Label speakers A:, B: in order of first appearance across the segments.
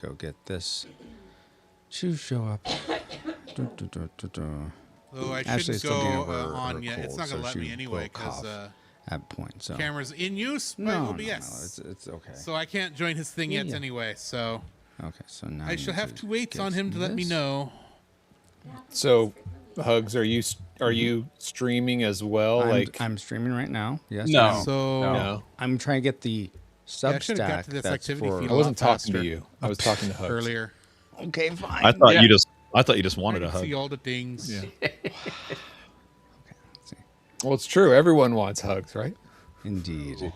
A: Go get this. Show up.
B: Oh, I
A: Ashley
B: shouldn't
A: still getting
B: go
A: over her
B: on yet. It's
A: cold,
B: not going to
A: so
B: let me
A: she
B: anyway
A: will
B: because
A: cough at point. So
B: camera's in use by
A: no,
B: OBS.
A: it's okay.
B: So I can't join his thing yet anyway. So
A: Okay, so now
B: I shall have to wait on him to let me know.
C: So, Hugs, are you streaming as well?
A: I'm streaming right now. Yes.
D: No.
B: So
C: No,
A: I'm trying to get the
B: I should have got
A: Substack
B: to this
A: that's
B: activity
A: for.
B: feed
C: I wasn't talking to
B: faster.
C: you. I was talking to Hugs
B: Earlier.
A: Okay, fine.
D: I thought
C: Yeah.
D: you just wanted
B: I
D: a
B: can
D: hug.
B: see all the things.
C: Yeah.
A: Let's see.
C: Well, it's true. Everyone wants Hugs, right?
A: Indeed.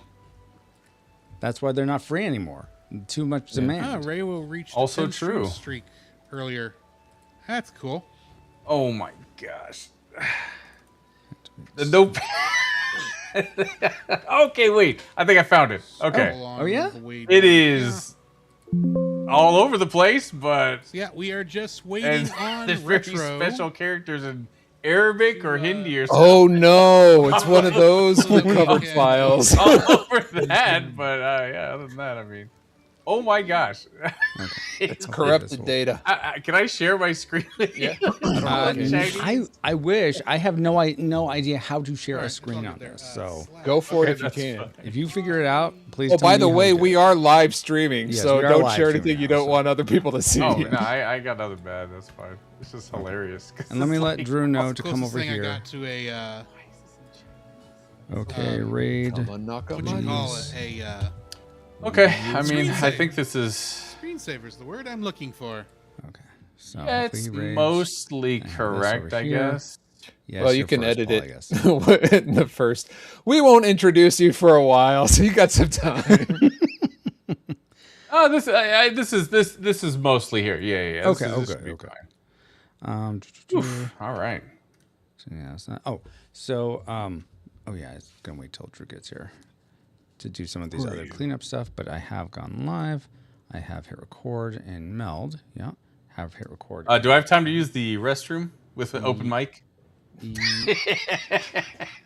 A: That's why they're not free anymore. Too much demand.
B: Ah, Ray will reach the
D: Also
B: 10 stream
D: true.
B: streak earlier. That's cool.
D: Oh my gosh. Nope. Okay, wait. I think I found it. Okay.
B: How long
A: Oh, yeah?
B: have we
D: It
B: done?
D: is all over the place, but
B: Yeah, we are just waiting
D: and
B: on
D: there's very
B: retro.
D: special characters in Arabic or Hindi or something
C: Oh no, it's one of those recovered
B: Yeah.
C: files.
D: all over that. But yeah, other than that, I mean, oh my gosh.
C: It's
A: This
C: corrupted
A: will-
C: data.
D: Can I share my screen with you? Chinese?
A: I wish I have no idea how to share a
B: Alright,
A: screen
B: it's all
A: on
B: good there.
A: this. So
C: Go for it if you
D: that's
C: can.
D: fine.
A: if you figure it out, please.
C: Oh,
A: tell
C: by
A: me
C: the
A: how
C: way,
A: to do
C: we
A: it.
C: are live streaming,
A: Yes,
C: so
A: we are
C: don't
A: live
C: share
A: streaming
C: anything you
A: now,
C: don't
A: so-
C: want other people to see.
D: Oh no, I got nothing bad. That's fine. It's just hilarious. 'Cause
A: And let me
D: it's
A: let
D: like-
A: Drew know to
B: Closest
A: come over
B: thing I
A: here.
B: got to a
A: Okay, raid.
C: Come on, knock on
B: what
C: my
B: you call
C: door.
B: it?
D: Okay, I mean, I
B: Screensaver.
D: think this is.
B: Screensaver is the word I'm looking for.
A: Okay, so
D: Yeah, it's
A: hopefully raid.
D: mostly
A: this
D: correct,
A: over
D: I
A: here.
D: guess.
A: Yes,
C: Well, you
A: you're
C: can
A: first,
C: edit
A: Paul, I
C: it
A: guess.
C: in the first. We won't introduce you for a while, so you got some time.
D: Oh, this is mostly here. Yeah.
A: Okay,
D: This
A: okay,
D: should be
A: okay.
D: fine. All right.
A: So, yeah, it's not. Oh yeah, it's gonna wait till Drew gets here to do some of these other cleanup stuff. But I have gone live. I have hit record and meld. Yeah, have hit record.
D: Do I have time to use the restroom with an open mic?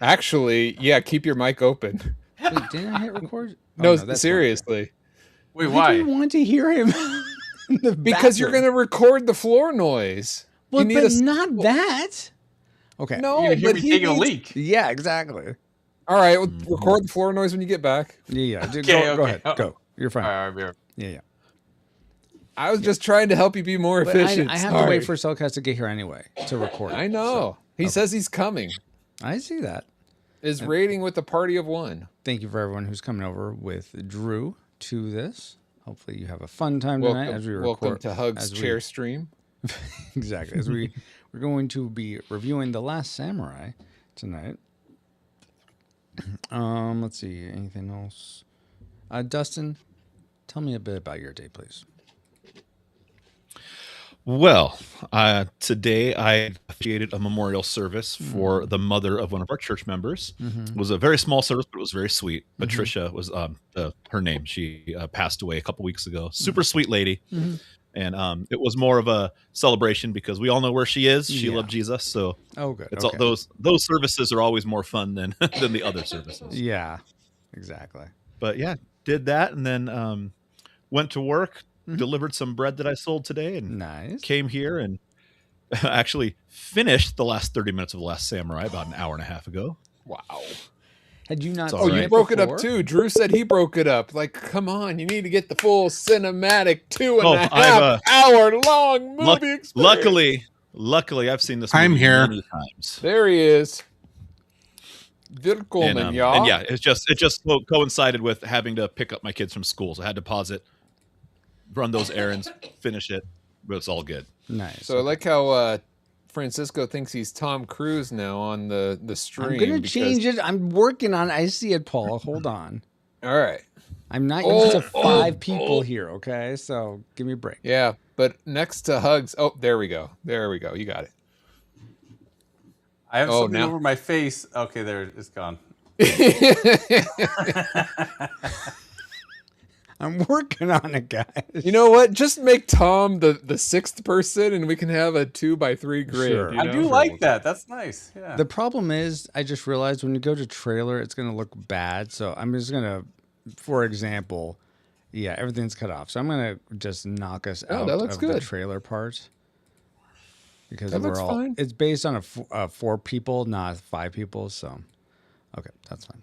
C: Actually, yeah, keep your mic open.
A: Wait, didn't I hit record? Oh,
C: No,
A: that's
C: seriously.
D: Wait,
A: Why do
D: why?
A: you want to hear him? in the
C: Because you're
A: bathroom?
C: going to record the floor noise.
A: Well,
C: you need
A: but
C: a
A: not that. Okay.
C: No,
D: You're gonna hear
C: but
D: me
C: he
D: taking a
C: needs-
D: leak.
A: Yeah, exactly.
C: All right, well, record the floor noise when you get back.
A: Yeah.
D: Okay,
A: Go
D: okay.
A: ahead. Go. You're fine.
D: All right, I'll be right-
A: Yeah.
C: I was just trying to help you be more
A: But
C: efficient.
A: I have to
C: Sorry.
A: wait for Cellcast to get here anyway to record.
C: I know. He says he's coming.
A: I see that.
C: Is raiding with a party of one.
A: Thank you for everyone who's coming over with Drew to this. Hopefully you have a fun time tonight as we record.
C: Welcome to Hugs
A: as we-
C: Chair Stream.
A: Exactly. As we're going to be reviewing The Last Samurai tonight. Let's see. Anything else? Dustin, tell me a bit about your day, please.
D: Well, today I officiated a memorial service for the mother of one of our church members. It was a very small service, but it was very sweet. Patricia was her name. She passed away a couple weeks ago. Super sweet lady. And it was more of a celebration because we all know where she is. She
A: Yeah.
D: loved Jesus. So
A: Oh, good.
D: it's
A: Okay.
D: all, those services are always more fun than than the other services.
A: Yeah, exactly.
D: But yeah, did that and then went to work, delivered some bread that I sold today, and
A: Nice.
D: came here and actually finished the last 30 minutes of The Last Samurai about an hour and a half ago.
C: Wow.
A: Had you not?
D: It's all
C: Oh,
A: seen
D: right.
C: you
A: it
C: broke it up
A: before?
C: too. Drew said he broke it up. Like, come on, you need to get the full cinematic 2.5
D: I've,
C: hour long movie experience.
D: Luckily, I've seen this
B: I'm
D: movie
B: here.
D: many times.
C: There he is. Willkommen, y'all.
D: And yeah, it just coincided with having to pick up my kids from school, so I had to pause it, run those errands, finish it, but it's all good.
A: Nice.
C: So I like how Francisco thinks he's Tom Cruise now on the stream.
A: I'm gonna
C: because-
A: change it. I'm working on it. I see it, Paul. Hold on.
C: All right.
A: I'm not used to five people here. Okay, so give me a break.
C: Yeah, but next to Hugs. Oh, there we go. There we go. You got it.
D: I have
C: Oh,
D: something
C: now-
D: over my face. Okay, there it's gone.
A: I'm working on it, guys.
C: You know what? Just make Tom the sixth person, and we can have a 2x3 grid.
A: Sure.
C: you
D: I
C: know?
D: do like that. That's nice. Yeah.
A: The problem is, I just realized when you go to trailer, it's gonna look bad. So I'm just gonna, for example, Yeah, everything's cut off. So I'm gonna just knock us
C: Oh,
A: out
C: that looks
A: of the
C: good.
A: trailer part because
C: That looks
A: we're all.
C: fine.
A: It's based on a 4 people, not 5 people. So, okay, that's fine.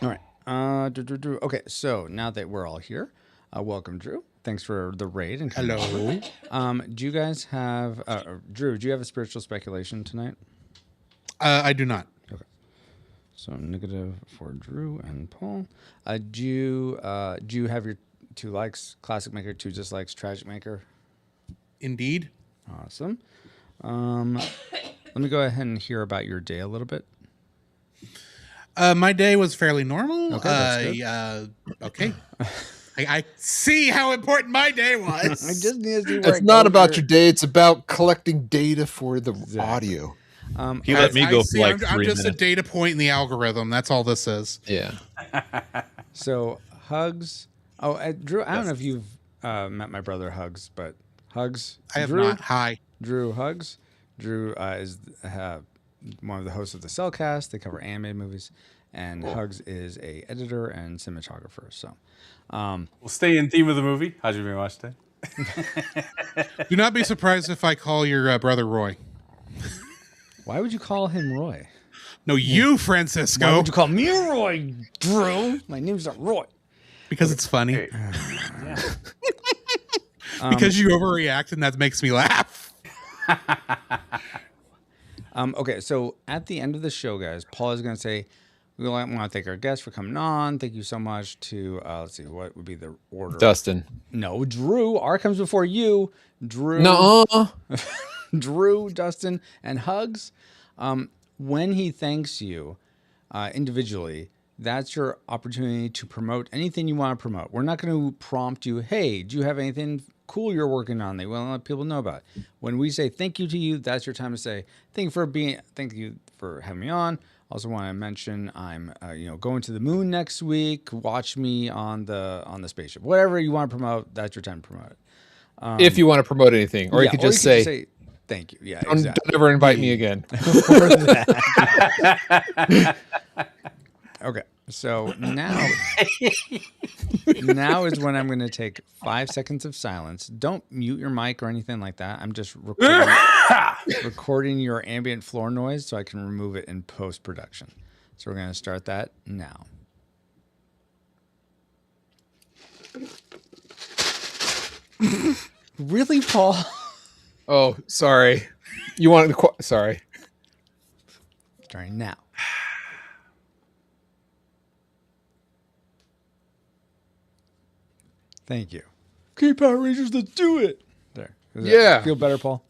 A: All right. Okay, so now that we're all here, welcome, Drew. Thanks for the raid and coming over.
B: Hello.
A: Do you guys have Drew? Do you have a spiritual speculation tonight?
B: I do not.
A: Okay. So negative for Drew and Paul. Do you have your 2 likes? Classic maker, 2 dislikes. Tragic maker.
B: Indeed.
A: Awesome. Let me go ahead and hear about your day a little bit.
B: My day was fairly normal.
A: Okay, that's
B: Okay. I see how important my day was.
A: I just need to see where
E: It's not about your day. It's about collecting data for the audio.
D: He let me go for
B: see,
D: like
B: I'm
D: 3
B: just a
D: minutes.
B: data point in the algorithm. That's all this is.
C: Yeah.
A: So Hugs. Oh, Drew. I don't know if you've met my brother Hugs, but Hugs.
B: I have
A: Drew,
B: not. Hi.
A: Drew Hugs. Drew is one of the hosts of the Cellcast. They cover anime movies, and Hugs is a editor and cinematographer. So,
F: We'll stay in theme of the movie. Hajime Mashite.
B: Do not be surprised if I call your brother Roy.
A: why would you call him Roy?
B: No, you,
A: Why
B: Francisco.
A: would you call me Roy, Drew? My name's not Roy.
B: Because it's funny.
F: Hey.
B: Because you overreact, and that makes me laugh.
A: Okay, so at the end of the show, guys, Paul is going to say, we want to thank our guests for coming on. Thank you so much to, let's see, what would be the order?
C: Dustin.
A: No, Drew. R comes before you. Drew.
C: No.
A: Drew, Dustin, and Hugs. When he thanks you individually, that's your opportunity to promote anything you want to promote. We're not going to prompt you, hey, do you have anything cool you're working on that you want to let people know about? When we say thank you to you, that's your time to say thank you for having me on. Also want to mention I'm going to the moon next week. Watch me on the spaceship. Whatever you want to promote, that's your time to promote it.
C: If you want to promote anything, or you could just say,
A: thank you. Yeah,
C: don't
A: exactly.
C: ever invite me again.
A: Okay, so now is when I'm going to take 5 seconds of silence. Don't mute your mic or anything like that. I'm just recording your ambient floor noise so I can remove it in post-production. So we're going to start that now. Really, Paul?
C: Oh, sorry. You wanted to sorry.
A: Starting now. Thank you. Okay, Power Rangers, let's do it. There. Does that
C: Yeah.
A: feel better, Paul?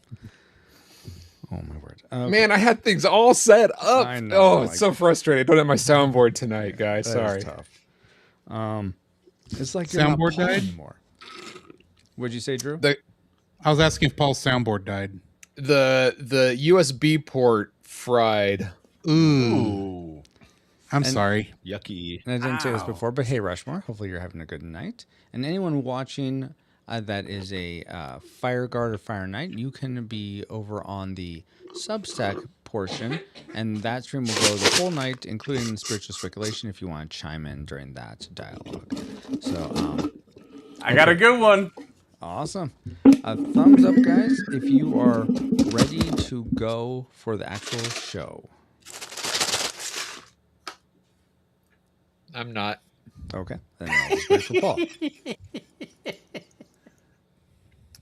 A: Oh, my word. Okay.
C: Man, I had things all set up.
A: I know,
C: Oh,
A: like-
C: it's so frustrating. I don't have my soundboard tonight, guys.
A: That
C: Sorry.
A: is tough. It's like you're
B: Soundboard
A: not Paul
B: died?
A: anymore. What'd you say, Drew?
B: I was asking if Paul's soundboard died.
C: The USB port fried.
F: Ooh.
B: I'm sorry.
D: Yucky.
A: And I didn't say this before, but hey, Rushmore, hopefully you're having a good night. And anyone watching that is a Fire Guard or Fire Knight, you can be over on the Substack portion, and that stream will go the whole night, including spiritual speculation, if you want to chime in during that dialogue. So,
F: I got a good one.
A: awesome. Thumbs up, guys, if you are ready to go for the actual show.
C: I'm not.
A: Okay, then I'll just wait for Paul.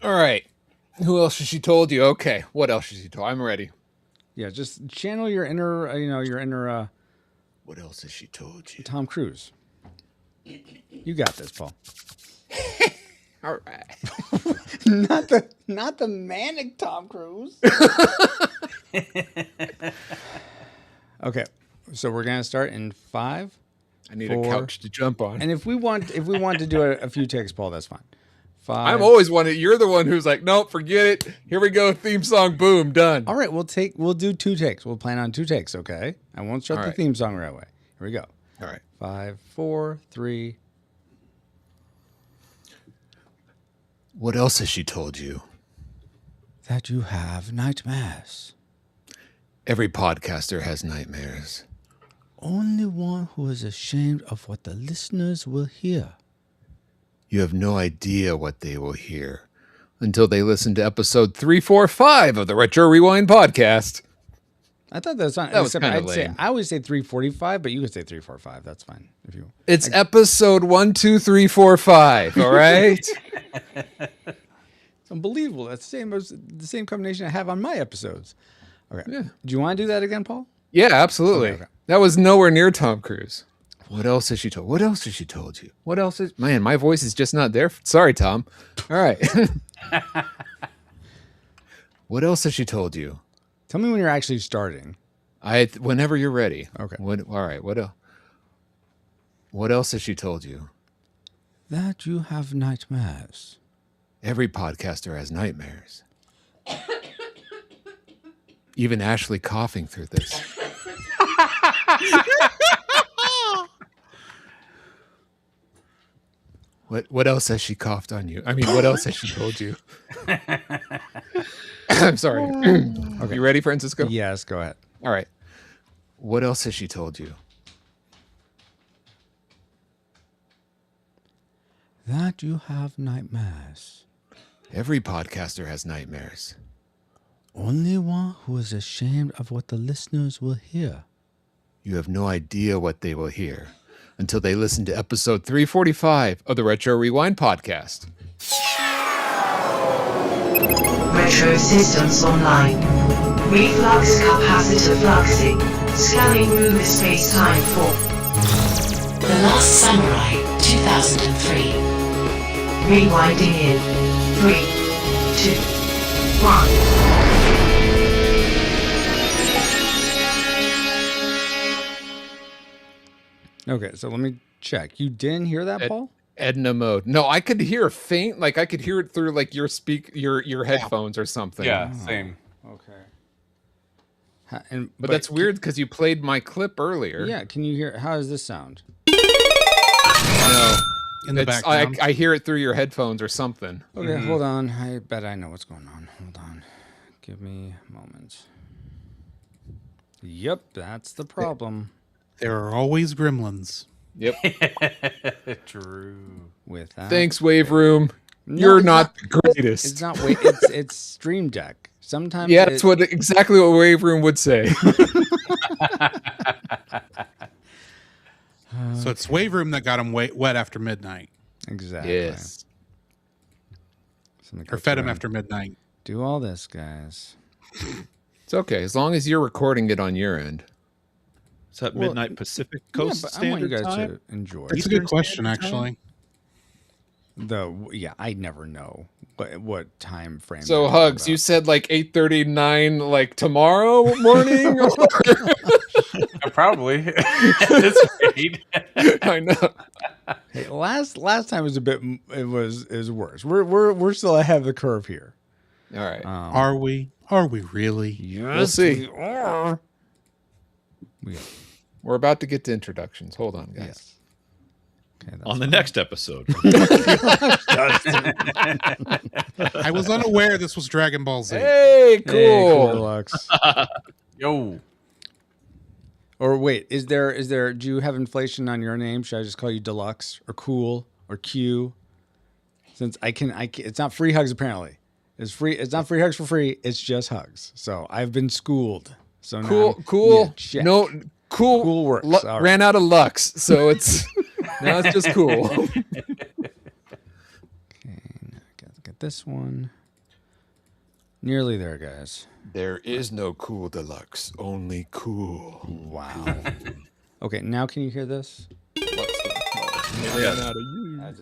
C: All right. Who else has she told you? Okay. What else has she told? I'm ready.
A: Yeah, just channel your inner, your inner
E: What else has she told you?
A: Tom Cruise. You got this, Paul.
C: All right.
A: not the manic Tom Cruise. Okay, so we're gonna start in 5.
C: I need
A: 4,
C: a couch to jump on.
A: and if we want to do a few takes, Paul, that's fine. 5.
C: I'm always one. You're the one who's like, nope, forget it. Here we go. Theme song. Boom. Done.
A: All right, we'll do 2 takes. We'll plan on 2 takes. Okay, I won't start
C: All
A: the
C: right.
A: theme song right away. Here we go.
C: All right.
A: 5, 4, 3.
E: What else has she told you?
A: That you have nightmares.
E: Every podcaster has nightmares.
A: Only one who is ashamed of what the listeners will hear.
E: You have no idea what they will hear until they listen to episode 345 of the Retro Rewind podcast.
A: I thought that was fine.
E: That was
A: Except
E: kinda
A: I'd say
E: lame.
A: I always say 345, but you could say 345. That's fine if you.
E: It's episode 12345, all right?
A: It's unbelievable. That's the same combination I have on my episodes. Okay.
E: Yeah.
A: Do you want to do that again, Paul?
E: Yeah, absolutely.
A: Okay.
E: That was nowhere near Tom Cruise. What else has she told? What else has she told you? What else is? Man, my voice is just not there. Sorry, Tom. All right. What else has she told you?
A: Tell me when you're actually starting.
E: Whenever you're ready.
A: Okay.
E: All right. What else has she told you?
A: That you have nightmares.
E: Every podcaster has nightmares. Even Ashley coughing through this. What else has she coughed on you? I mean, what else has she told you? I'm sorry. Okay. You ready, Francisco?
A: Yes, go ahead.
E: All right. What else has she told you?
A: That you have nightmares.
E: Every podcaster has nightmares.
A: Only one who is ashamed of what the listeners will hear.
E: You have no idea what they will hear until they listen to episode 345 of the Retro Rewind podcast.
G: Retro Systems Online. Reflux capacitor fluxing. Scanning room space-time for The Last Samurai 2003. Rewinding in 3, 2, 1.
A: Okay, so let me check. You didn't hear that, Paul?
E: Edna mode. No, I could hear a faint, like I could hear it through like your headphones or something.
F: Yeah, same.
A: Okay.
E: But that's weird because you played my clip earlier.
A: Yeah, can you hear? How does this sound?
E: No.
B: In the
E: It's,
B: background.
E: I hear it through your headphones or something.
A: Okay, hold on. I bet I know what's going on. Hold on. Give me a moment. Yep, that's the problem
B: There are always gremlins.
E: Yep.
F: True.
A: with that.
E: Thanks, Wave Room.
A: No,
E: You're
A: it's
E: not the greatest.
A: It's not. Wait, it's Stream Deck. Sometimes.
E: Yeah, that's exactly what Wave Room would say.
B: So it's Wave Room that got him wet after midnight.
A: Exactly.
E: Yes.
A: Something
B: Or
A: goes
B: fed him
A: around.
B: after midnight.
A: Do all this, guys.
E: It's okay as long as you're recording it on your end.
D: Is that
A: Well,
D: midnight Pacific Coast
A: yeah, but I want you
D: Standard
A: guys
D: Time?
A: to enjoy.
B: That's a good question, actually.
A: I never know what time frame.
E: So
A: they're
E: Hugs,
A: talking
E: you said like 8:39 like tomorrow morning?
F: Probably. That's great.
E: I know.
A: about. Hey, last time was a bit. It was worse. We're still ahead of the curve here.
E: All right.
B: Are we? Are we really?
E: We'll see.
A: We are.
E: We're about to get to introductions. Hold on, guys.
A: Yes. Okay, that's
D: On the next episode.
B: I was unaware this was Dragon Ball Z.
E: Hey, cool.
A: Hey, Deluxe.
F: Yo.
A: Or wait, is there? Do you have inflation on your name? Should I just call you Deluxe or Cool or Q? Since I can, it's not free hugs apparently. It's free. It's not free hugs for free. It's just hugs. So I've been schooled. So now,
E: Cool.
A: yeah, check.
E: No, cool
A: works.
E: Lu-
A: All right.
E: Ran out of Lux, so it's now it's just cool.
A: Okay, now get this one. Nearly there, guys.
E: There is no cool deluxe, only cool.
A: Wow. Okay, now can you hear this?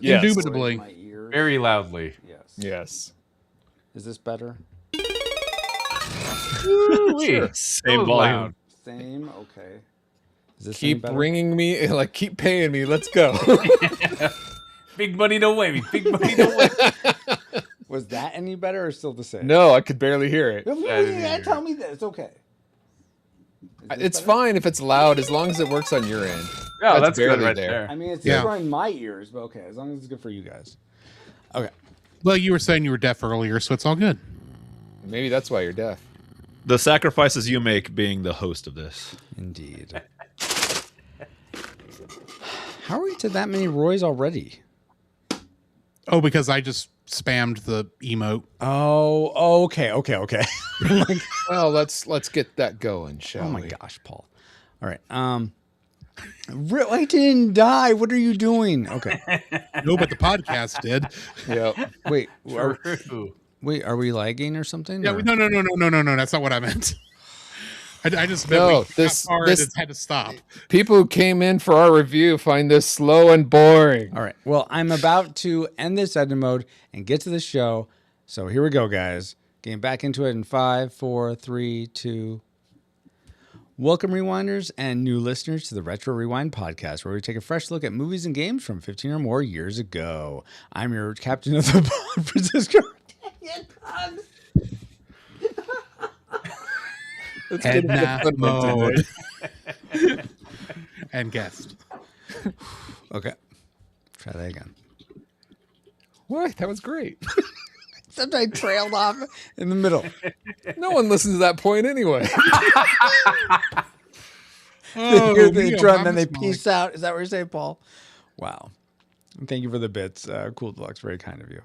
E: Yes.
B: Indubitably.
A: My ears.
F: Very loudly.
A: Yes.
E: Yes.
A: Is this better?
F: Sure.
D: Same volume.
A: Same. Okay. Is this any
E: Keep
A: better?
E: ringing me, like keep paying me. Let's go.
F: Big money, no way. Big money, no way.
A: Was that any better or still the same?
E: No, I could barely hear it.
A: Yeah, tell me that. It's okay. Is this
E: It's
A: better?
E: fine if it's loud as long as it works on your end.
F: Yeah, that's good
E: barely
F: right
E: there.
F: there.
A: I mean, it's
B: Yeah.
A: destroying my ears, but okay, as long as it's good for you guys. Okay.
B: Well, you were saying you were deaf earlier, so it's all good.
E: Maybe that's why you're deaf.
D: The sacrifices you make being the host of this.
A: Indeed. How are we to that many Roys already?
B: Oh, because I just spammed the emote.
A: Oh, okay. I'm like,
E: Well, let's get that going, shall
A: oh
E: we?
A: my gosh, Paul. All right. I didn't die. What are you doing? Okay.
B: No, but the podcast did.
E: Yep.
A: Wait.
F: True.
A: Are we lagging or something?
B: Yeah,
A: or?
B: no. That's not what I meant. I just meant
E: No,
B: we
E: this-
B: got far
E: this-
B: and it had to stop.
E: People who came in for our review find this slow and boring.
A: All right. Well, I'm about to end this edit mode and get to the show. So here we go, guys. Getting back into it in 5, 4, 3, 2. Welcome, rewinders and new listeners to the Retro Rewind podcast, where we take a fresh look at movies and games from 15 or more years ago. I'm your captain of the pod, Francisco.
B: Edna mode. And guest.
A: Okay. Try that again.
E: What? That was great.
A: Except I trailed off in the middle.
E: No one listens to that point anyway.
A: They hear the
B: Neil,
A: intro and then
B: I'm
A: they
B: smiling.
A: peace out. Is that what you're saying, Paul? Wow. Thank you for the bits. Cool Deluxe. Very kind of you.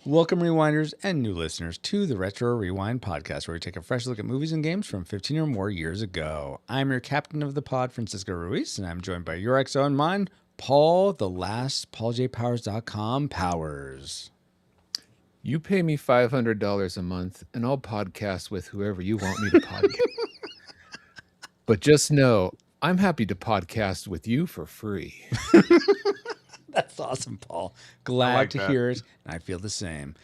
A: Welcome, rewinders and new listeners, to the Retro Rewind podcast, where we take a fresh look at movies and games from 15 or more years ago. I'm your captain of the pod, Francisco Ruiz, and I'm joined by your XO and mine, Paul, the last PaulJPowers.com Powers.
E: You pay me $500 a month, and I'll podcast with whoever you want me to podcast. But just know, I'm happy to podcast with you for free.
A: That's awesome, Paul. Glad
F: like
A: to
F: that.
A: hear it, and I feel the same.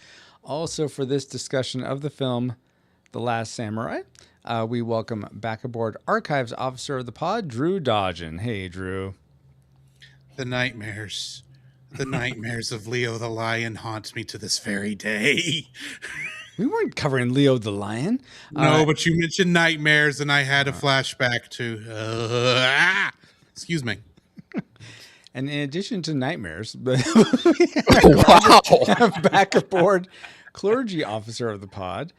A: Also, for this discussion of the film, The Last Samurai, we welcome back aboard Archives Officer of the Pod, Drew Dodgen. Hey, Drew.
B: The nightmares of Leo the Lion haunt me to this very day.
A: We weren't covering Leo the Lion.
B: No, but you mentioned nightmares, and I had a flashback to. Excuse me.
A: And in addition to nightmares,
E: Wow.
A: back aboard Clergy Officer of the Pod,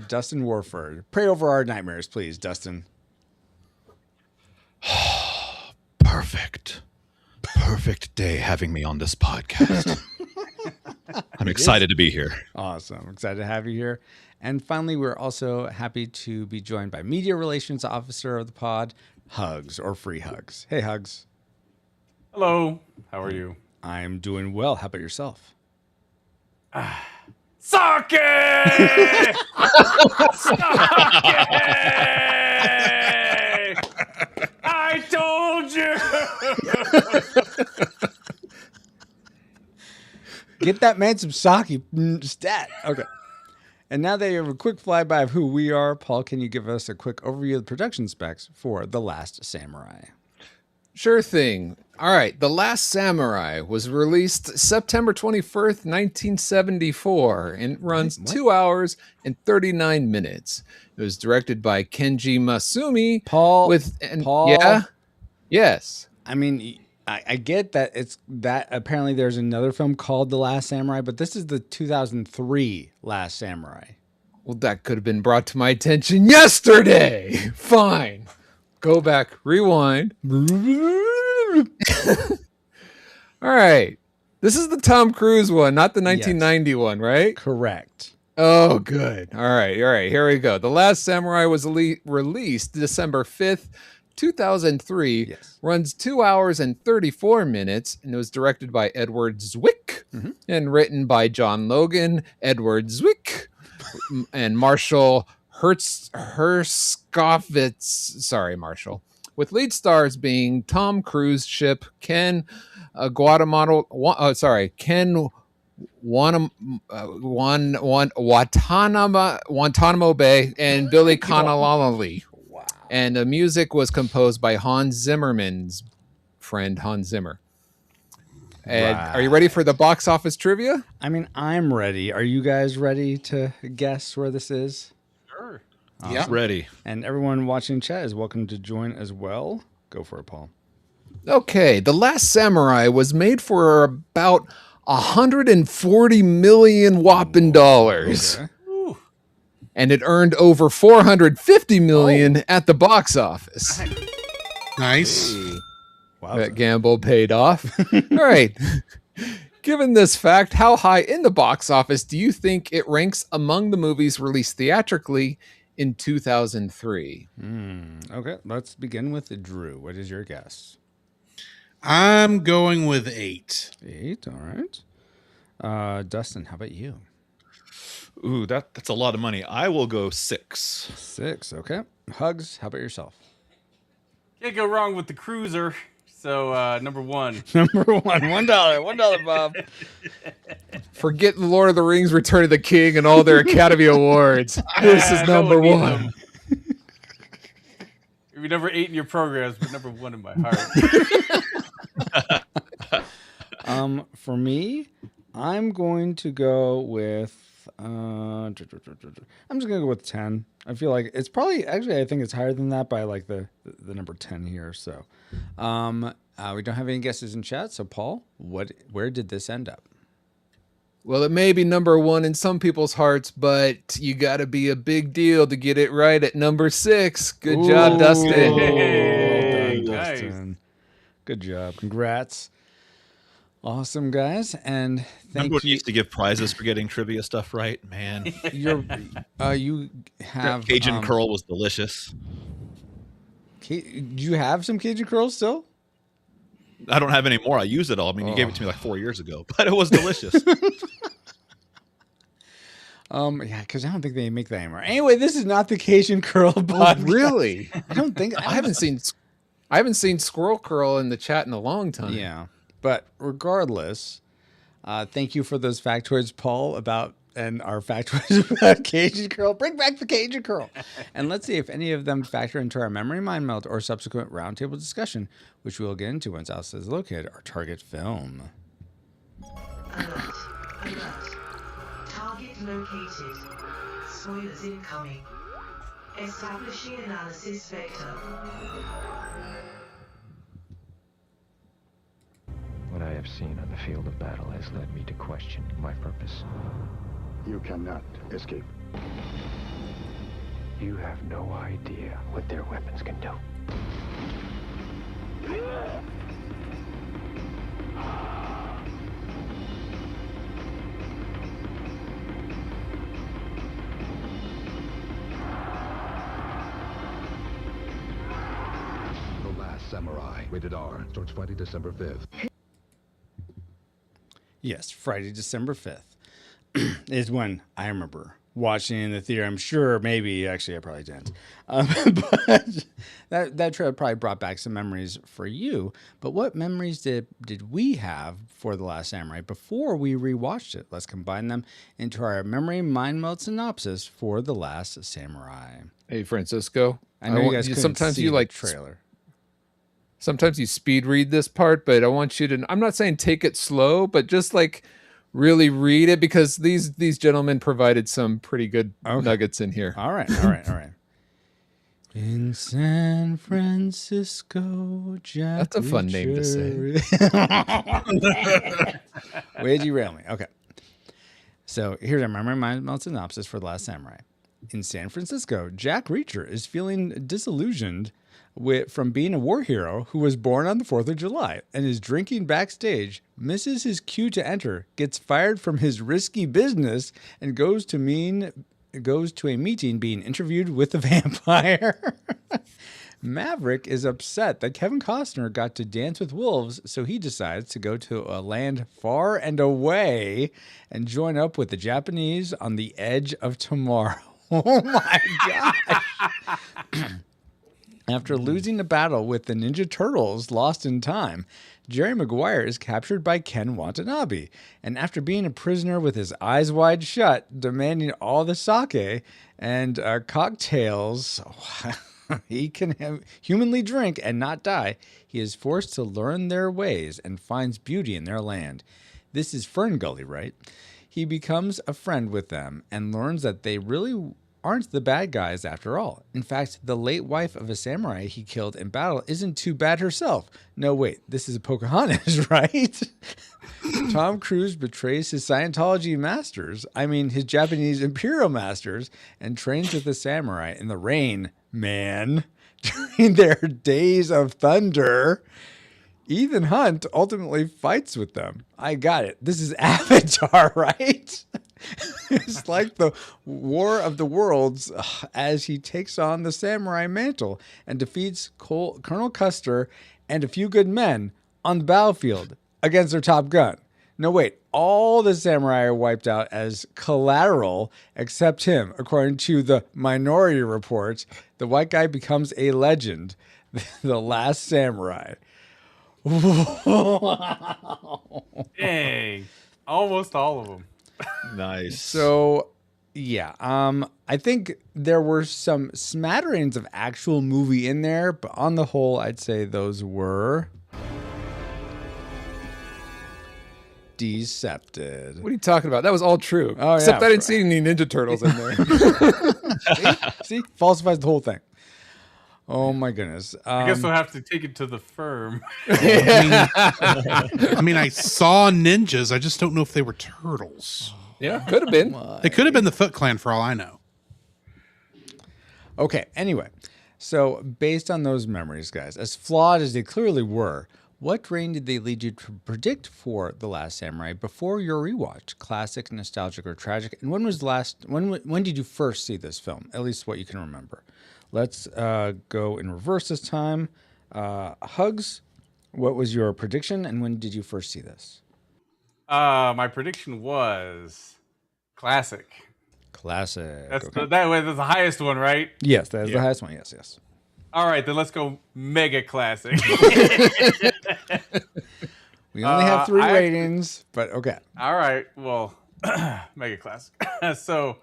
A: Dustin Warford. Pray over our nightmares, please, Dustin.
D: Perfect day having me on this podcast. I'm excited to be here.
A: Awesome. Excited to have you here. And finally, we're also happy to be joined by Media Relations Officer of the Pod, Hugs, or Free Hugs. Hey, Hugs.
F: Hello. How are you?
A: I'm doing well. How about yourself?
F: Suck it! Suck it! I told you!
A: Get that man some sake stat. Okay. And now that you have a quick flyby of who we are, Paul, can you give us a quick overview of the production specs for The Last Samurai?
E: Sure thing. All right. The Last Samurai was released September 21st, 1974, and it runs 2 hours and 39 minutes. It was directed by Kenji Masumi.
A: Paul, Paul.
E: Yeah? Yes.
A: I mean, I get that it's that apparently there's another film called The Last Samurai, but this is the 2003 Last Samurai.
E: Well, that could have been brought to my attention yesterday. Fine. Go back, rewind. All right. This is the Tom Cruise one, not the 1990 one, right?
A: Correct.
E: Oh, good. All right. Here we go. The Last Samurai was released December 5th, 2003.
A: Yes.
E: Runs 2 hours and 34 minutes, and it was directed by Edward Zwick and written by John Logan, Edward Zwick, and Marshall Herskowitz. Sorry, Marshall. With lead stars being Tom Cruise, Ship, Ken Guantanamo Bay, and Billy Connolly.
A: Wow.
E: And the music was composed by Hans Zimmerman's friend, Hans Zimmer. And Are you ready for the box office trivia?
A: I mean, I'm ready. Are you guys ready to guess where this is?
F: Sure.
B: Yeah.
D: Ready.
A: And everyone watching chat is welcome to join as well. Go for it, Paul.
E: Okay, The Last Samurai was made for about 140 million whopping dollars.
A: Okay.
E: And it earned over 450 million at the box office.
B: Nice.
A: Wow.
E: That gamble paid off. All right. Given this fact, how high in the box office do you think it ranks among the movies released theatrically in 2003?
A: Okay, let's begin with Drew. What is your guess?
B: I'm going with 8.
A: 8, all right. Dustin, how about you?
D: Ooh, that's a lot of money. I will go 6.
A: 6, okay. Hugs, how about yourself?
F: Can't go wrong with the cruiser. So number 1.
A: Number 1, $1, Bob.
E: Forget the Lord of the Rings, Return of the King, and all their Academy Awards. This is number 1.
F: Maybe number 8 in your programs, but number 1 in my heart.
A: For me, I'm going to go with I'm just gonna go with 10. I feel like it's probably actually I think it's higher than that by like the number 10 here. So we don't have any guesses in chat. So Paul, where did this end up?
E: Well, it may be number 1 in some people's hearts, but you got to be a big deal to get it right at number 6. Good job, Dustin.
F: Hey,
A: Well done,
F: nice.
A: Dustin. Good job. Congrats. Awesome, guys. And
D: Remember
A: thank
D: when we
A: you.
D: used to give prizes for getting trivia stuff right? Man,
A: You have
D: Cajun curl was delicious.
A: Do you have some Cajun curls still?
D: I don't have any more. I use it all. I mean, you gave it to me like 4 years ago, but it was delicious.
A: Yeah, because I don't think they make that anymore. Anyway, this is not the Cajun curl podcast.
E: Really?
A: I don't think
E: I haven't seen Squirrel Curl in the chat in a long time.
A: Yeah, but regardless, thank you for those factoids, Paul, and our factoids about Cajun curl. Bring back the Cajun curl, and let's see if any of them factor into our memory mind melt or subsequent roundtable discussion, which we'll get into once Alice is located our target film.
G: Alert. Alert. Target located. Spoilers incoming. Establishing analysis vector.
H: What I have seen on the field of battle has led me to question my purpose.
I: You cannot escape.
H: You have no idea what their weapons can do.
I: The Last Samurai. Rated R. Starts Friday, December 5th.
A: Yes, Friday, December 5th is when I remember watching in the theater. I'm sure maybe, actually, I probably didn't. But that trailer probably brought back some memories for you. But what memories did we have for The Last Samurai before we rewatched it? Let's combine them into our memory mind melt synopsis for The Last Samurai.
E: Hey, Francisco.
A: I know you guys couldn't
E: sometimes
A: see
E: you
A: the
E: like
A: trailer.
E: Sometimes you speed read this part, but I want you to, I'm not saying take it slow, but just like really read it because these gentlemen provided some pretty good nuggets in here.
A: All right. In San Francisco, Jack.
E: That's a fun name to say.
A: Way to derail me. Okay. So here's our memory mind melt synopsis for The Last Samurai. In San Francisco, Jack Reacher is feeling disillusioned from being a war hero who was born on the 4th of July and is drinking backstage, misses his cue to enter, gets fired from his risky business, and goes to a meeting being interviewed with a vampire. Maverick is upset that Kevin Costner got to dance with wolves, so he decides to go to a land far and away and join up with the Japanese on the edge of tomorrow. Oh my gosh. After losing the battle with the Ninja Turtles lost in time, Jerry Maguire is captured by Ken Watanabe, and after being a prisoner with his eyes wide shut, demanding all the sake and cocktails he can humanly drink and not die, he is forced to learn their ways and finds beauty in their land. This is Fern Gully, right? He becomes a friend with them and learns that they really aren't the bad guys after all. In fact, the late wife of a samurai he killed in battle isn't too bad herself. No, wait, this is Pocahontas, right? Tom Cruise betrays his Scientology masters, his Japanese imperial masters, and trains with the samurai in the rain, man, during their days of thunder. Ethan Hunt ultimately fights with them. I got it. This is Avatar, right? It's like the War of the Worlds as he takes on the samurai mantle and defeats Colonel Custer and a few good men on the battlefield against their top gun. No, wait. All the samurai are wiped out as collateral except him. According to the Minority Report, the white guy becomes a legend. The last samurai.
F: Dang. Almost all of them.
D: Nice.
A: So, yeah, I think there were some smatterings of actual movie in there, but on the whole, I'd say those were decepted.
E: What are you talking about? That was all true.
A: Oh,
E: Except
A: yeah.
E: I didn't see any Ninja Turtles in there.
A: See? Falsifies the whole thing. Oh my goodness.
F: I guess we'll have to take it to the firm.
B: I mean, I saw ninjas. I just don't know if they were turtles.
E: Yeah, could have been.
B: They could have been the Foot Clan for all I know.
A: Okay, anyway. So, based on those memories, guys, as flawed as they clearly were, what rating did they lead you to predict for The Last Samurai before your rewatch? Classic, nostalgic, or tragic? And when was the last? When did you first see this film? At least what you can remember. Let's go in reverse this time. Hugs, what was your prediction, and when did you first see this?
F: My prediction was classic.
A: Classic.
F: That's
A: okay.
F: that's the highest one, right?
A: Yes, that is the highest one. Yes, yes.
F: All right, then let's go mega classic.
A: We only have 3
F: I
A: ratings, but okay.
F: All right, well, mega classic. So,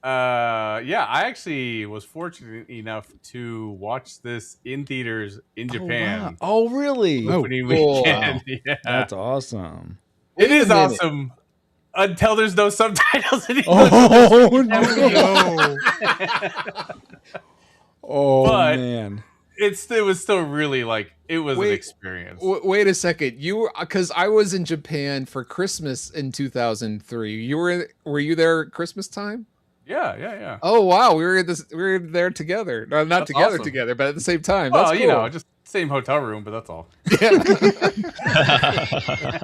F: yeah, I actually was fortunate enough to watch this in theaters in Japan.
A: Wow. Oh, really?
F: Opening
E: cool.
F: weekend. Yeah.
A: That's awesome.
F: It is
E: a minute.
F: awesome until there's no subtitles anymore.
A: Oh, no. Oh,
F: But-
A: man.
F: It was still really like it was
E: Wait,
F: an experience.
E: Wait a second. You were, because I was in Japan for Christmas in 2003. Were you there at Christmas time?
F: Yeah.
E: Oh wow, we were there together. No, not
F: That's
E: together,
F: awesome.
E: together, but at the same time.
F: Well,
E: That's
F: you
E: cool.
F: know, just same hotel room, but that's all.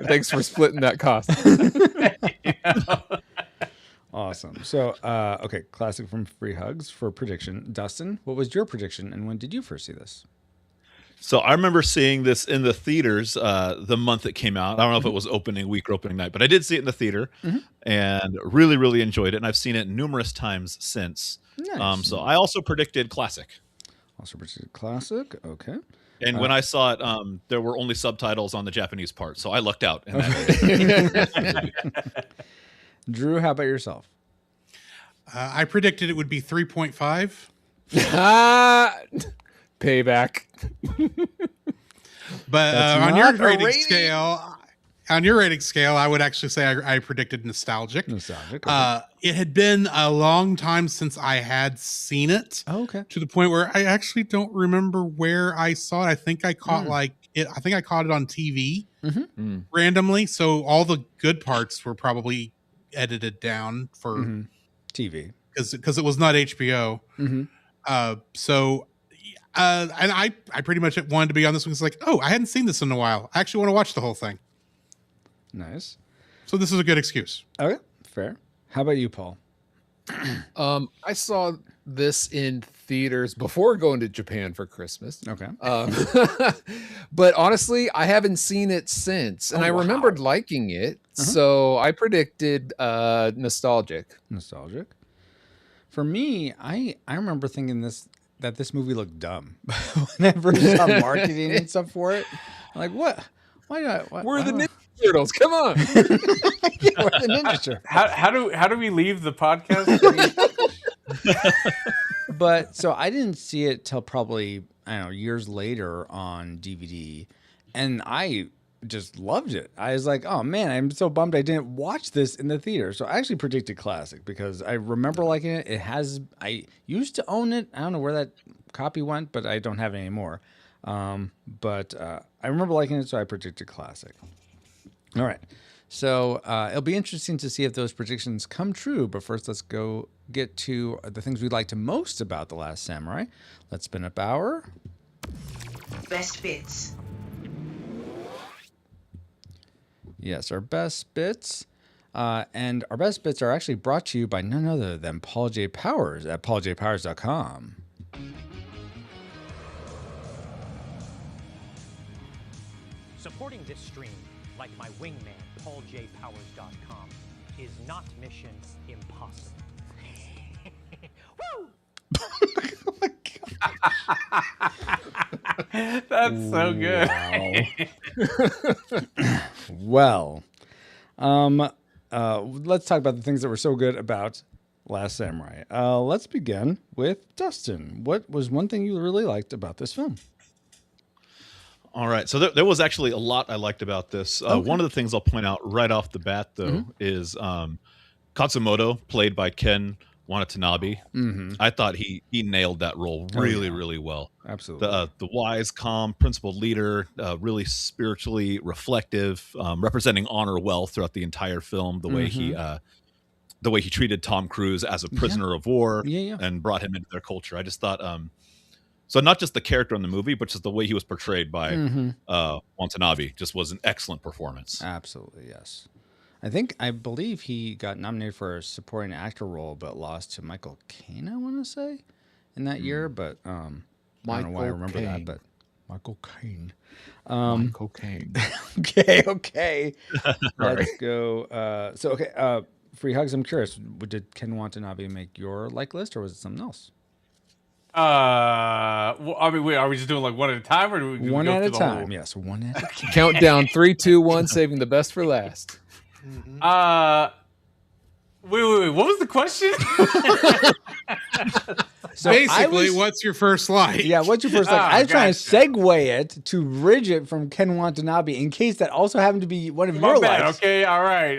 E: Thanks for splitting that cost.
A: Awesome. So, okay, classic from Free Hugs for prediction. Dustin, what was your prediction, and when did you first see this?
D: So I remember seeing this in the theaters the month it came out. I don't know if it was opening week or opening night, but I did see it in the theater and really, really enjoyed it. And I've seen it numerous times since.
A: Nice.
D: So I also predicted classic.
A: Also predicted classic. Okay.
D: And when I saw it, there were only subtitles on the Japanese part. So I lucked out. In that
A: Drew, how about yourself?
B: I predicted it would be 3.5.
E: Payback.
B: But
A: That's
B: on your
A: not a
B: rating
A: rating.
B: scale, I would actually say I predicted nostalgic.
A: Nostalgic. Okay.
B: It had been a long time since I had seen it.
A: Oh, okay.
B: To the point where I actually don't remember where I saw it. I think I caught I think I caught it on TV randomly. So all the good parts were probably edited down for
A: TV.
B: because it was not HBO. So and I pretty much wanted to be on this one. It's like, oh, I hadn't seen this in a while. I actually want to watch the whole thing.
A: Nice.
B: So this is a good excuse.
A: Okay. Fair. How about you, Paul?
E: I saw this in theaters before going to Japan for Christmas.
A: Okay.
E: But honestly, I haven't seen it since, and I remembered liking it. So I predicted nostalgic.
A: Nostalgic. For me, I remember thinking that this movie looked dumb when I first saw marketing and stuff for it. I'm like, what? Why?
E: We're the Ninja Turtles. Come on.
A: Yeah, we're the Ninja Turtles.
F: How do we leave the podcast?
A: But so I didn't see it till probably, I don't know, years later on DVD, and I just loved it. I was like, oh man, I'm so bummed I didn't watch this in the theater. So I actually predicted classic because I remember liking it. I used to own it. I don't know where that copy went, but I don't have it anymore. But I remember liking it, so I predicted classic. All right. So it'll be interesting to see if those predictions come true. But first, let's go get to the things we liked most about The Last Samurai. Let's spin up our
G: Best bits.
A: Yes, our best bits. And our best bits are actually brought to you by none other than Paul J. Powers at pauljpowers.com.
J: Supporting this stream, like my wingman, pauljpowers.com, is not mission impossible. Woo!
F: That's so good.
A: Wow. Let's talk about the things that were so good about Last Samurai. Let's begin with Dustin. What was one thing you really liked about this film?
D: All right. So there was actually a lot I liked about this. One of the things I'll point out right off the bat, though, is Katsumoto, played by Ken Watanabe. I thought he nailed that role really well.
A: Absolutely.
D: The wise, calm, principled leader, really spiritually reflective, representing honor well throughout the entire film. The way he treated Tom Cruise as a prisoner of war and brought him into their culture. I just thought, so not just the character in the movie, but just the way he was portrayed by Watanabe just was an excellent performance.
A: Absolutely, yes. I believe he got nominated for a supporting actor role, but lost to Michael Caine, I want to say, in that year. But I don't know why I remember that, but Michael Caine.
E: Michael Caine.
A: Okay. Let's go. Free Hugs, I'm curious, did Ken Watanabe make your like list, or was it something else?
F: Well, I mean, wait, are we just doing like one at a time, or do we
A: one
F: go
A: at a
F: through the
A: time?
F: whole...
A: Yes, one at a time.
E: Countdown 3, 2, 1, saving the best for last.
F: Wait. What was the question?
B: So basically, what's your first like?
A: Yeah, what's your first like? I was trying to segue it to Bridget from Ken Watanabe in case that also happened to be one of your likes.
F: Okay, all right.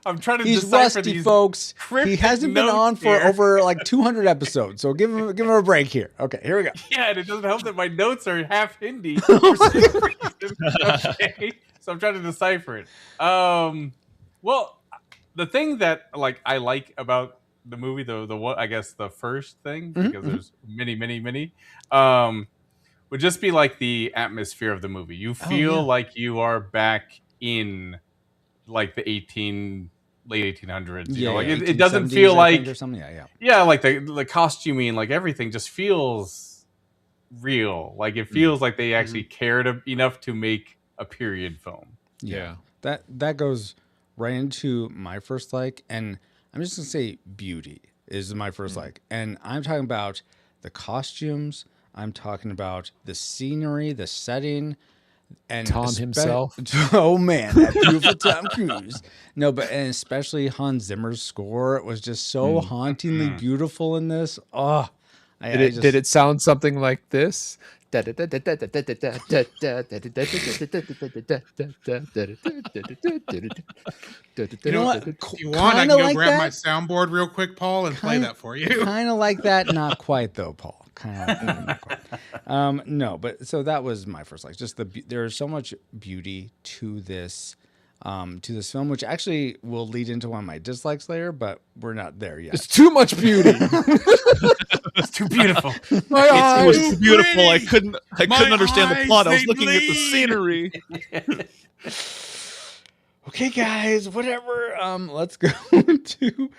F: I'm trying to
A: He's
F: decipher
A: rusty,
F: these
A: folks. He hasn't been on for over like 200 episodes, so give him a break here. Okay, here we go.
F: Yeah, and it doesn't help that my notes are half Hindi for some reason. Okay, so I'm trying to decipher it. Well, the thing that like I like about the movie, I guess the first thing, because there's many, would just be like the atmosphere of the movie. You feel like you are back in like the late 1800s. You know, like it doesn't feel like
A: or something.
F: like the costuming, like everything just feels real. Like it feels like they actually cared enough to make a period film.
A: Yeah. That goes right into my first like, and I'm just gonna say beauty is my first like, and I'm talking about the costumes. I'm talking about the scenery, the setting, and
E: Tom himself.
A: Oh man, that beautiful Tom Cruise. No, and especially Hans Zimmer's score. It was just so hauntingly beautiful in this. Oh,
E: did it sound something like this?
B: You know what? You want? I can go grab my soundboard real quick, Paul, and play that for you.
A: Kind of like that, not quite though, Paul. No, but so that was my first like. Just there's so much beauty to this film, which actually will lead into one of my dislikes later, but we're not there yet.
E: It's too much beauty.
F: It's too beautiful.
D: It was too beautiful. I couldn't understand the plot. I was looking at the scenery.
A: Okay, guys, whatever. Let's go to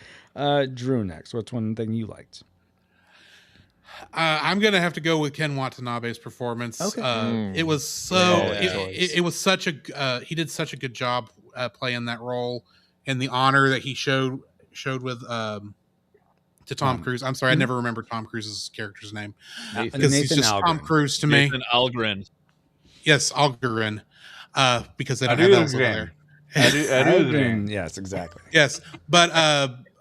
A: Drew next. What's one thing you liked?
B: I'm gonna have to go with Ken Watanabe's performance. Okay. It was it was such a he did such a good job playing that role, and the honor that he showed with to Tom Cruise. I'm sorry, I never remember Tom Cruise's character's name because he's just Algren. Tom Cruise to me.
D: Nathan Algren.
B: Yes, Algren. Because they don't have L's over there.
A: Algren. Yes, exactly.
B: Yes, but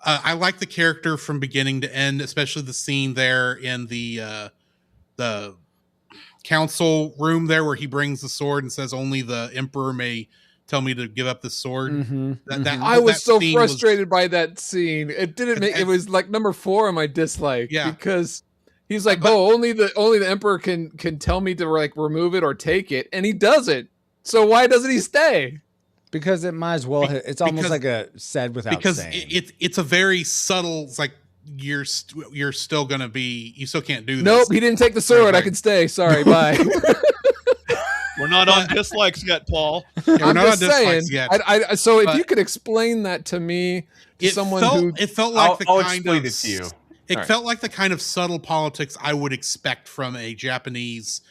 B: I like the character from beginning to end, especially the scene there in the council room there where he brings the sword and says only the emperor may tell me to give up the sword.
E: I was so frustrated by that scene. It didn't make it was like number 4 on my dislike.
B: Yeah,
E: because he's like, only the emperor can tell me to like remove it or take it, and he doesn't. So why doesn't he stay?
A: Because it might as well. It's almost like a said without saying.
B: It's a very subtle. It's like you're still gonna be. You still can't do this.
E: Nope, he didn't take the sword. I can stay. Sorry, bye.
D: We're not on dislikes yet, Paul.
B: Yeah, we're
E: I'm
B: not on
E: just saying.
B: dislikes yet.
E: So if
B: But
E: you could explain that to me, to someone who
B: it felt like
F: I'll
B: kind
F: explain
B: of
F: it to you.
B: It
E: All
B: felt like the kind of subtle politics I would expect from a Japanese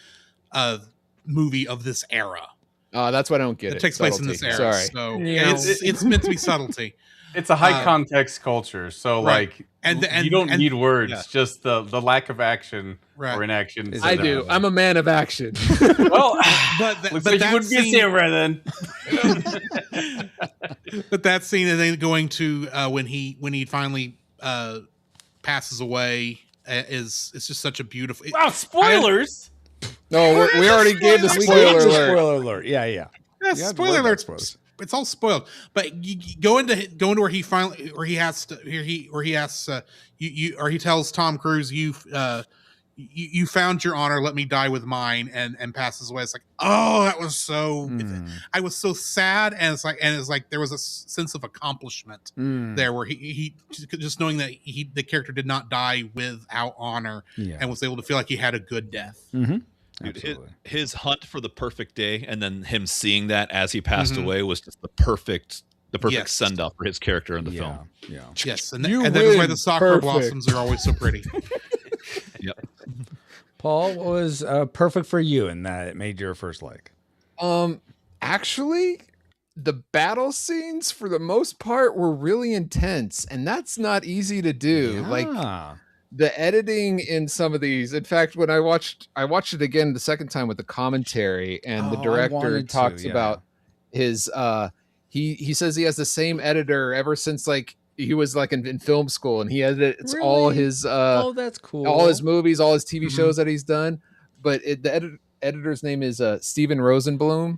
B: movie of this era.
E: that's why I don't get it.
B: It takes place in this era.
E: Sorry.
B: So
F: Yeah.
B: it's meant to be subtlety.
F: It's a high context culture, so
B: right.
F: like,
B: And
F: you don't need words,
D: yeah.
F: just the lack of action
B: Right.
F: or inaction.
A: Is
E: I
A: it
E: do. I'm a man of action.
F: Well,
B: But
F: looks
B: but
F: like you
B: that
F: would be a
B: scene,
F: samurai then.
B: but that scene and then going to when he finally passes away is it's just such a beautiful.
F: Wow, spoilers!
E: No, we already gave the
A: We
E: spoiler
A: gave the
E: alert.
A: Spoiler alert. Yeah, yeah.
B: Yeah,
A: You have to
B: spoiler
A: worry about
B: alert.
A: spoilers.
B: It's all spoiled. But you go into where he finally where he has to where he asks or he tells Tom Cruise you found your honor, let me die with mine, and passes away. It's like, oh, that was so. I was so sad, and it's like there was a sense of accomplishment there where he just knowing that the character did not die without honor and was able to feel like he had a good death.
D: Dude, his hunt for the perfect day, and then him seeing that as he passed away was just the perfect send off for his character in the film.
A: Yeah.
B: Yes, and that is why the sakura blossoms are always so pretty.
D: Yep.
A: Paul, what was perfect for you and that it made your first like?
E: Actually, the battle scenes for the most part were really intense, and that's not easy to do. Like the editing in some of these. In fact, when I watched it again the second time with the commentary, and the director talks about his he says he has the same editor ever since like he was like in film school, and he edits all his
A: that's cool.
E: all his movies, all his TV shows that he's done. But the editor's name is Steven Rosenblum,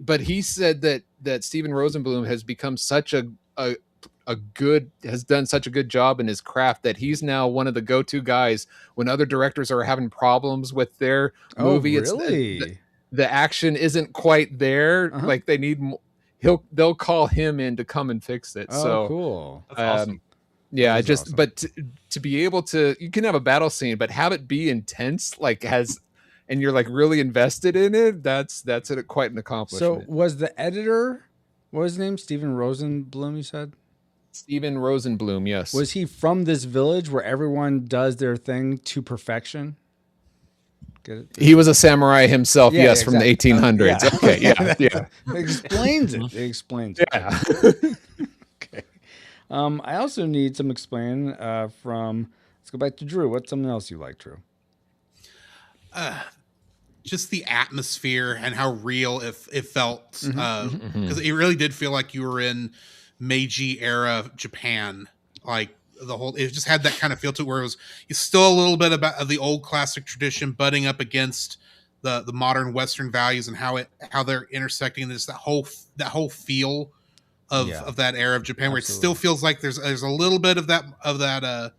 E: but he said that Steven Rosenblum has become such has done such a good job in his craft that he's now one of the go-to guys when other directors are having problems with their movie.
A: Really?
E: The action isn't quite there. Like they need they'll call him in to come and fix it. So
A: cool.
F: That's awesome.
E: Yeah,
A: That is awesome.
E: but to be able to, you can have a battle scene, but have it be intense, and you're like really invested in it. That's quite an accomplishment.
A: So was the editor, what was his name? Steven Rosenblum, you said?
E: Steven Rosenblum, yes.
A: Was he from this village where everyone does their thing to perfection? Get it?
E: He was a samurai himself,
A: Yeah,
E: yes,
A: exactly.
E: from the 1800s.
A: Yeah.
E: Okay, yeah.
A: It explains it. It explains it.
E: Yeah.
A: Okay. I also need some explaining from, let's go back to Drew. What's something else you like, Drew?
B: Just the atmosphere and how real it felt. Because it really did feel like you were in Meiji era Japan. Like it just had that kind of feel to it where it's still a little bit of the old classic tradition butting up against the modern Western values and how they're intersecting this, that whole feel of that era of Japan, where it still feels like there's a little bit of that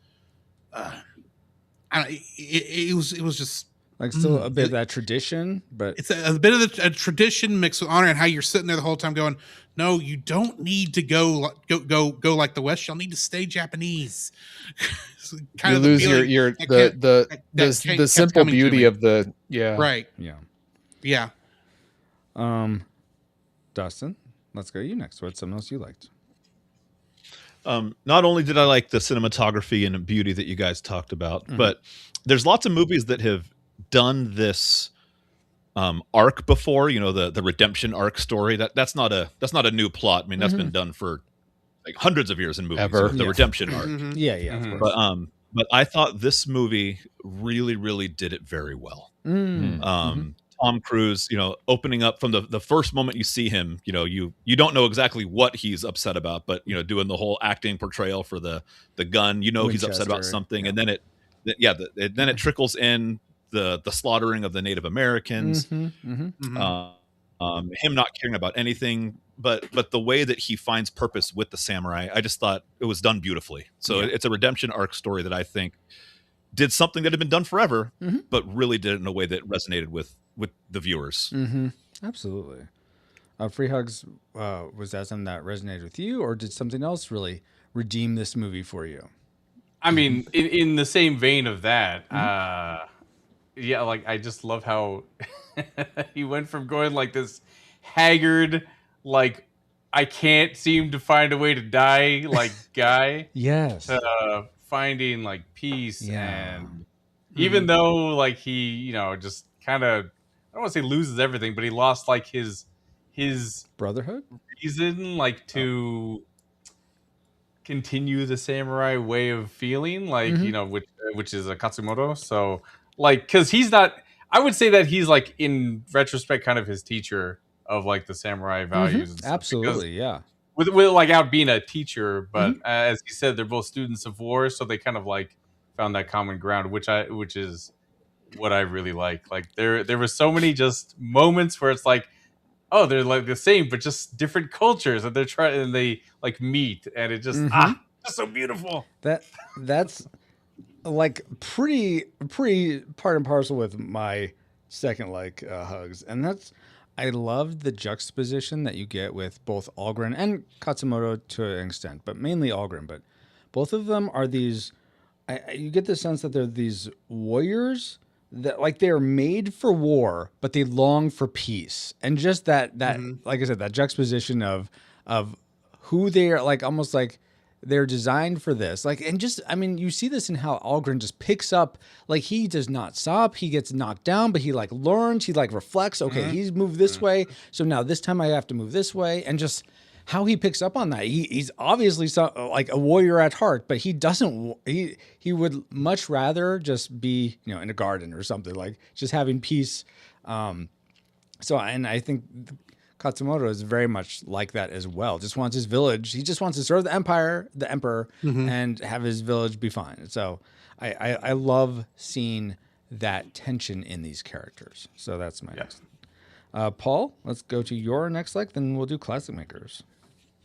B: it was just
A: like still a bit of that tradition, but
B: it's a bit of a tradition mixed with honor, and how you're sitting there the whole time going, no, you don't need to go like the West. You'll need to stay Japanese.
E: You lose the simple beauty of the
B: right.
A: Yeah. Dustin, let's go to you next. What's something else you liked?
D: Not only did I like the cinematography and beauty that you guys talked about, but there's lots of movies that have done this arc before. You know, the redemption arc story. That's not a new plot. I mean, that's been done for like hundreds of years in movies.
E: Ever.
D: The redemption arc.
A: Yeah. Of course.
D: But I thought this movie really, really did it very well. Tom Cruise, opening up from the first moment you see him, you don't know exactly what he's upset about, but doing the whole acting portrayal for the gun, he's upset about something, and then it trickles in the slaughtering of the Native Americans, him not caring about anything, but the way that he finds purpose with the samurai, I just thought it was done beautifully. So it's a redemption arc story that I think did something that had been done forever, but really did it in a way that resonated with the viewers.
A: Absolutely. Free Hugs, was that something that resonated with you, or did something else really redeem this movie for you?
F: I mean, in the same vein of that, yeah, like I just love how he went from going like this haggard, like I can't seem to find a way to die, like guy,
A: Yes.
F: to finding like peace,
A: Yeah.
F: and even though like he, just kind of, I don't want to say loses everything, but he lost like his
A: Brotherhood?
F: reason, like to continue the samurai way of feeling, like which is a Katsumoto. So like, because he's not, I would say that he's like in retrospect kind of his teacher of like the samurai values and stuff,
A: Absolutely, yeah.
F: with like out being a teacher, but as he said, they're both students of war, so they kind of like found that common ground, which is what I really like. Like there were so many just moments where it's like, oh, they're like the same, but just different cultures, and they like meet, and it just just so beautiful.
A: That's like pretty part and parcel with my second like Hugs, and that's, I love the juxtaposition that you get with both Algren and Katsumoto to an extent, but mainly Algren. But both of them are these. You get the sense that they're these warriors that like they're made for war, but they long for peace, and just that like I said, that juxtaposition of who they are, like almost like they're designed for this. Like, and just, I mean, you see this in how Algren just picks up, like he does not stop. He gets knocked down, but he like learns, he like reflects, okay, he's moved this way. So now this time I have to move this way. And just how he picks up on that. He's obviously like a warrior at heart, but he doesn't, he would much rather just be, in a garden or something, like just having peace. So, and I think Katsumoto is very much like that as well. Just wants his village. He just wants to serve the emperor, and have his village be fine. So I love seeing that tension in these characters. So that's my next. Paul, let's go to your next like, then we'll do classic makers.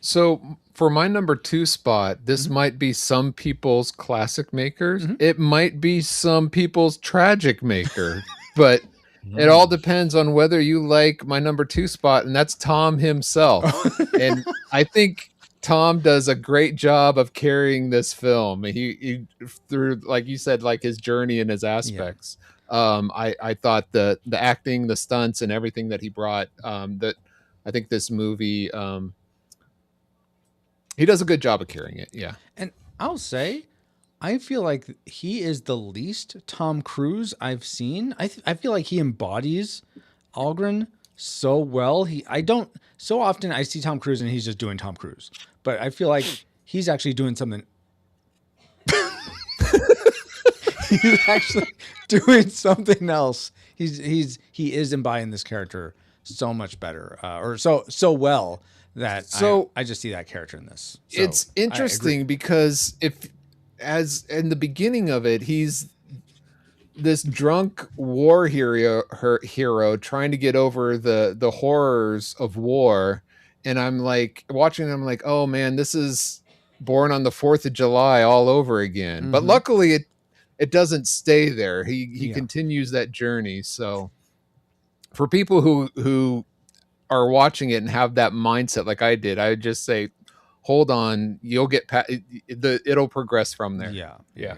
E: So for my number 2 spot, this might be some people's classic makers. It might be some people's tragic maker, but it all depends on whether you like my number 2 spot, and that's Tom himself. And I think Tom does a great job of carrying this film. He through, like you said, like his journey and his aspects. I thought the acting, the stunts, and everything that he brought. That I think this movie, he does a good job of carrying it. Yeah,
A: and I'll say, I feel like he is the least Tom Cruise I've seen. I feel like he embodies Algren so well. So often I see Tom Cruise and he's just doing Tom Cruise, but I feel like he's actually doing something. He's actually doing something else. He is embodying this character so much better, or so well that I just see that character in this. So
E: it's interesting because as in the beginning of it, he's this drunk war hero trying to get over the horrors of war, and I'm like watching him like, oh man, this is Born on the 4th of July all over again. But luckily it doesn't stay there. He continues that journey. So for people who are watching it and have that mindset like I did, I would just say, hold on, you'll get it'll progress from there.
A: Yeah.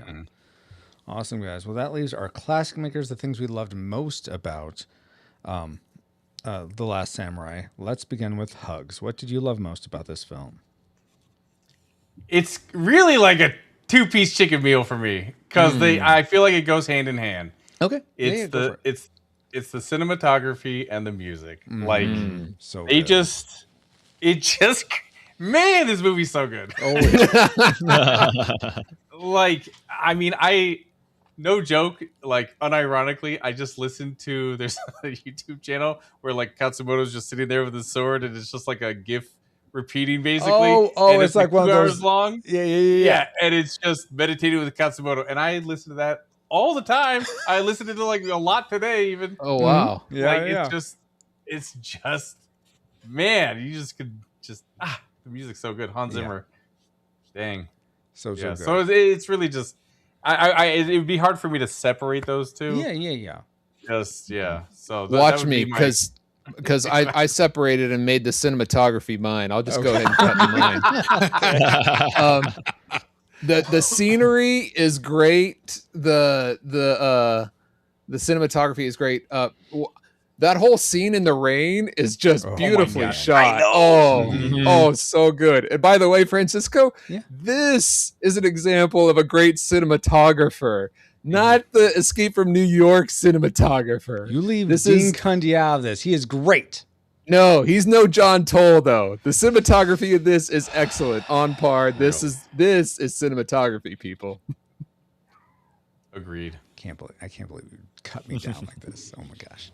A: Awesome, guys. Well, that leaves our classic makers, the things we loved most about The Last Samurai. Let's begin with Hugs. What did you love most about this film?
F: It's really like a 2-piece chicken meal for me, because I feel like it goes hand in hand.
A: Okay.
F: It's it's the cinematography and the music. Like
A: so
F: they
A: good.
F: Man, this movie's so good. Like, I mean, no joke, like unironically, I just listened to, there's a YouTube channel where like Katsumoto's just sitting there with his sword, and it's just like a GIF repeating basically.
A: Oh,
F: and
A: it's like
F: 2
A: one of
F: hours
A: those
F: long.
A: Yeah.
F: And it's just meditating with Katsumoto, and I listen to that all the time. I listened to it like a lot today, even.
E: Oh wow.
F: It's just, man, you just could just the music's so good. Hans Zimmer, dang,
A: so good.
F: So it's really just, it would be hard for me to separate those two.
A: Yeah.
F: So
E: watch me, because I separated and made the cinematography mine. I'll just go ahead and cut mine. The scenery is great. The The cinematography is great. That whole scene in the rain is just beautifully shot. Oh, so good. And by the way, Francisco, this is an example of a great cinematographer, not the Escape from New York cinematographer.
A: You leave Dean Cundy out of this. He is great.
E: No, he's no John Toll though. The cinematography of this is excellent, on par. This is cinematography, people.
F: Agreed.
A: I can't believe you cut me down like this. Oh my gosh.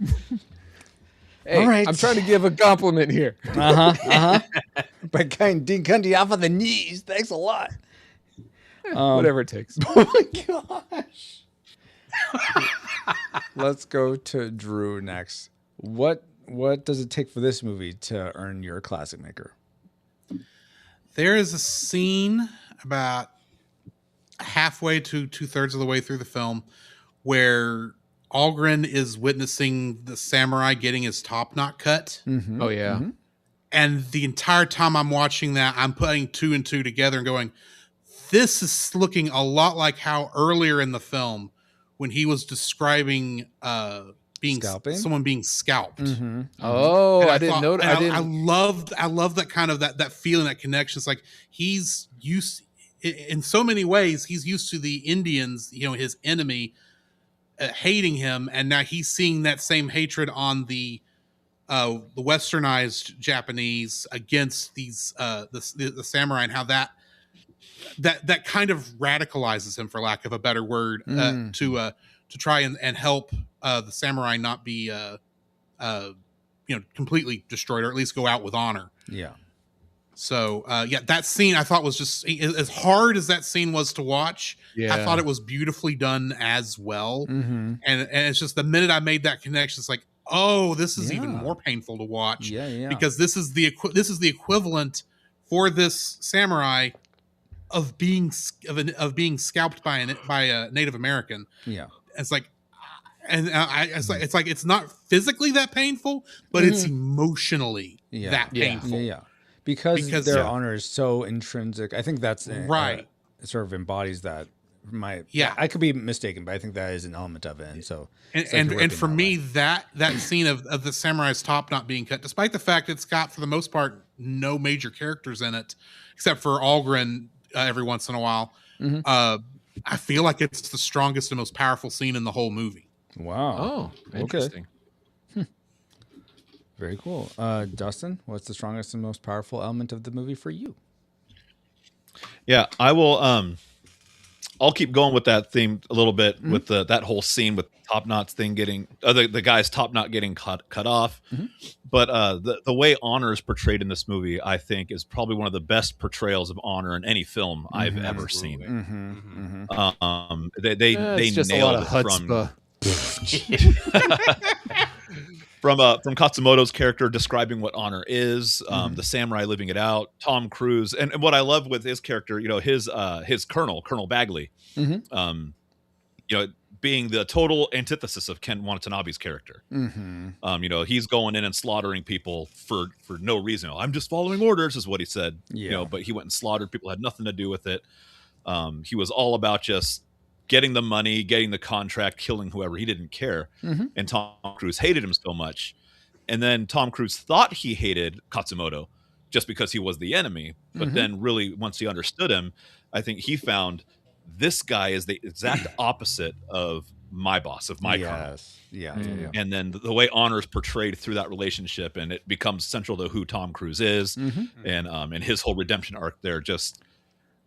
E: Hey,
A: all right.
E: I'm trying to give a compliment here.
A: By cutting Dean Cundy off of the knees. Thanks a lot.
E: Whatever it takes.
A: Oh my gosh. Let's go to Drew next. What does it take for this movie to earn your classic maker?
B: There is a scene about halfway to 2/3 of the way through the film where Algren is witnessing the samurai getting his top knot cut.
E: Mm-hmm. Oh yeah. Mm-hmm.
B: And the entire time I'm watching that, I'm putting 2 and 2 together and going, this is looking a lot like how earlier in the film when he was describing someone being scalped.
E: Mm-hmm. Oh, I didn't know that.
B: I love that kind of that feeling, that connection. It's like he's used in so many ways. He's used to the Indians, his enemy, hating him, and now he's seeing that same hatred on the westernized Japanese against these the samurai, and how that kind of radicalizes him, for lack of a better word, to try and help the samurai not be completely destroyed, or at least go out with honor.
A: Yeah.
B: So that scene I thought was just as hard as that scene was to watch.
E: Yeah.
B: I thought it was beautifully done as well.
A: Mm-hmm.
B: And it's just the minute I made that connection, it's like, oh, this is even more painful to watch. Because this is the equivalent for this samurai of being scalped by a Native American.
A: Yeah.
B: It's like, it's like it's not physically that painful, but it's emotionally that painful.
A: Yeah. Because their honor is so intrinsic. I think that's
B: right.
A: Sort of embodies that. I could be mistaken, but I think that is an element of it. And so,
B: and for me, that scene of the samurai's top not being cut, despite the fact it's got, for the most part, no major characters in it, except for Algren every once in a while.
A: Mm-hmm.
B: I feel like it's the strongest and most powerful scene in the whole movie.
A: Wow.
E: Oh, interesting.
A: Very cool. Dustin, what's the strongest and most powerful element of the movie for you?
D: Yeah, I will. I'll keep going with that theme a little bit, with that whole scene with top knots thing getting the guy's top knot getting cut off.
A: Mm-hmm.
D: But the way honor is portrayed in this movie, I think, is probably one of the best portrayals of honor in any film I've ever seen.
A: Mm-hmm. Mm-hmm.
D: They
E: just
D: nailed
E: a lot of chutzpah.
D: From Katsumoto's character describing what honor is, the samurai living it out, Tom Cruise, and what I love with his character, his Colonel Bagley, being the total antithesis of Ken Watanabe's character.
A: Mm-hmm.
D: He's going in and slaughtering people for no reason. I'm just following orders, is what he said.
A: Yeah.
D: But he went and slaughtered people, had nothing to do with it. He was all about just getting the money, getting the contract, killing whoever. He didn't care.
A: Mm-hmm.
D: And Tom Cruise hated him so much. And then Tom Cruise thought he hated Katsumoto just because he was the enemy. But then really, once he understood him, I think he found this guy is the exact opposite of my boss, of my colonel.
A: Yeah.
D: And then the way honor is portrayed through that relationship, and it becomes central to who Tom Cruise is, and his whole redemption arc there. Just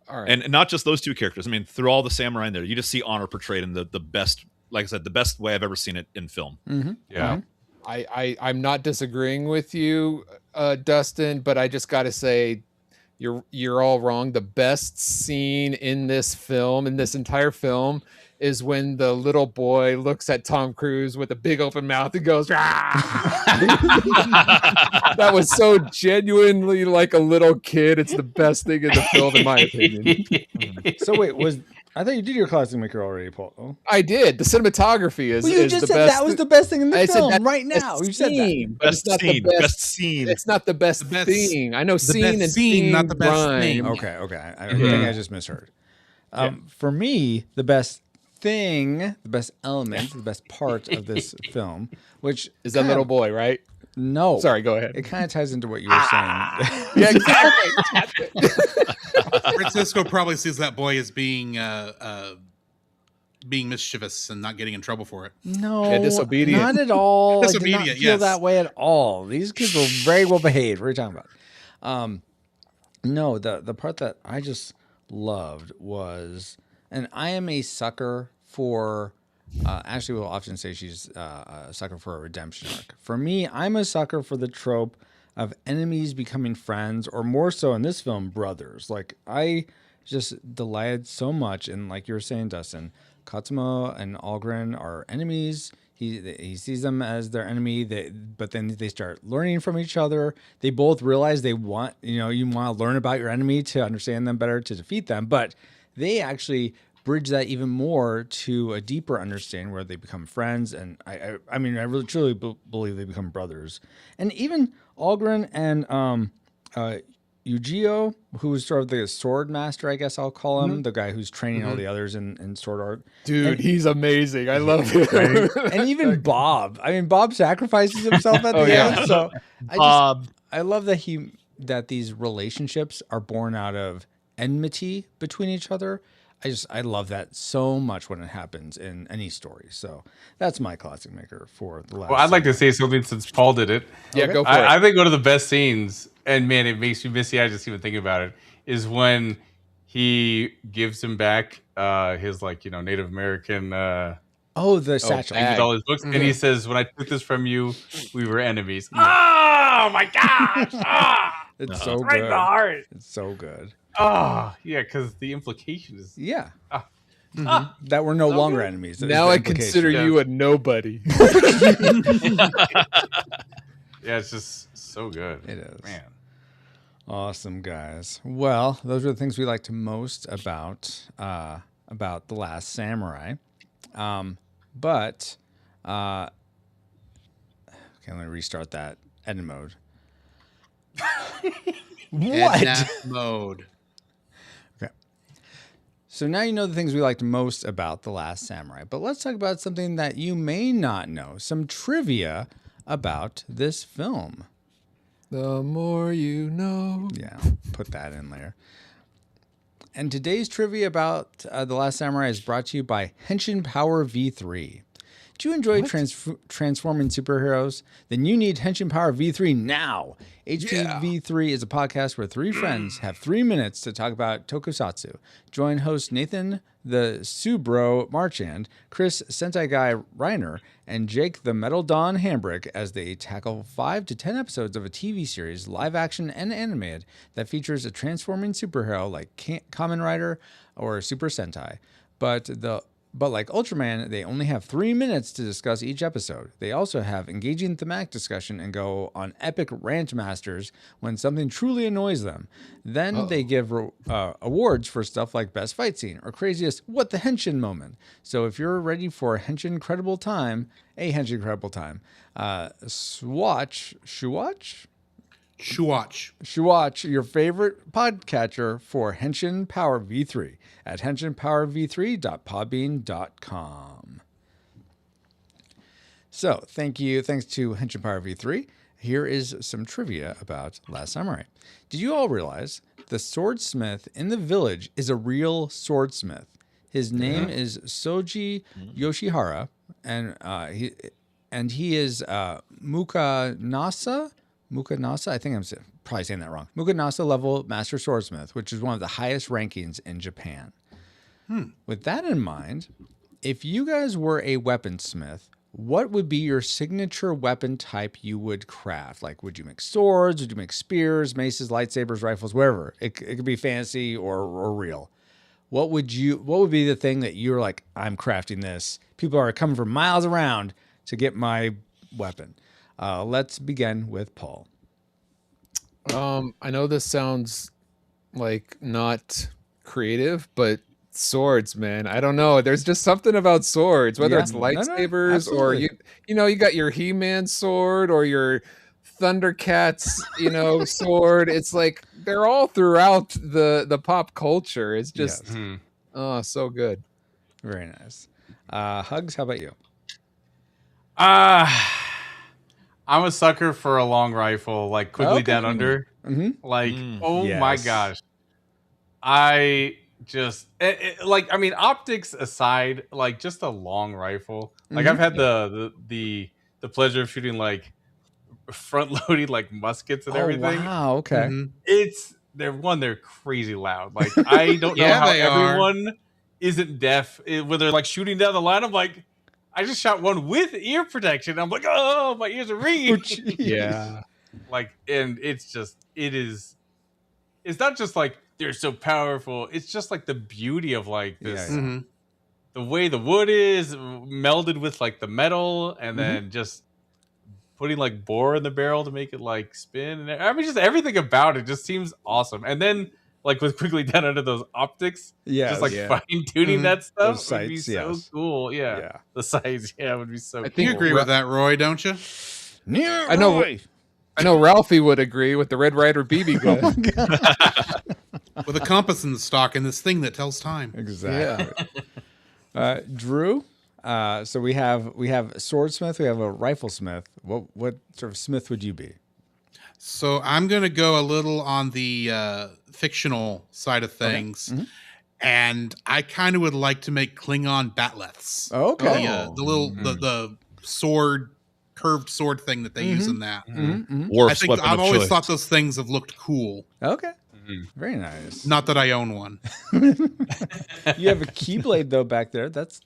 E: all right.
D: And not just those two characters. I mean, through all the samurai in there, you just see honor portrayed in the best, like I said, the best way I've ever seen it in film.
A: Mm-hmm.
F: Yeah.
E: I'm not disagreeing with you, Dustin, but I just got to say, you're all wrong. The best scene in this film, in this entire film, is when the little boy looks at Tom Cruise with a big open mouth and goes, that was so genuinely like a little kid. It's the best thing in the film, in my opinion.
A: So wait, I thought you did your classic maker already, Paul. Oh.
E: I did. The cinematography is.
A: Well, you just said that was the best thing in the film right now. You said that.
D: Best scene.
E: It's not the best thing. I know scene and
B: scene, not the best
E: rhyme.
B: thing.
A: Okay. I think I just misheard. For me, the best thing, the best element, the best part of this film, which
E: Is that little boy, right?
A: No.
E: Sorry, go ahead.
A: It kind of ties into what you were saying.
E: Yeah, exactly.
B: Francisco probably sees that boy as being mischievous and not getting in trouble for it.
A: No,
E: Yeah, disobedient.
A: not at all. I did not
B: Disobedient,
A: feel
B: yes.
A: that way at all. These kids were very well behaved. What are you talking about? No, the part that I just loved was, and I am a sucker for. Ashley will often say she's a sucker for a redemption arc. For me, I'm a sucker for the trope of enemies becoming friends, or more so in this film, brothers. Like, I just delighted so much in, like you were saying, Dustin, Katsumo and Algren are enemies. He sees them as their enemy, but then they start learning from each other. They both realize you want to learn about your enemy to understand them better, to defeat them, but they actually bridge that even more to a deeper understanding where they become friends. And I mean, I really truly believe they become brothers. And even Algren and Eugeo, who's sort of the sword master, I guess I'll call him, the guy who's training all the others in sword art.
E: Dude, he's amazing. I love him.
A: Right? And even Bob. I mean, Bob sacrifices himself at the end. So I love that these relationships are born out of enmity between each other. I love that so much when it happens in any story. So that's my classic maker for the last.
F: Well, I'd like to say something since Paul did it.
E: Yeah, go for it.
F: I think one of the best scenes, and man, it makes me misty eyed just even thinking about it, is when he gives him back his Native American
A: the satchel
F: with all his books, and he says, "When I took this from you, we were enemies." Oh my gosh!
A: It's so good.
F: Right in the heart.
A: It's so good.
F: Oh yeah, because the implication is
A: that we're no longer enemies. That is
E: Now
A: the
E: I
A: implication.
E: consider you a nobody.
F: Yeah, it's just so good.
A: It is.
F: Man.
A: Awesome, guys. Well, those are the things we liked most about The Last Samurai. But okay, let me restart that edit mode. What?
B: Edna mode.
A: Okay. So now you know the things we liked most about The Last Samurai. But let's talk about something that you may not know. Some trivia about this film.
E: The more you know.
A: Yeah, put that in there. And today's trivia about The Last Samurai is brought to you by Henshin Power V3. Do you enjoy transforming superheroes? Then you need Henshin Power V3 now. HPV3 is a podcast where three friends have 3 minutes to talk about tokusatsu. Join host Nathan the Subro Marchand, Chris Sentai Guy Reiner, and Jake the Metal Dawn Hambrick as they tackle 5 to 10 episodes of a TV series, live action and animated, that features a transforming superhero like Kamen Rider or Super Sentai. But like Ultraman, they only have 3 minutes to discuss each episode. They also have engaging thematic discussion and go on epic rant masters when something truly annoys them. Then they give awards for stuff like best fight scene or craziest what the Henshin moment. So if you're ready for a Henshin credible time, Shuwatch, your favorite podcatcher for Henshin Power V3 at henshinpowerv3.podbean.com. So thanks to Henshin Power V3. Here is some trivia about Last Samurai. Did you all realize the swordsmith in the village is a real swordsmith? His name is Soji Yoshihara, and he is Mukanasa, I think I'm probably saying that wrong. Mukanasa level master swordsmith, which is one of the highest rankings in Japan. With that in mind, if you guys were a weaponsmith, what would be your signature weapon type you would craft? Like, would you make swords? Would you make spears, maces, lightsabers, rifles, wherever? It could be fantasy or real. What would be the thing that you're like, I'm crafting this? People are coming from miles around to get my weapon. Let's begin with Paul.
E: I know this sounds like not creative, but swords, man. I don't know. There's just something about swords, whether it's lightsabers or you got your He-Man sword or your Thundercats, sword. It's like they're all throughout the pop culture. It's just so good.
A: Very nice. Hugs, how about you?
F: I'm a sucker for a long rifle, like Quigley
A: Okay.
F: Down Under.
A: Mm-hmm.
F: Like, oh my
A: Yes.
F: gosh. I just like, I mean, optics aside, like just a long rifle. Like I've had the pleasure of shooting like front loading like muskets and
A: Oh,
F: everything.
A: wow. Okay.
F: They're crazy loud. Like I don't know
B: Yeah,
F: how
B: they are.
F: everyone isn't deaf when they're like shooting down the line. I'm like, I just shot one with ear protection. I'm like, oh, my ears are ringing.
E: Yeah.
F: Like, and it's not just like they're so powerful. It's just like the beauty of like this,
A: Yeah.
F: the way the wood is melded with like the metal, and then just putting like bore in the barrel to make it like spin. And I mean, just everything about it just seems awesome. And then like with Quickly Down Under, those optics, just like fine tuning that stuff
A: Those
F: would be
A: sights,
F: so
A: yes.
F: cool. Yeah.
A: Yeah.
F: The sights, would be so.
E: I
F: cool.
E: think
B: You agree with that, Roy, don't you?
E: I know Ralphie would agree with the Red Ryder BB gun.
B: With a compass in the stock and this thing that tells time.
A: Exactly. Drew, so we have swordsmith, we have a riflesmith. What sort of smith would you be?
B: So I'm going to go a little on the fictional side of things. And I kind of would like to make Klingon batleths.
A: Okay.
B: The little the sword, curved sword thing that they use in that.
D: Worf's weapon
B: I've
D: of
B: always
D: choice.
B: thought those things have looked cool.
A: Okay. Very nice.
B: Not that I own one.
A: You have a keyblade though back there. That's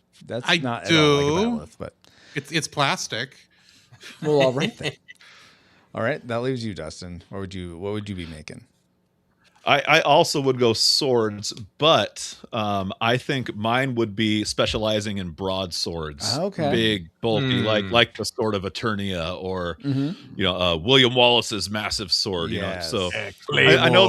B: I
A: not
B: do.
A: at all like a bat'leth, but
B: It's plastic.
A: well, all right then. All right, that leaves you, Dustin. What would you be making?
D: I also would go swords, but I think mine would be specializing in broadswords.
A: Okay.
D: Big, bulky, like the sword of Eternia, or William Wallace's massive sword.
A: Yes.
D: So I know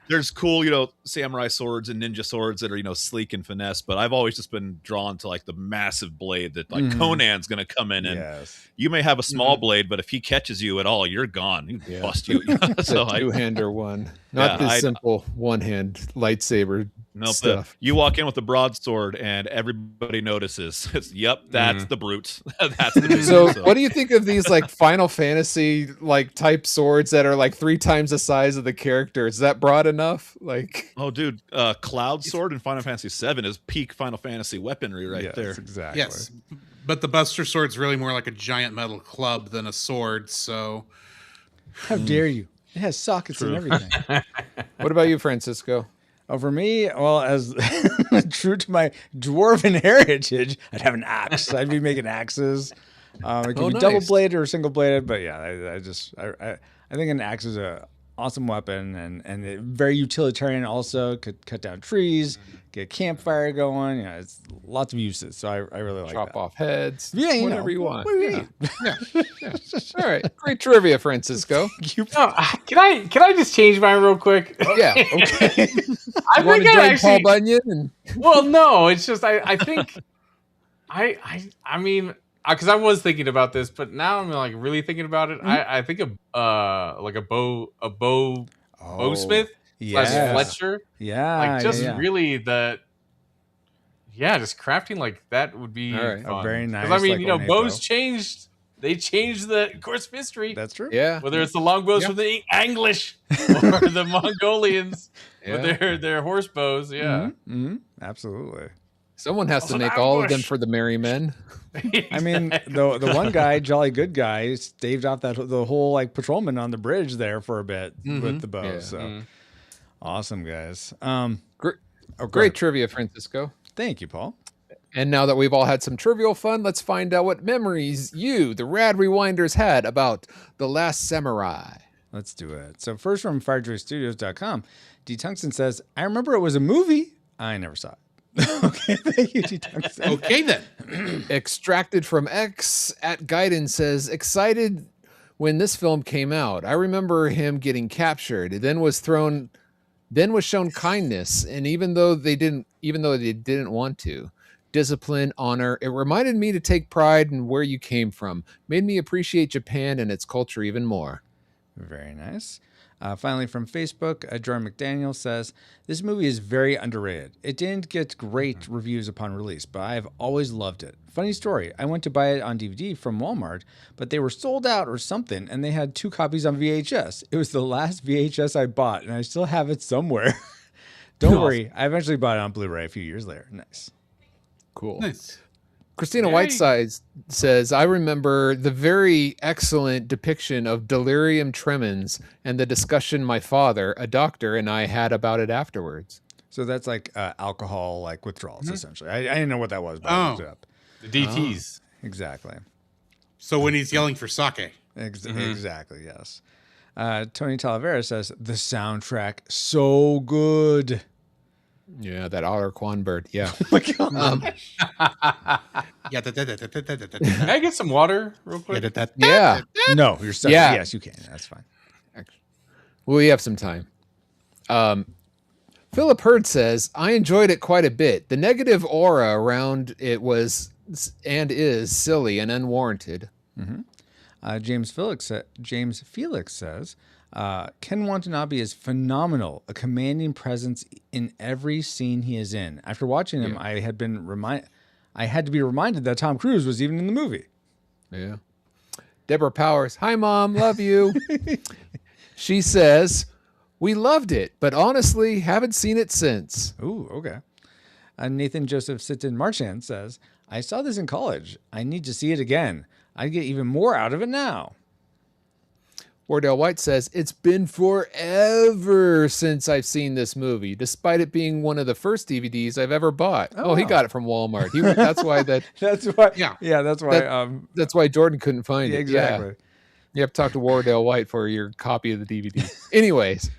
D: there's cool, samurai swords and ninja swords that are, sleek and finesse, but I've always just been drawn to like the massive blade that like Conan's going to come in, and you may have a small blade, but if he catches you at all, you're gone. He bust you.
E: So two-hander one, not the simple one-hand lightsaber stuff.
D: You walk in with a broadsword and everybody notices. Yep, that's the brute. That's the dude.
E: So what do you think of these like Final Fantasy like type swords that are like 3 times the size of the character? Is that broad enough? Like,
D: oh dude, Cloud Sword in Final Fantasy VII is peak Final Fantasy weaponry right there.
A: Exactly.
B: Yes. But the Buster Sword's really more like a giant metal club than a sword, so
A: How dare you? It has sockets and everything.
E: what about you, Francisco?
A: Oh, for me, well, as true to my dwarven heritage, I'd have an axe. I'd be making axes. It can be double bladed or single bladed, but yeah, I think an axe is a awesome weapon and very utilitarian. Also, could cut down trees, get a campfire going. Yeah, it's lots of uses. So I really like
E: Chop
A: that.
E: off heads.
A: Yeah,
E: whatever you want.
A: Yeah.
E: All right, great trivia, Francisco.
F: Can I just change mine real quick?
E: Yeah.
A: Okay.
F: I
E: Want
F: think
E: to
F: I
E: join Paul
F: actually.
E: Bunyan? And
F: Well, no, it's just I think I mean, because I was thinking about this, but now I'm like really thinking about it. I think like a bowsmith
A: yes.
F: Fletcher.
A: Yeah.
F: Like just
A: yeah.
F: really just crafting like that would be
E: All right.
F: fun.
A: Very nice,
F: 'Cause I mean,
A: like
F: bows
A: ornate
F: changed. They changed the course of history.
A: That's true.
E: yeah.
F: Whether it's the longbows from the English or the Mongolians with their horse bows, yeah.
A: Absolutely.
E: Someone has to
F: Also
E: make
F: an
E: all of them
F: ambush.
E: for the merry men.
A: I mean, the one guy, jolly good guy, staved off the whole like patrolman on the bridge there for a bit with the bow.
E: Yeah.
A: So awesome, guys.
E: Great trivia, Francisco.
A: Thank you, Paul.
E: And now that we've all had some trivial fun, let's find out what memories you, the Rad Rewinders, had about The Last Samurai.
A: Let's do it. So first from FireJoyStudios.com, D. Tungsten says, I remember it was a movie. I never saw it. Okay, thank you, D. Tungsten.
B: okay then.
E: Extracted from X at Gaiden says, excited when this film came out. I remember him getting captured. Then was shown kindness, and even though they didn't want to, discipline, honor. It reminded me to take pride in where you came from. Made me appreciate Japan and its culture even more.
A: Very nice. Finally, from Facebook, Jordan McDaniel says, this movie is very underrated. It didn't get great reviews upon release, but I have always loved it. Funny story, I went to buy it on DVD from Walmart, but they were sold out or something, and they had 2 copies on VHS. It was the last VHS I bought, and I still have it somewhere. Don't worry, I eventually bought it on Blu-ray a few years later. Nice.
E: Cool.
B: Nice.
E: Christina Whiteside says, I remember the very excellent depiction of delirium tremens and the discussion my father, a doctor, and I had about it afterwards.
A: So that's like alcohol, like withdrawals, essentially. I didn't know what that was, but I looked it up.
F: The DTs.
A: Exactly.
B: So when he's yelling for sake.
A: Exactly, yes. Tony Talavera says, the soundtrack, so good.
E: Yeah, that Otter Quan bird. Yeah.
A: Oh my God.
B: Yeah.
F: Can I get some water real quick?
E: Yeah.
A: No, you're stuck.
E: Yeah.
A: Yes, you can. That's fine.
E: We have some time. Philip Hurd says, I enjoyed it quite a bit. The negative aura around it was and is silly and unwarranted.
A: James Felix says, Ken Watanabe is phenomenal, a commanding presence in every scene he is in. After watching him, I had to be reminded that Tom Cruise was even in the movie.
E: Yeah. Deborah Powers, hi Mom, love you. She says, we loved it, but honestly haven't seen it since.
A: Ooh, okay. Nathan Joseph Sitton Marchand says, I saw this in college. I need to see it again. I'd get even more out of it now.
E: Wardell White says, it's been forever since I've seen this movie, despite it being one of the first DVDs I've ever bought. Oh, he got it from Walmart. That's why
A: that's why.
B: Yeah.
A: That's why.
E: That's why Jordan couldn't find it.
A: Exactly.
E: Yeah. You have to talk to Wardell White for your copy of the DVD. Anyways,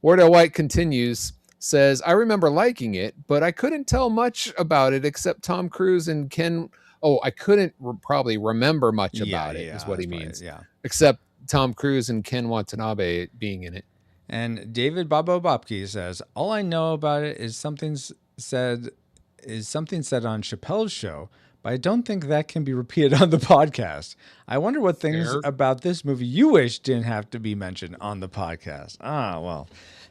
E: Wardell White continues, says, I remember liking it, but I couldn't tell much about it except Tom Cruise and Ken. Oh, I couldn't probably remember much about it, is what he means.
A: Yeah.
E: Except Tom Cruise and Ken Watanabe being in it.
A: And David Bobo Bobke says, all I know about it is something said on Chappelle's show, but I don't think that can be repeated on the podcast. I wonder what things about this movie you wish didn't have to be mentioned on the podcast. Well,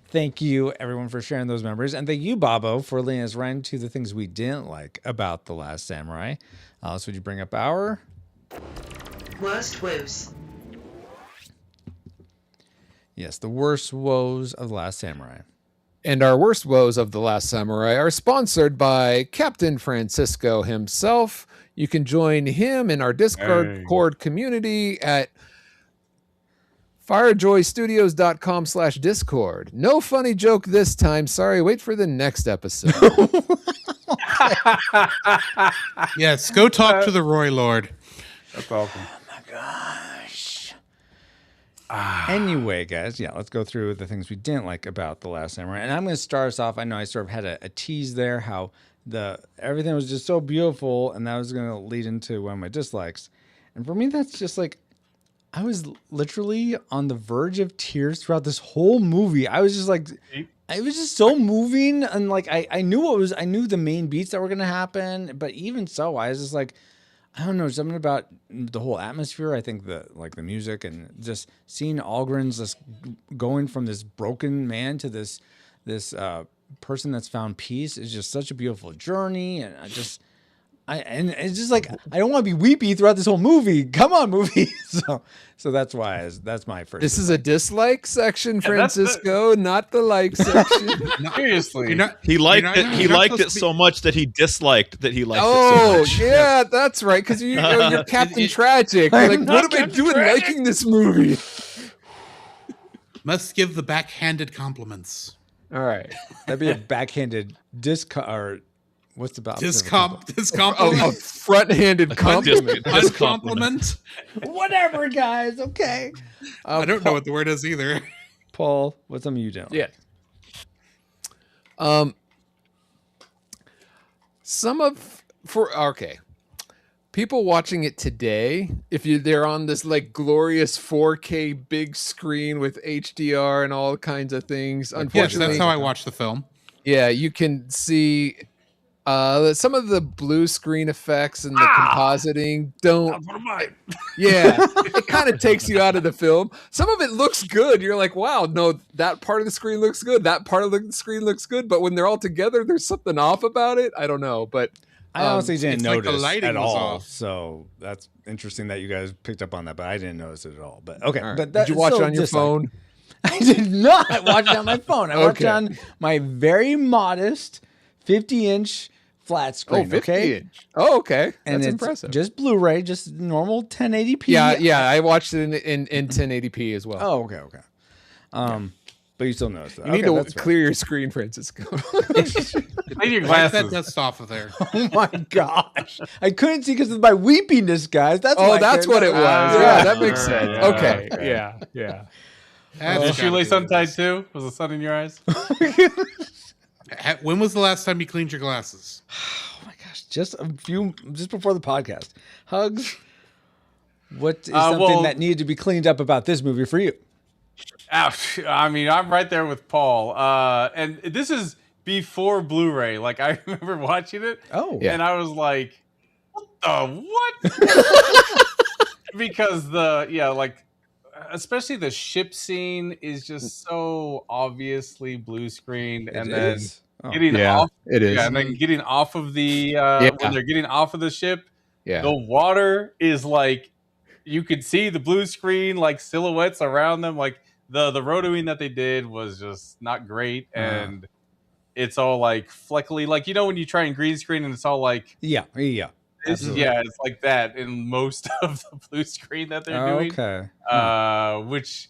A: thank you everyone for sharing those memories. And thank you, Bobo, for leading us right into the things we didn't like about The Last Samurai. So would you bring up our
G: Worst woes.
A: Yes, the worst woes of The Last Samurai.
E: And our worst woes of The Last Samurai are sponsored by Captain Francisco himself. You can join him in our Discord community at firejoystudios.com/Discord. No funny joke this time. Sorry, wait for the next episode.
B: Yes, go talk to the Roy Lord.
F: That's awesome.
A: Oh my gosh. Anyway, guys, let's go through the things we didn't like about The Last Samurai. And I'm going to start us off. I know I sort of had a tease there, how everything was just so beautiful, and that was going to lead into one of my dislikes. And for me, that's just like, I was literally on the verge of tears throughout this whole movie. I was just like, it was just so moving, and like I knew the main beats that were going to happen, but even so, I was just like, I don't know, something about the whole atmosphere. I think the music and just seeing Algren's just going from this broken man to this person that's found peace is just such a beautiful journey. And and it's just like, I don't want to be weepy throughout this whole movie. Come on, movie. So that's why that's my first.
E: This is a dislike section, Francisco, not the like section.
F: Seriously.
D: He liked it. He liked it so much that he disliked that he liked it so
E: Oh,
D: much.
E: yeah, that's right. Because you're Captain Tragic. You're like, what am I doing liking this movie?
B: Must give the backhanded compliments.
E: All right.
A: That'd be a backhanded or what's the
B: Discompliment.
E: Front-handed compliment.
B: Uncompliment.
A: Whatever, guys. Okay.
B: I don't know what the word is either.
A: Paul, what's something you don't like?
E: Yeah. People watching it today, they're on this like glorious 4K big screen with HDR and all kinds of things. Unfortunately,
B: yes, that's how I watch the film.
E: Yeah, you can see Some of the blue screen effects and the compositing don't.
F: What am I?
E: Yeah, it kind of takes you out of the film. Some of it looks good. You're like, wow, no, that part of the screen looks good. That part of the screen looks good. But when they're all together, there's something off about it. I don't know. But
A: I honestly didn't
B: it's like the
A: notice
B: lighting
A: at
B: was
A: all.
B: off.
A: So that's interesting that you guys picked up on that, but I didn't notice it at all. But okay,
E: all right.
A: but
E: Did you watch it on your phone?
A: I did not watch it on my phone. I watched it
E: Okay.
A: on my very modest 50-inch flat screen.
E: 50
A: okay,
E: inch. Oh, okay.
A: and
E: That's
A: it's
E: impressive.
A: just Blu-ray, just normal 1080p.
E: Yeah. I watched it in 1080p as well.
A: Oh, okay. But you still noticed that.
E: You need
A: Okay,
E: to
A: that's fair.
E: clear your screen, Francisco.
F: Clean your
B: Wipe that
F: glasses.
B: dust off of there.
A: Oh my gosh, I couldn't see because of my weepiness, guys. That's why I
E: that's
A: couldn't-
E: what it was.
F: Ah,
E: Yeah, that makes
F: yeah,
E: sense.
F: yeah,
E: Okay.
F: okay.
E: Yeah.
B: That's
F: Is your
B: gotta
F: shoelace
B: be what it
F: untied
B: is.
F: too? Was the sun in your eyes?
B: When was the last time you cleaned your glasses?
A: Oh my gosh, just before the podcast. Hugs. What is something
F: well-
A: that needed to be cleaned up about this movie for you?
F: I mean, I'm right there with Paul. And this is before Blu-ray. Like, I remember watching it,
A: Oh,
E: Yeah.
F: and I was like, "What the what?" Because especially the ship scene is just so obviously blue screened, and then getting
E: Yeah,
F: off,
E: it is.
F: and then getting off of the when they're getting off of the ship,
E: Yeah.
F: the water is like you could see the blue screen like silhouettes around them. Like the rotoing that they did was just not great, and it's all like fleckily, like when you try and green screen and it's all like
A: yeah.
F: it's like that in most of the blue screen that they're doing.
A: Okay.
F: Which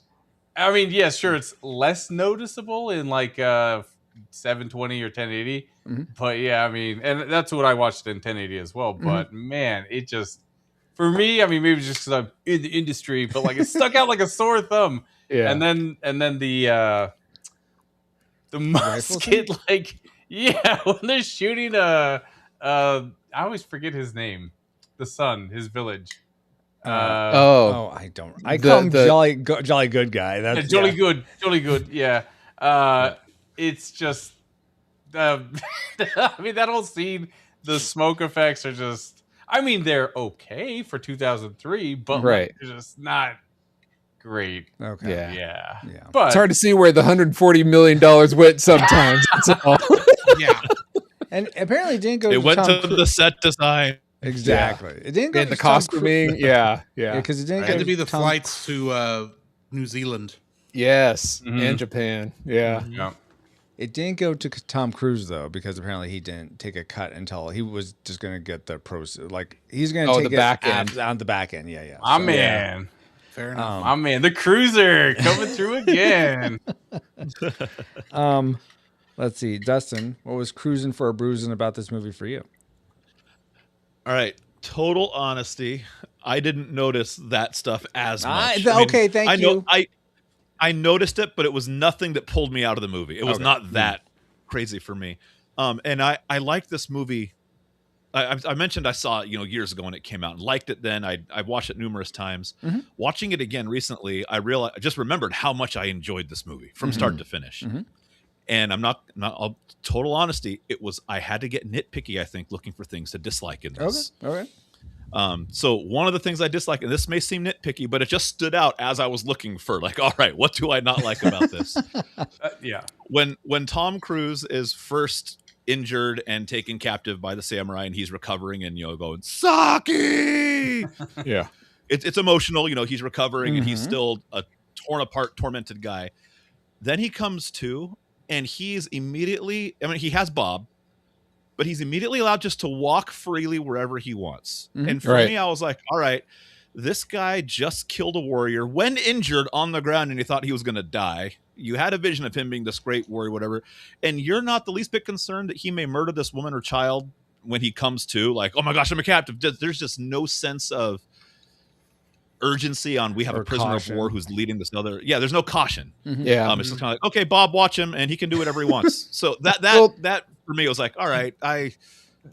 F: I mean, yeah, sure, it's less noticeable in like 720 or 1080, but yeah, I mean, and that's what I watched in 1080 as well. But man, it just for me, I mean, maybe just because I'm in the industry, but like it stuck out like a sore thumb.
E: Yeah.
F: And then the musket, like when they're shooting I always forget his name, the son, his village.
A: I don't. I call him Jolly Good Guy. That's
F: Jolly Good. Yeah. It's just. I mean, that whole scene, the smoke effects are just. I mean, they're okay for 2003, but like, they're just not great.
A: Okay.
E: Yeah.
F: Yeah. But
E: It's hard to see where the $140 million went sometimes. That's all.
B: Yeah.
A: And apparently it didn't go
D: It
A: to
D: went
A: Tom
D: to the set design.
A: Exactly. It didn't go
E: And
A: to
E: the
A: Tom Cruise.
E: costuming. Yeah.
A: Because it didn't
B: It
A: go
B: had to be the
A: Tom
B: flights to New Zealand.
E: Yes. And Japan. Yeah.
F: Yeah.
A: It didn't go to Tom Cruise though, because apparently he didn't take a cut until he was just going to get the pros. Like he's going to take
E: the
A: it
E: back end.
A: on the back end. Yeah.
F: My
A: So,
F: man.
B: Fair enough.
F: My man. The cruiser coming through again.
A: Let's see, Dustin, what was cruising for a bruising about this movie for you?
D: All right. Total honesty. I didn't notice that stuff as much.
A: Okay, thank you.
D: I noticed it, but it was nothing that pulled me out of the movie. It was not that crazy for me. And I liked this movie. I mentioned I saw it, years ago when it came out and liked it then. I watched it numerous times. Watching it again recently, I just remembered how much I enjoyed this movie from start to finish. And I'm not total honesty. I had to get nitpicky, I think, looking for things to dislike in this.
A: Okay.
D: So one of the things I dislike, and this may seem nitpicky, but it just stood out as I was looking for, like, all right, what do I not like about this?
F: Yeah.
D: When Tom Cruise is first injured and taken captive by the samurai, and he's recovering, and going Saki,
E: Yeah.
D: it's emotional. He's recovering, and he's still a torn apart, tormented guy. Then he comes to, and he's immediately. I mean, he has Bob. But he's immediately allowed just to walk freely wherever he wants. And for me, I was like, all right, this guy just killed a warrior when injured on the ground and he thought he was going to die. You had a vision of him being this great warrior, whatever. And you're not the least bit concerned that he may murder this woman or child when he comes to, like, oh my gosh, I'm a captive. There's just no sense of urgency on we have a prisoner of war who's leading this other. Yeah, there's no caution.
E: Yeah.
D: It's just kind of like, okay, Bob, watch him and he can do whatever he wants. So that for me was like, all right, I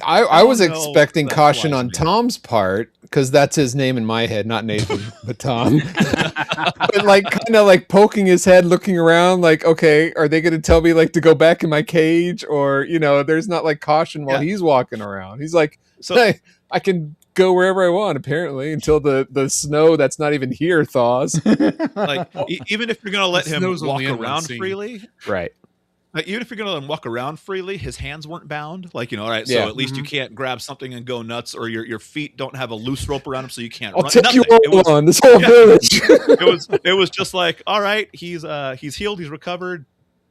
E: I was
D: don't know
E: expecting
D: if that
E: caution
D: flies
E: on
D: me.
E: Tom's part because that's his name in my head, not Nathan, but Tom. But like kind of like poking his head, looking around, like, okay, are they going to tell me like to go back in my cage, or there's not like caution while
D: Yeah.
E: he's walking around. He's like,
D: So
E: hey, I can go wherever I want apparently until the snow that's not even here thaws.
D: like even if you're gonna let him
B: snow's
D: walk
B: only in one
D: around
B: scene.
D: freely,
E: Right.
D: like, even if you're gonna let him walk around freely, his hands weren't bound. Like, all right, so
E: Yeah.
D: at least you can't grab something and go nuts, or your feet don't have a loose rope around him, so you can't
E: I'll
D: run.
E: take you
D: Nothing. It
E: all
D: was,
E: on this whole
D: yeah.
E: village.
D: it was just like, all right, he's healed, he's recovered.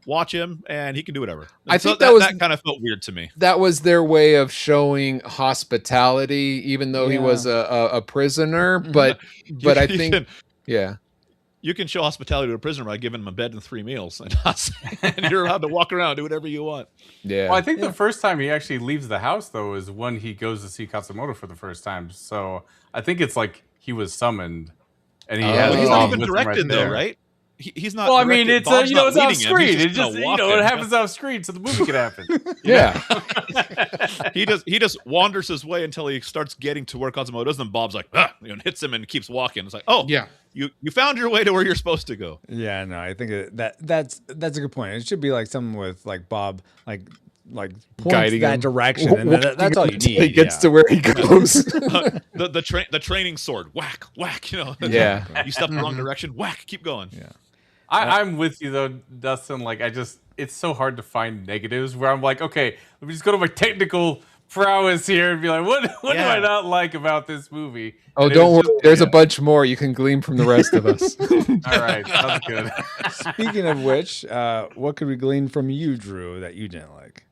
D: Watch him, and he can do whatever.
E: I
D: And so
E: think that
D: kind of felt weird to me.
E: that was their way of showing hospitality, even though he was a prisoner. But I
D: You
E: think,
D: can-
E: yeah,
D: you can show hospitality to a prisoner by giving him a bed and 3 meals, and you're allowed to walk around, do whatever you want.
E: yeah.
F: Well, I think the first time he actually leaves the house, though, is when he goes to see Katsumoto for the first time. So I think it's like he was summoned, and he has.
E: Well,
D: He's
E: Oh,
D: not
F: Bob
D: even
F: with him
D: directed though,
F: there.
D: right? He's not.
F: Well, I mean,
D: directed.
F: it's
D: Bob's not
F: it's off
D: leading him.
F: screen.
D: He's
F: It
D: just
F: just
D: gonna walk
F: it
D: him.
F: happens off screen, so the movie can happen.
E: Yeah.
D: He just wanders his way until he starts getting to where Katsumoto is, and Bob's like, and hits him and keeps walking. It's like, oh,
B: Yeah.
D: you found your way to where you're supposed to go.
A: Yeah, no, I think that's a good point. It should be like someone with like Bob, like points
E: Guiding
A: that
E: him.
A: direction, and that's all you
E: Until
A: need.
E: he gets to where he goes.
D: The training sword, whack, whack.
E: Yeah.
D: You stepped the wrong direction, whack, keep going.
A: Yeah.
F: I'm with you though, Dustin. Like, it's so hard to find negatives where I'm like, okay, let me just go to my technical prowess here and be like, what do I not like about this movie?
E: Oh,
F: And it
E: don't
F: was
E: worry. There's a bunch more you can glean from the rest of us.
F: All right, sounds good.
A: Speaking of which, what could we glean from you, Drew, that you didn't like?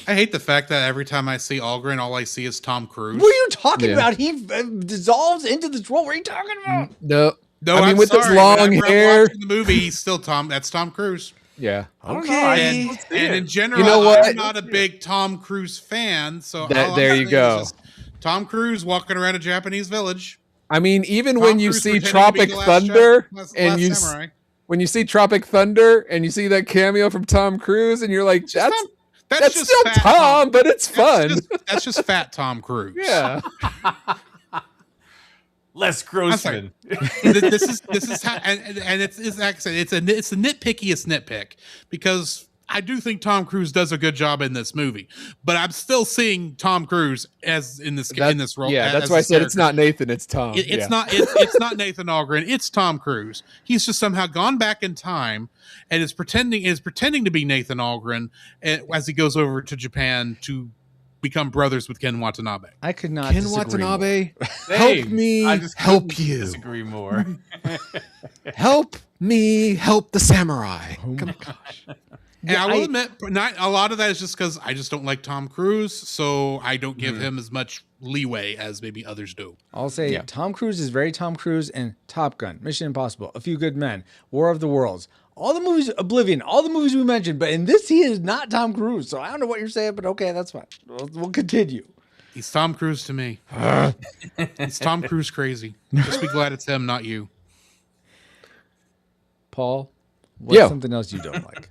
B: I hate the fact that every time I see Algren, all I see is Tom Cruise.
A: What are you talking
E: Yeah.
A: about? He dissolves into this role. What are you talking about?
E: No.
B: No,
E: I mean,
B: I'm
E: with his
B: sorry,
E: long
B: whenever I'm
E: hair.
B: watching the movie, he's still Tom. That's Tom Cruise.
E: Yeah.
F: I don't know, I
A: Okay.
F: don't see
B: And
F: it.
B: in general,
E: You know what?
B: I'm not a big Tom Cruise fan. So
E: That-
B: all I'm
E: there you
B: saying is
E: go.
B: just Tom Cruise walking around a Japanese village.
E: I mean, even
B: Tom
E: when you
B: Cruise
E: see
B: pretending to be
E: Tropic
B: the last
E: Thunder
B: last
E: and you
B: samurai.
E: when you see Tropic Thunder and you see that cameo from Tom Cruise and you're like,
B: It's just
E: that's
B: just
E: still
B: fat
E: Tom, but it's fun.
B: That's just fat Tom Cruise.
E: Yeah.
F: Les Grossman.
B: This is how, and it's like I said, it's the nitpickiest nitpick because I do think Tom Cruise does a good job in this movie, but I'm still seeing Tom Cruise as in this role.
E: Yeah, that's
B: as
E: why I
B: this
E: said it's
B: character.
E: not Nathan, it's Tom.
B: It's
E: Yeah.
B: not it's not Nathan Algren. It's Tom Cruise. He's just somehow gone back in time and is pretending to be Nathan Algren as he goes over to Japan to become brothers with Ken Watanabe.
A: I could not.
E: Ken
A: disagree
E: Watanabe,
F: Same.
E: help me
F: I just
E: help
F: couldn't
E: you.
F: Disagree more.
E: Help me help the samurai.
A: more.
E: Come on.
B: And I will admit, not a lot of that is just because I just don't like Tom Cruise, so I don't give him as much leeway as maybe others do.
A: I'll say
E: Yeah.
A: Tom Cruise is very Tom Cruise and Top Gun, Mission Impossible, A Few Good Men, War of the Worlds, all the movies, Oblivion, all the movies we mentioned. But in this, he is not Tom Cruise. So I don't know what you're saying, but okay, that's fine. We'll continue.
B: He's Tom Cruise to me. He's Tom Cruise crazy. Just be glad it's him, not you.
A: Paul, what's
E: Yo.
A: something else you don't like?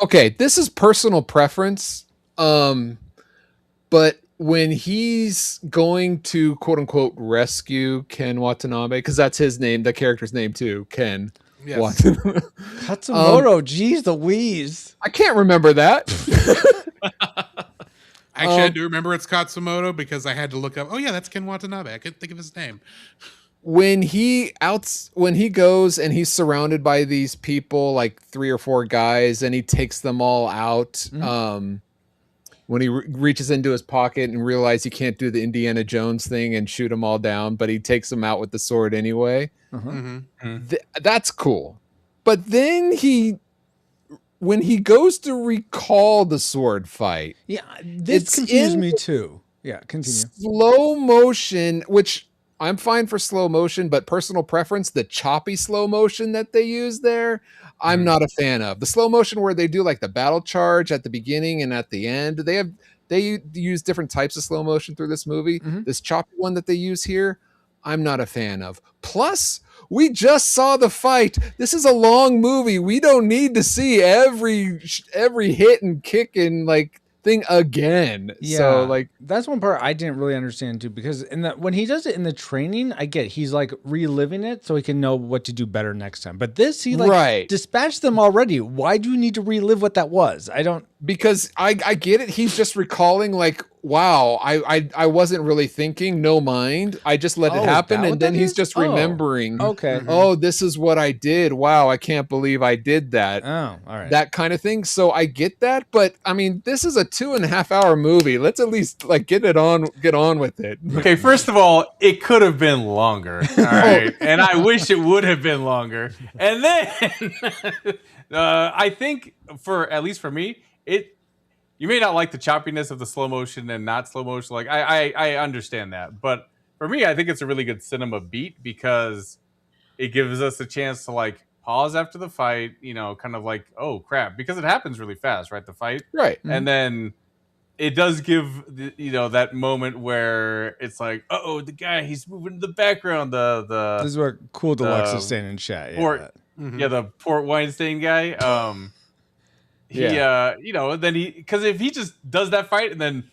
E: Okay, this is personal preference. But when he's going to quote unquote rescue Ken Watanabe, because that's his name, the character's name too, Ken
B: Yes.
E: Watanabe.
A: Katsumoto, geez Louise.
E: I can't remember that.
B: Actually, I do remember it's Katsumoto because I had to look up. Oh yeah, that's Ken Watanabe. I couldn't think of his name.
E: when he goes and he's surrounded by these people, like 3 or 4 guys, and he takes them all out. When he reaches into his pocket and realizes he can't do the Indiana Jones thing and shoot them all down, but he takes them out with the sword anyway. That's cool. But then when he goes to recall the sword fight,
A: Yeah, this
E: It's
A: confused
E: in-
A: me too. Yeah, continue.
E: slow motion, which I'm fine for slow motion, but personal preference, the choppy slow motion that they use there, I'm not a fan of. The slow motion where they do like the battle charge at the beginning and at the end, they use different types of slow motion through this movie. This choppy one that they use here, I'm not a fan of. Plus, we just saw the fight. This is a long movie. We don't need to see every hit and kick and like thing again.
A: Yeah,
E: So like
A: that's one part I didn't really understand too, because when he does it in the training, I get he's like reliving it so he can know what to do better next time. But this, he like dispatched them already. Why do you need to relive what that was? I don't,
E: because I get it. He's just recalling like, wow, I wasn't really thinking, no mind. I just let it happen, and then he's just remembering.
A: Okay.
E: Oh, this is what I did. Wow, I can't believe I did that.
A: Oh, all right.
E: That kind of thing. So I get that, but I mean, this is a 2.5 hour movie. Let's at least like get on with it.
F: Okay, first of all, it could have been longer. All right. And I wish it would have been longer. And then I think at least for me, you may not like the choppiness of the slow motion and not slow motion. Like I understand that. But for me, I think it's a really good cinema beat because it gives us a chance to like pause after the fight, kind of like, oh crap, because it happens really fast, right? The fight.
E: Right.
F: And then it does give that moment where it's like, oh, the guy, he's moving to the background.
A: This is what Cool Deluxe is saying in chat.
F: The Port Weinstein guy. Then because if he just does that fight and then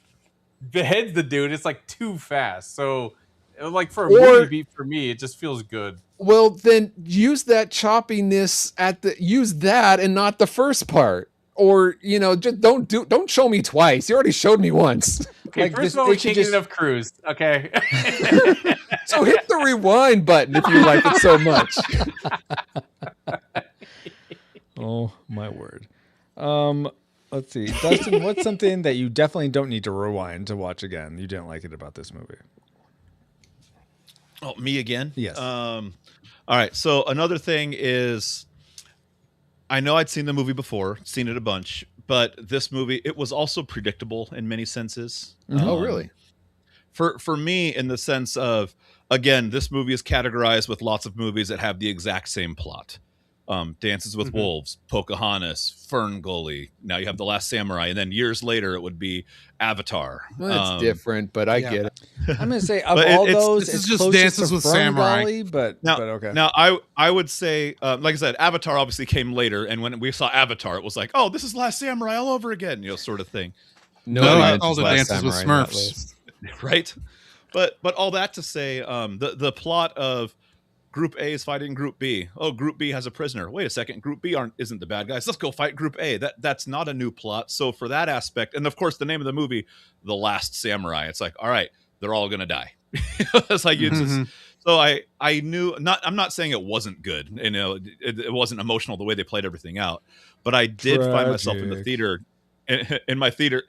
F: beheads the dude, it's like too fast. So like for a movie beat for me, it just feels good.
E: Well, then use that choppiness use that and not the first part. Or, just don't show me twice. You already showed me once.
F: Okay, like first of all, we can't get enough Cruise. Okay.
E: So hit the rewind button if you like it so much.
A: Oh my word. Let's see. Dustin, what's something that you definitely don't need to rewind to watch again? You didn't like it about this movie.
D: Oh, me again?
A: Yes.
D: All right. So another thing is, I know I'd seen the movie before, seen it a bunch, but this movie, it was also predictable in many senses.
E: Oh, really?
D: For me, in the sense of, again, this movie is categorized with lots of movies that have the exact same plot. Dances with Wolves, Pocahontas, Fern Gully. Now you have The Last Samurai, and then years later it would be Avatar.
E: Well, it's different, but I get it.
A: I'm going to say of all those,
B: it's just Dances with Samurai.
A: Gully, but okay.
D: Now I would say, like I said, Avatar obviously came later, and when we saw Avatar, it was like, oh, this is Last Samurai all over again, sort of thing.
B: No, all the Dances with Smurfs,
D: right? But all that to say, the plot of Group A is fighting Group B. Oh, Group B has a prisoner. Wait a second, Group B isn't the bad guys. Let's go fight Group A. That's not a new plot. So for that aspect, and of course the name of the movie, The Last Samurai. It's like, all right, they're all gonna die. It's like so I knew. I'm not saying it wasn't good. It wasn't emotional the way they played everything out, but I did find myself in the theater. My theater,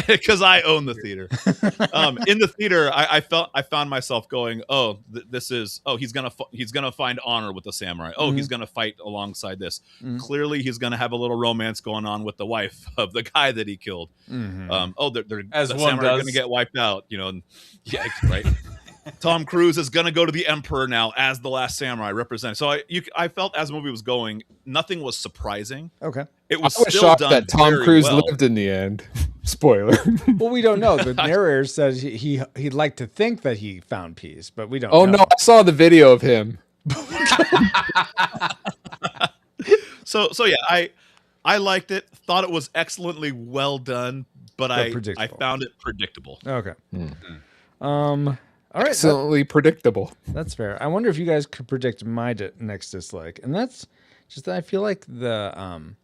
D: because I own the theater. In the theater, I found myself going, oh, he's gonna find honor with the samurai. Oh, he's gonna fight alongside this. Clearly, he's gonna have a little romance going on with the wife of the guy that he killed. The samurai are gonna get wiped out. Yeah, right. Tom Cruise is going to go to the Emperor now as the Last Samurai representative. So I felt as the movie was going, nothing was surprising.
A: Okay.
E: It was still shocked done that Tom Cruise lived in the end. Spoiler.
A: Well, we don't know. The narrator says he'd like to think that he found peace, but we don't know.
E: Oh, no. I saw the video of him.
D: So yeah, I liked it. Thought it was excellently well done, but I found it predictable.
A: Okay. All right,
E: excellently predictable.
A: That's fair. I wonder if you guys could predict my next dislike, and that's just that I feel like and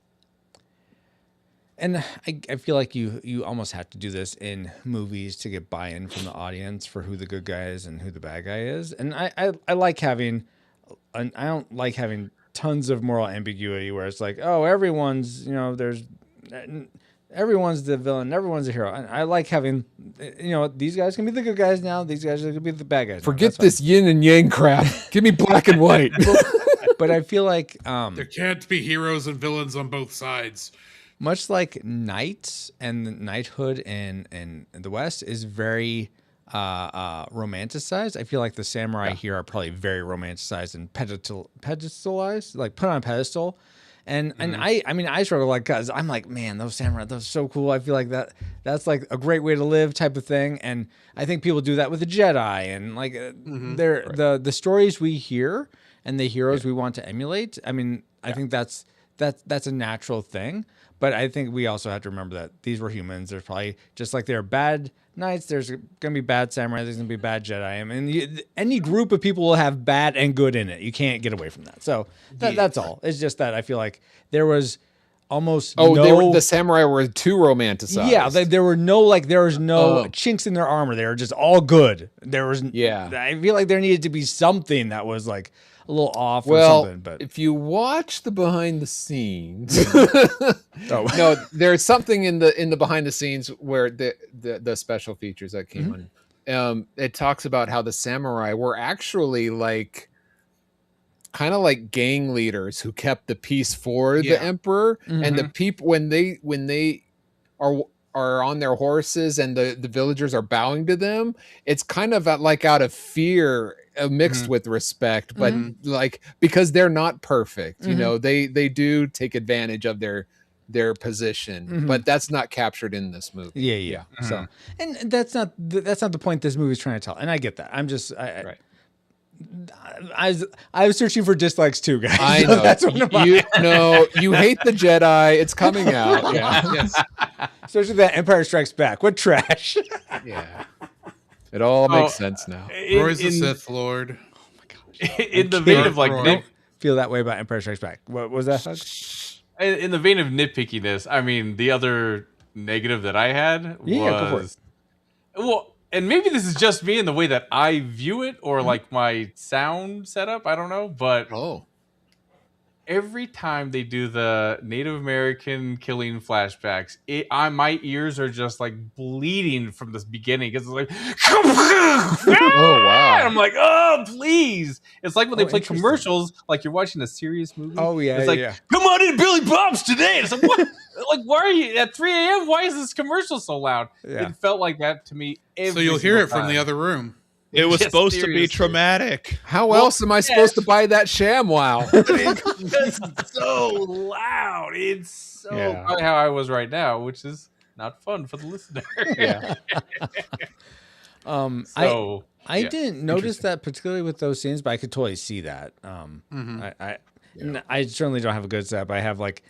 A: I feel like you almost have to do this in movies to get buy-in from the audience for who the good guy is and who the bad guy is, and I like having, I don't like having tons of moral ambiguity where it's like, oh, everyone's everyone's the villain, everyone's the hero. I like having, these guys can be the good guys now, these guys can be the bad guys.
E: Forget this yin and yang crap. Give me black and white.
A: But I feel like
B: there can't be heroes and villains on both sides.
A: Much like knights and knighthood in the West is very romanticized. I feel like the samurai here are probably very romanticized and pedestalized, like put on a pedestal. And I struggle because I'm like, man, those samurai, those are so cool. I feel like that's like a great way to live type of thing. And I think people do that with the Jedi and like the stories we hear and the heroes we want to emulate. I mean, I think that's a natural thing. But I think we also have to remember that these were humans. There's probably, just like there are bad knights, there's going to be bad samurai, there's going to be bad Jedi. I mean, any group of people will have bad and good in it. You can't get away from that. So that's all. It's just that I feel like there was almost
E: the samurai were too romanticized.
A: Yeah, there was no chinks in their armor. They were just all good. I feel like there needed to be something that was like a little off or something. But
E: if you watch the behind the scenes, no, there's something in the behind the scenes where the special features that came on. It talks about how the samurai were actually like kind of like gang leaders who kept the peace for the emperor, and the people when they are on their horses and the villagers are bowing to them, it's kind of like out of fear mixed with respect, but like because they're not perfect, you know, they do take advantage of their position, but that's not captured in this movie.
A: Yeah. So, and that's not the point this movie's trying to tell, and I get that. I'm just I was searching for dislikes too, guys.
E: I know. That's one of you hate the Jedi. It's coming out.
A: Yes. Especially that Empire Strikes Back. What trash.
E: Yeah. It all makes sense now.
B: Roy's the Sith Lord.
A: Oh my gosh.
F: In the vein of like
A: don't feel that way about Empire Strikes Back. What was that, Hug?
F: In the vein of nitpickiness, I mean, the other negative that I had was
A: go for it.
F: Well, and maybe this is just me in the way that I view it, or like my sound setup. I don't know, but every time they do the Native American killing flashbacks, my ears are just like bleeding from this beginning because it's like,
E: oh wow!
F: And I'm like, oh please! It's like when they play commercials, like you're watching a serious movie.
A: Oh yeah,
F: it's like, come on in, Billy Bob's today. And it's like, what? Like, why are you at 3 a.m.? Why is this commercial so loud?
A: Yeah.
F: It felt like that to me.
B: So you'll hear it from the other room.
D: It was supposed to be traumatic.
E: How else am I supposed to buy that ShamWow?
F: It's so loud. It's so probably how I was right now, which is not fun for the listener.
A: I didn't notice that particularly with those scenes, but I could totally see that. I certainly don't have a good setup. I have like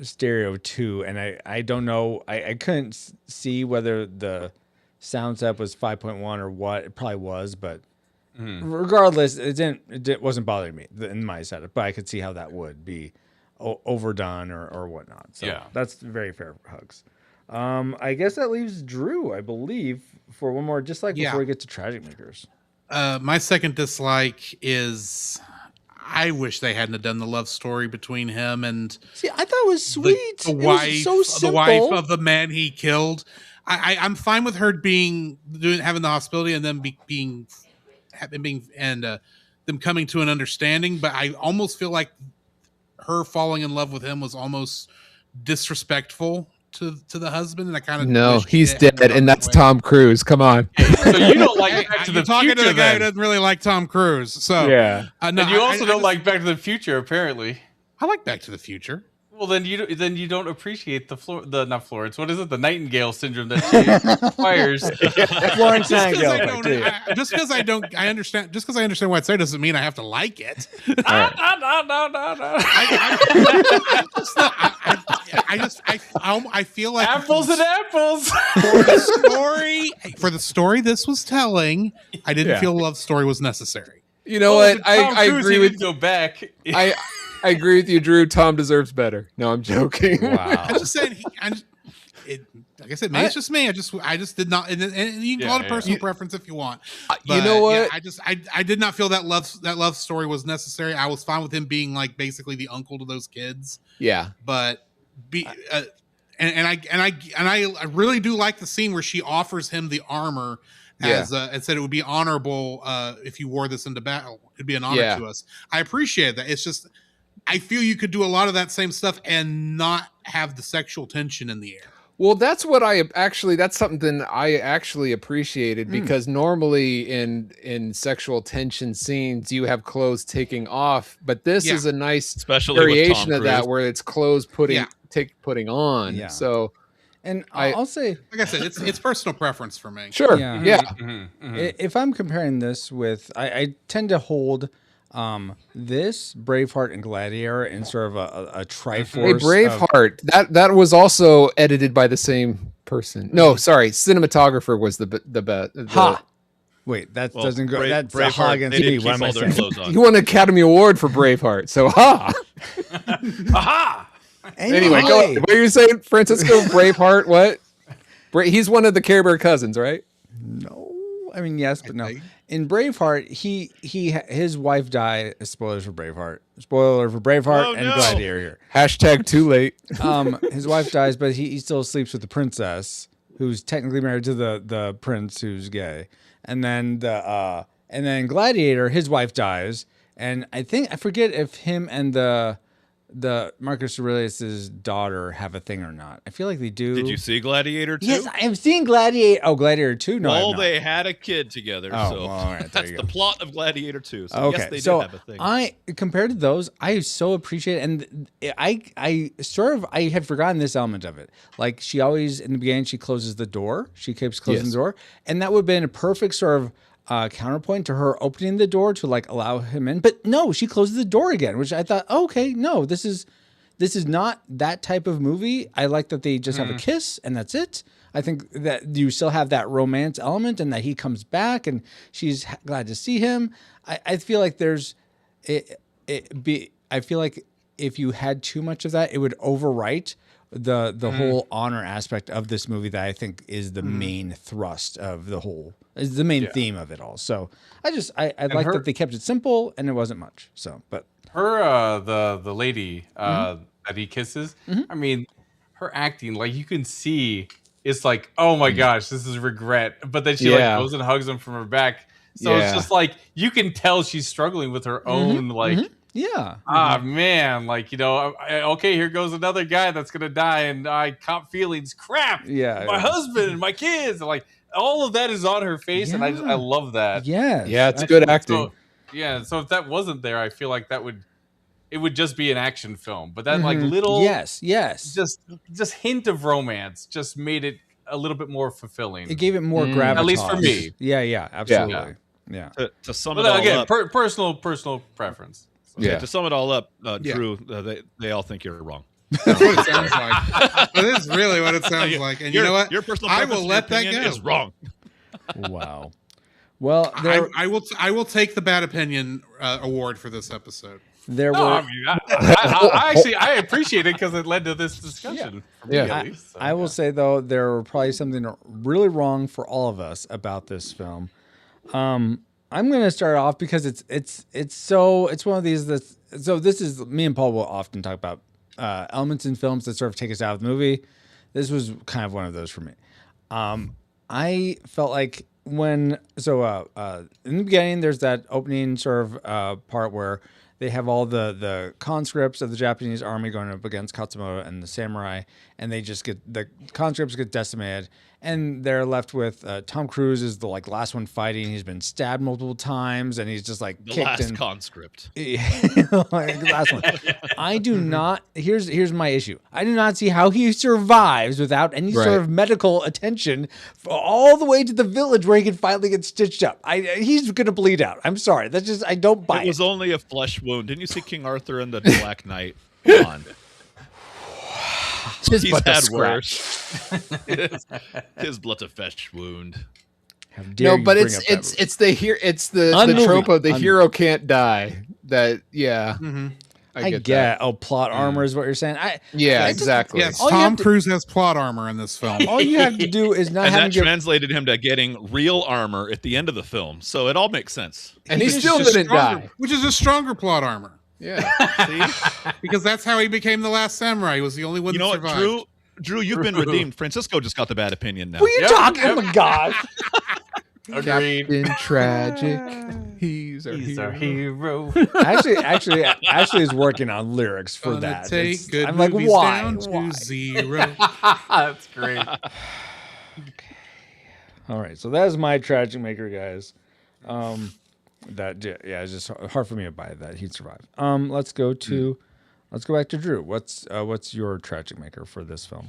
A: stereo 2, and I don't know. I couldn't see whether the sound setup was 5.1 or what. It probably was, but regardless, it wasn't bothering me in my setup. But I could see how that would be overdone or whatnot. So that's very fair, Hugs. I guess that leaves Drew, I believe, for one more dislike before we get to Tragic Makers.
B: My second dislike is I wish they hadn't done the love story between him and
A: I thought it was sweet.
B: The wife, the wife of the man he killed. I'm fine with her having the hostility and them them coming to an understanding, but I almost feel like her falling in love with him was almost disrespectful to the husband, and I kind of
E: he's dead, and that's Tom Cruise. Come on.
F: So you don't like Back to the
B: talking
F: Future,
B: to the guy who
F: then.
B: doesn't really like Tom Cruise. So
E: yeah,
F: and you also don't like Back to the Future, apparently.
B: I like Back to the Future.
F: Well, then you don't appreciate not Florence. What is it? The Nightingale syndrome that she acquires.
A: Florence Nightingale.
B: Just because I understand what I say doesn't mean I have to like it.
F: No.
B: I feel like
F: apples and apples
B: for the story this was telling. I didn't feel a love story was necessary.
E: You know what? I agree with
F: go back.
E: I agree with you, Drew. Tom deserves better. No, I'm joking.
A: Wow.
B: I'm just saying. Like I said, maybe it's just me. I just did not. And you can call it a personal preference if you want. But
E: you know what?
B: I did not feel that love story was necessary. I was fine with him being like basically the uncle to those kids.
E: Yeah.
B: But I really do like the scene where she offers him the armor and said it would be honorable if you wore this into battle. It'd be an honor to us. I appreciate that. It's just I feel you could do a lot of that same stuff and not have the sexual tension in the air.
E: Well, that's something I actually appreciated because normally in sexual tension scenes you have clothes taking off, but this is a nice variation of that where it's clothes putting on.
A: Yeah.
E: So,
A: and I'll say,
B: like I said, it's personal preference for me.
E: Sure.
A: Yeah.
E: Yeah.
A: If I'm comparing this with, I tend to hold This Braveheart and Gladiator in sort of a Triforce.
E: Hey, Braveheart. That was also edited by the same person. No, sorry, cinematographer was the
A: Ha! Wait, that
D: Well,
A: doesn't go. That's a
D: Braveheart,
A: ha against
D: they
A: me.
D: didn't
A: What
D: keep
A: am I
D: all their
A: saying?
D: clothes on.
E: He won an Academy Award for Braveheart. So ha.
F: Aha!
E: Anyway, go on. What are you saying, Francisco? Braveheart? What? He's one of the Care Bear cousins, right?
A: No, I mean yes, but no. In Braveheart, his wife died. Spoilers for Braveheart. Spoiler for Braveheart and Gladiator here.
E: Hashtag too late.
A: His wife dies, but he still sleeps with the princess, who's technically married to the prince, who's gay. And then Gladiator, his wife dies, and I forget if him and the Marcus Aurelius's daughter have a thing or not. I feel like they do.
D: Did you see Gladiator 2?
A: Yes, I've seen Gladiator. Oh, Gladiator 2? No,
D: Well,
A: I've not.
D: they had a kid together,
A: Oh,
D: so
A: well, all right, there
D: that's
A: you
D: the
A: go.
D: plot of Gladiator 2. So
A: Okay,
D: yes, they
A: so
D: did have a thing.
A: I compared to those, I so appreciate it, and I had forgotten this element of it. Like she always in the beginning, she closes the door. She keeps closing the door, and that would have been a perfect sort of counterpoint to her opening the door to like allow him in. But no, she closes the door again, which I thought, okay, no, this is not that type of movie. I like that they just have a kiss and that's it. I think that you still have that romance element and that he comes back and she's glad to see him. I feel like I feel like if you had too much of that, it would overwrite the whole honor aspect of this movie that I think is the main thrust of the whole, is the main theme of it all. So I like that they kept it simple and it wasn't much. So, but
F: her the lady that he kisses, I mean, her acting, like you can see it's like, oh my gosh, this is regret, but then she like goes and hugs him from her back, so it's just like you can tell she's struggling with her own like man, like, you know, okay, here goes another guy that's gonna die and I caught feelings, crap, my husband and my kids, like all of that is on her face, and I love that.
E: It's good acting.
F: So if that wasn't there, I feel like it would just be an action film. But that like little just hint of romance just made it a little bit more fulfilling.
A: It gave it more gravitas.
F: At least for me.
A: Yeah, absolutely. Yeah.
D: To sum it all
F: again,
D: up,
F: personal preference. So.
D: To sum it all up, Drew, they all think you're wrong.
B: That's what it sounds like. That is really what it sounds like. And you know what?
D: Your personal
B: I
D: preference
B: will let that go.
D: is wrong.
A: Wow. Well,
B: I will take the bad opinion award for this episode.
F: I appreciate it because it led to this discussion.
A: I will say though, there were probably something really wrong for all of us about this film. I'm going to start off because it's one of these so this is, me and Paul will often talk about elements in films that sort of take us out of the movie. This was kind of one of those for me. I felt like in the beginning, there's that opening sort of part where they have all the conscripts of the Japanese army going up against Katsumoto and the samurai, and the conscripts get decimated, and they're left with Tom Cruise is the like last one fighting. He's been stabbed multiple times, and he's just like
D: The
A: kicked
D: last
A: and
D: conscript.
A: like, last one. I do not. Here's my issue. I do not see how he survives without any sort of medical attention all the way to the village where he can finally get stitched up. He's gonna bleed out. I'm sorry. That's just I don't buy it.
D: It was only a flesh wound. Didn't you see King Arthur and the Black Knight? Come on. He's had worse. His blood's a flesh wound.
E: No, but it's the trope of the hero can't die. That I get that.
A: Oh, plot armor is what you're saying.
E: Exactly.
B: Yes, Tom Cruise has plot armor in this film.
A: All you have to do is not
D: and
A: have
D: that translated him to getting real armor at the end of the film. So it all makes sense.
E: And he still didn't die,
B: which is a stronger plot armor.
E: Yeah,
D: see,
B: because that's how he became the last samurai. He was the only one.
D: You
B: that
D: know
B: survived.
D: what, Drew? You've been redeemed. Francisco just got the bad opinion now.
A: What are you talking? Oh my god!
F: Agreed.
E: Captain Tragic. He's our hero.
A: Actually, is working on lyrics for that. I'm like, why?
B: Down to zero.
F: That's great.
A: Okay. All right, so that is my tragic maker, guys. It's just hard for me to buy that he'd survive. Let's go back to Drew. What's your tragic maker for this film?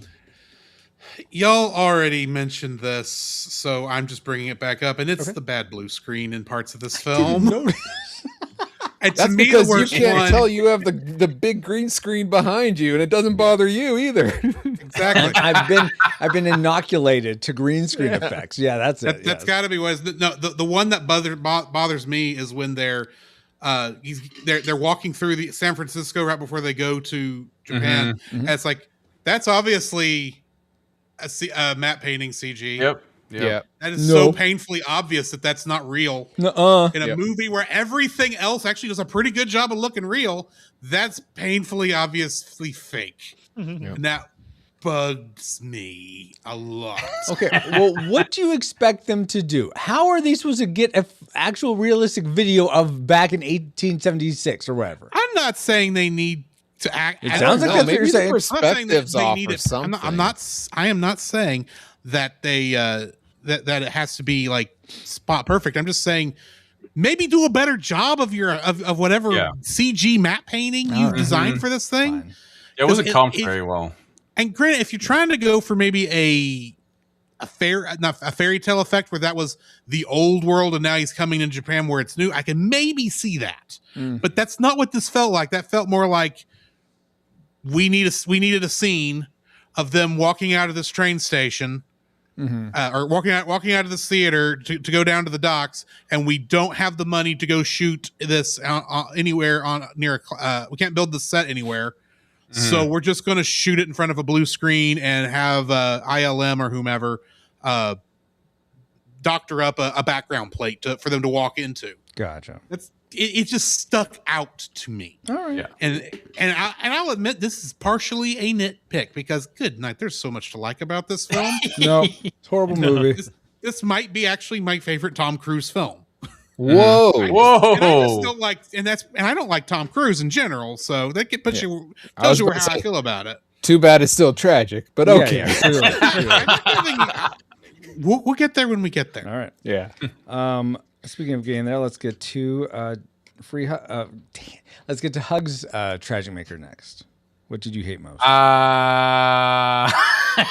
B: Y'all already mentioned this, so I'm just bringing it back up, and it's the bad blue screen in parts of this film. And to
E: That's
B: me,
E: because
B: the
E: you
B: worst
E: can't
B: one,
E: tell you have the big green screen behind you, and it doesn't bother you either.
B: exactly.
A: I've been inoculated to green screen effects. Yeah, that's it.
B: That's got to be what. No, the one that bothers me is when they're walking through the San Francisco right before they go to Japan. And it's like that's obviously a matte painting CG.
F: Yep.
B: That is so painfully obvious that that's not real. In a movie where everything else actually does a pretty good job of looking real, that's painfully obviously fake. And that bugs me a lot.
A: Okay, well, what do you expect them to do? How are they supposed to get an actual realistic video of back in 1876 or whatever?
B: I'm not saying they need to act.
A: It sounds like that's what you're saying.
E: Perspectives off or something.
B: I am not saying that they that it has to be like spot perfect. I'm just saying maybe do a better job of your of whatever CG matte painting you've designed for this thing.
F: Fine. It wasn't comped very well.
B: And granted, if you're trying to go for maybe a fairy tale effect where that was the old world and now he's coming in Japan where it's new, I can maybe see that. But that's not what this felt like. That felt more like we needed a scene of them walking out of this train station, or walking out of this theater to go down to the docks, and we don't have the money to go shoot this anywhere we can't build the set anywhere. So we're just going to shoot it in front of a blue screen and have ILM or whomever doctor up a background plate for them to walk into.
A: Gotcha.
B: It just stuck out to me.
A: All right.
F: Yeah.
B: And I'll admit this is partially a nitpick because good night, there's so much to like about this film.
A: No, it's a horrible movie.
B: This might be actually my favorite Tom Cruise film.
E: Whoa.
B: And I just don't like, and I don't like Tom Cruise in general, so that tells you how I feel about it.
E: Too bad it's still tragic, but okay.
B: We'll get there when we get there.
A: All right.
E: Yeah.
A: Speaking of getting there, let's get to let's get to Hug's Tragic Maker next. What did you hate most?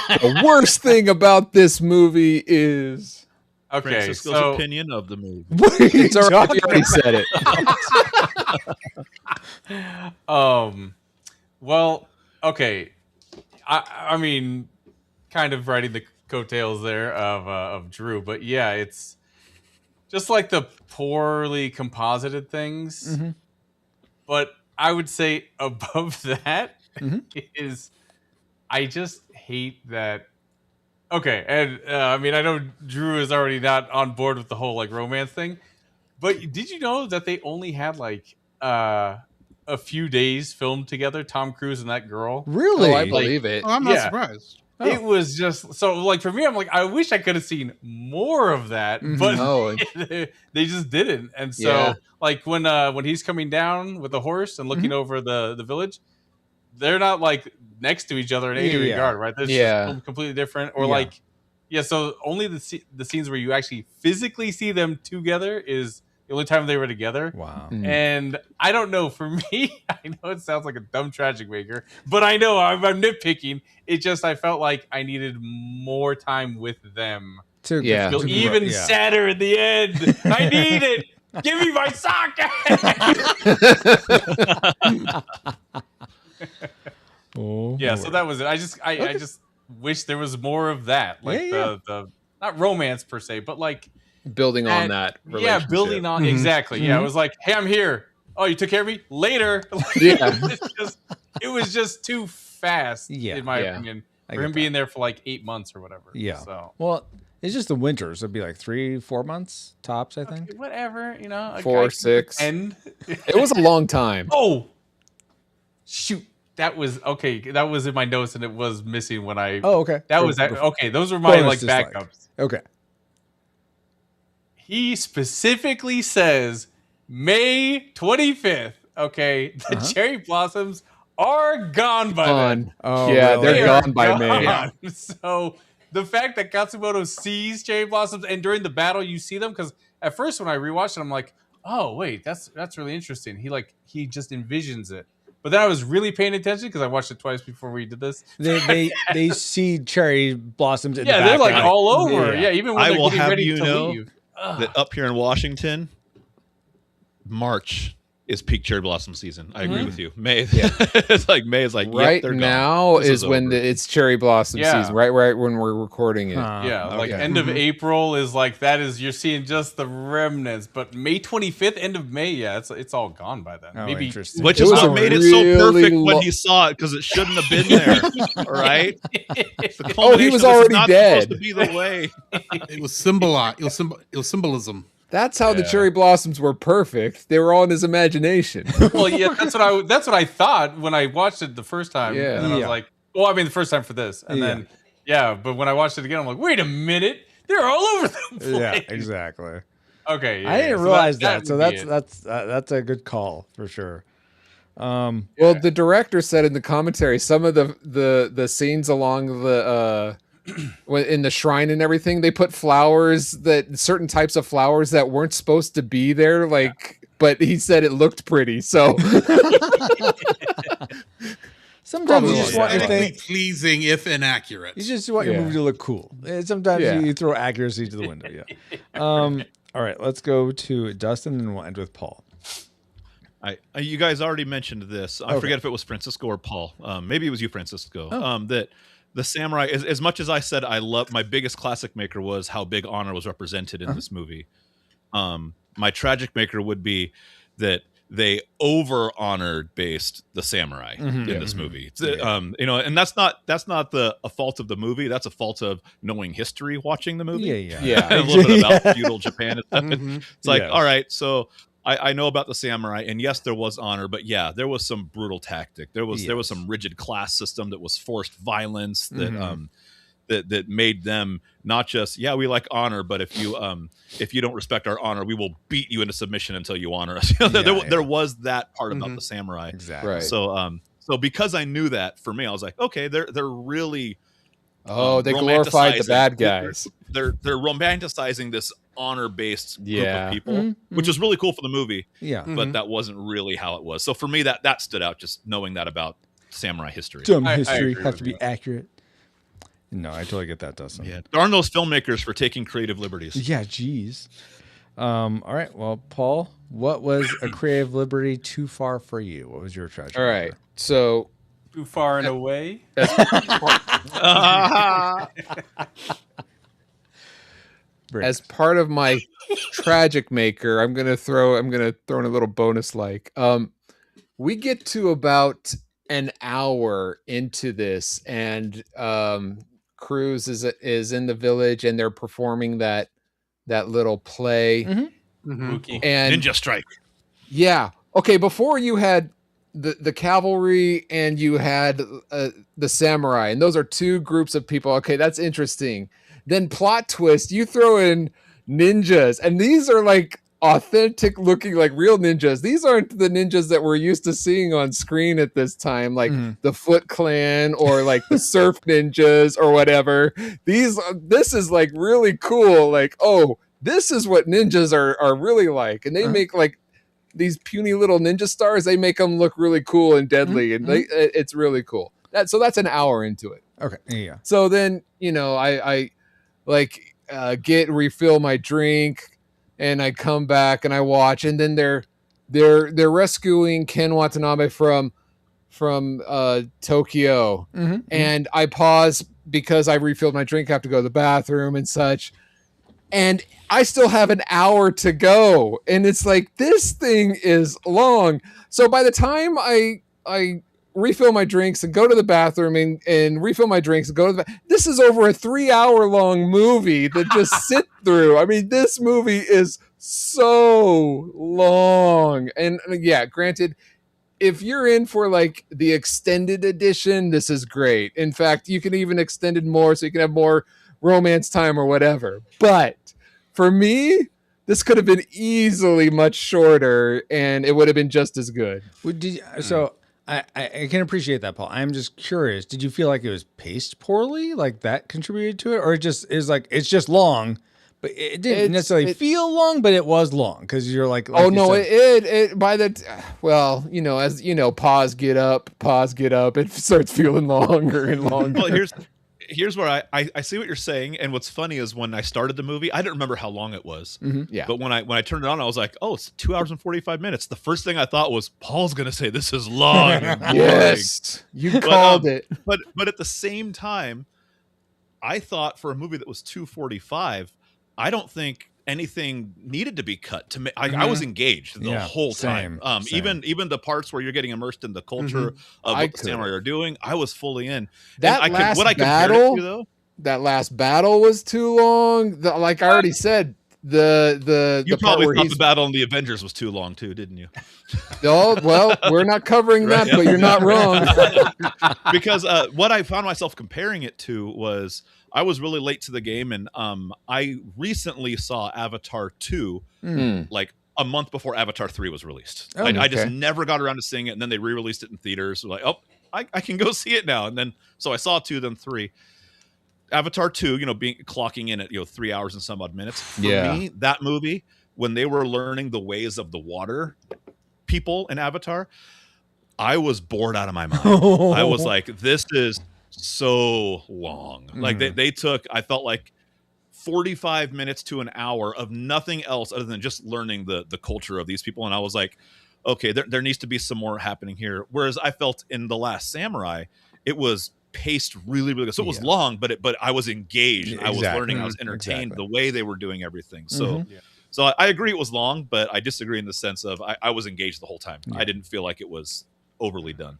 E: The worst thing about this movie is
D: Francisco's opinion of the movie.
E: It's already said it.
F: Well, okay. I mean, kind of riding the coattails there of Drew, but yeah, it's just like the poorly composited things. But I would say above that is I just hate that. Okay, and I mean, I know Drew is already not on board with the whole like romance thing, but did you know that they only had like a few days filmed together, Tom Cruise and that girl?
A: Really?
E: Oh, I believe it.
B: Oh, I'm not surprised.
F: It was just so like for me, I'm like, I wish I could have seen more of that, but they just didn't. And so like when he's coming down with the horse and looking over the village, they're not like next to each other in any regard, right? They're just completely different. Or like, so only the scenes where you actually physically see them together is the only time they were together.
A: Wow.
F: And I don't know, for me, I know it sounds like a dumb tragic maker, but I know I'm nitpicking. It just, I felt like I needed more time with them.
A: To
F: feel even sadder in the end. I need it. Give me my socket. So that was it. I just wish there was more of that. Like the not romance per se, but like
E: building on that relationship.
F: Yeah, building on exactly. Yeah, it was like, hey, I'm here. Oh, you took care of me? Later. It was just too fast, in my opinion, for him being there for like 8 months or whatever.
A: Yeah.
F: So
A: well, it's just the winters. It'd be like 3-4 months tops, I think.
F: Okay, whatever,
E: 4, 6.
F: And
E: it was a long time.
F: Oh, shoot. That was okay. That was in my notes, and it was missing when I.
A: Oh, okay.
F: That was okay. Those were my like backups.
A: Okay.
F: He specifically says May 25th. Okay, the cherry blossoms are gone by then.
E: Oh, yeah, they're gone by May.
F: Yeah. So the fact that Katsumoto sees cherry blossoms and during the battle you see them, because at first when I rewatched it, I'm like, oh wait, that's really interesting. He just envisions it. But then I was really paying attention because I watched it twice before we did this.
A: They see cherry blossoms in the
F: they're like all over. Yeah, even when they're getting ready to leave.
D: That up here in Washington, March is peak cherry blossom season. I agree with you. May, it's like May is like
E: right
D: they're
E: now
D: gone.
E: is when it's cherry blossom season. Right when we're recording it.
F: Like end of April is like that is you're seeing just the remnants. But May 25th, end of May, it's all gone by then. Maybe
A: interesting.
D: Which is what made it so perfect when he saw it because it shouldn't have been there. All right.
E: He was already dead.
D: Supposed to be the way.
B: It was symbolized. It was symbolism.
E: That's how the cherry blossoms were perfect. They were all in his imagination.
F: Well, yeah, that's what I thought when I watched it the first time.
E: Yeah.
F: And then I was like, well, I mean, the first time for this, and then but when I watched it again, I'm like, wait a minute, they're all over the place.
A: Yeah, exactly.
F: Okay,
A: I didn't realize that. So that's a good call for sure.
E: Well, the director said in the commentary some of the scenes along the in the shrine and everything, they put certain types of flowers that weren't supposed to be there, but he said it looked pretty. So
A: sometimes you just want your
B: aesthetically
A: thing
B: pleasing if inaccurate.
A: You just want your movie to look cool. And sometimes you throw accuracy to the window. Yeah. All right, let's go to Dustin, and we'll end with Paul.
D: You guys already mentioned this. I forget if it was Francisco or Paul. Maybe it was you, Francisco. That the samurai, as much as I said I love, my biggest classic maker was how big honor was represented in this movie. My tragic maker would be that they over-honored based the samurai in this movie. And that's not a fault of the movie. That's a fault of knowing history, watching the movie. A little bit about feudal Japan and stuff. It's like, all right, so I know about the samurai, and yes, there was honor, but there was some brutal tactic. There was some rigid class system that was forced violence that made them not just we like honor, but if you don't respect our honor, we will beat you into submission until you honor us. There was that part about the samurai.
A: Exactly.
E: Right.
D: So because I knew that, for me, I was like, okay, they're really
E: they glorified the bad guys.
D: They're romanticizing this honor-based group of people, which is really cool for the movie.
A: Yeah.
D: But that wasn't really how it was. So for me, that stood out, just knowing that about samurai history.
A: Dumb history have to be accurate. No, I totally get that, Dustin.
D: Yeah. There are those filmmakers for taking creative liberties.
A: Yeah, geez. All right. Well, Paul, what was a creative liberty too far for you? What was your tragedy?
E: All right. So
F: too far and away.
E: As part of my tragic maker, I'm gonna throw in a little bonus. We get to about an hour into this, and Cruz is in the village, and they're performing that little play,
D: and Ninja Strike.
E: Yeah. Okay. Before you had the cavalry and you had the samurai, and those are two groups of people. Okay, that's interesting. Then plot twist, you throw in ninjas, and these are like authentic looking, like real ninjas. These aren't the ninjas that we're used to seeing on screen at this time, like the Foot Clan or like the Surf Ninjas or whatever. This is like really cool. Like, oh, this is what ninjas are really like, and they make like these puny little ninja stars. They make them look really cool and deadly, and it's really cool. So that's an hour into it.
A: Okay, yeah.
E: So then I refill my drink, and I come back and I watch, and then they're rescuing Ken Watanabe from Tokyo, and I pause because I refilled my drink, have to go to the bathroom and such, and I still have an hour to go, and it's like, this thing is long. So by the time I refill my drinks and go to the bathroom and refill my drinks and go to the this is over a 3-hour-long movie to just sit through. I mean, this movie is so long. And granted, if you're in for like the extended edition, this is great. In fact, you can even extend it more so you can have more romance time or whatever. But for me, this could have been easily much shorter, and it would have been just as good.
A: I can appreciate that, Paul. I'm just curious. Did you feel like it was paced poorly? Like that contributed to it? Or it just is like, it's just long, but it didn't necessarily feel long, but it was long because you're like
E: oh no, it by the as pause, get up, it starts feeling longer and longer.
D: Well, here's where I see what you're saying, and what's funny is when I started the movie, I didn't remember how long it was.
E: Yeah.
D: But when I turned it on, I was like, oh, it's 2 hours and 45 minutes. The first thing I thought was, Paul's gonna say this is long. And boring.
E: Yes, you called it.
D: But at the same time, I thought for a movie that was 2:45, I don't think anything needed to be cut to me. I was engaged the whole time.
A: Same.
D: Even the parts where you're getting immersed in the culture of what the samurai are doing, I was fully in.
E: That
D: and
E: last
D: what I compared
E: battle,
D: it to, though,
E: that last battle was too long. Like I already said, the
D: you
E: part
D: probably
E: where
D: thought the battle in the Avengers was too long too, didn't you?
E: Oh well, we're not covering that, but you're not wrong.
D: Because what I found myself comparing it to was I was really late to the game, and I recently saw Avatar 2 like a month before Avatar 3 was released. I just never got around to seeing it, and then they re-released it in theaters. Like, oh, I can go see it now. And then so I saw 2, then 3. Avatar 2, being clocking in at 3 hours and some odd minutes. For me, that movie, when they were learning the ways of the water people in Avatar, I was bored out of my mind. I was like, this is so long. Like they took, I felt like 45 minutes to an hour of nothing else other than just learning the culture of these people. And I was like, okay, there needs to be some more happening here. Whereas I felt in The Last Samurai, it was paced really, really good. So it was long, but I was engaged. I was learning. I was entertained the way they were doing everything. So so I agree it was long, but I disagree in the sense of I was engaged the whole time. I didn't feel like it was overly done.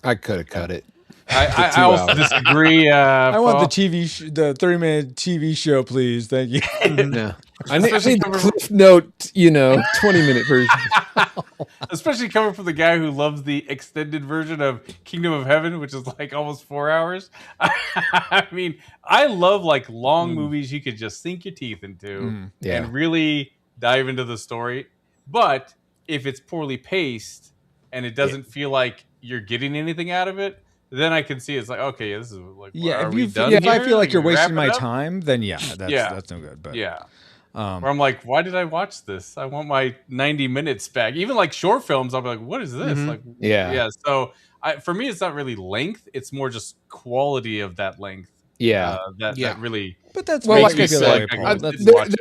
E: I could have cut it.
F: I also disagree.
A: I want the 30-minute TV show, please. Thank you.
E: No. I need the Cliff Note, 20-minute version.
F: Especially coming from the guy who loves the extended version of Kingdom of Heaven, which is like almost 4 hours. I mean, I love like long movies you could just sink your teeth into and really dive into the story. But if it's poorly paced and it doesn't feel like you're getting anything out of it, then I can see it's like, okay, this is like,
A: if I feel like you're wasting my time, then that's no good. But
F: where I'm like, why did I watch this? I want my 90 minutes back. Even like short films, I'll be like, what is this? Like, So for me, it's not really length; it's more just quality of that length. That really.
A: But that's
E: like I said.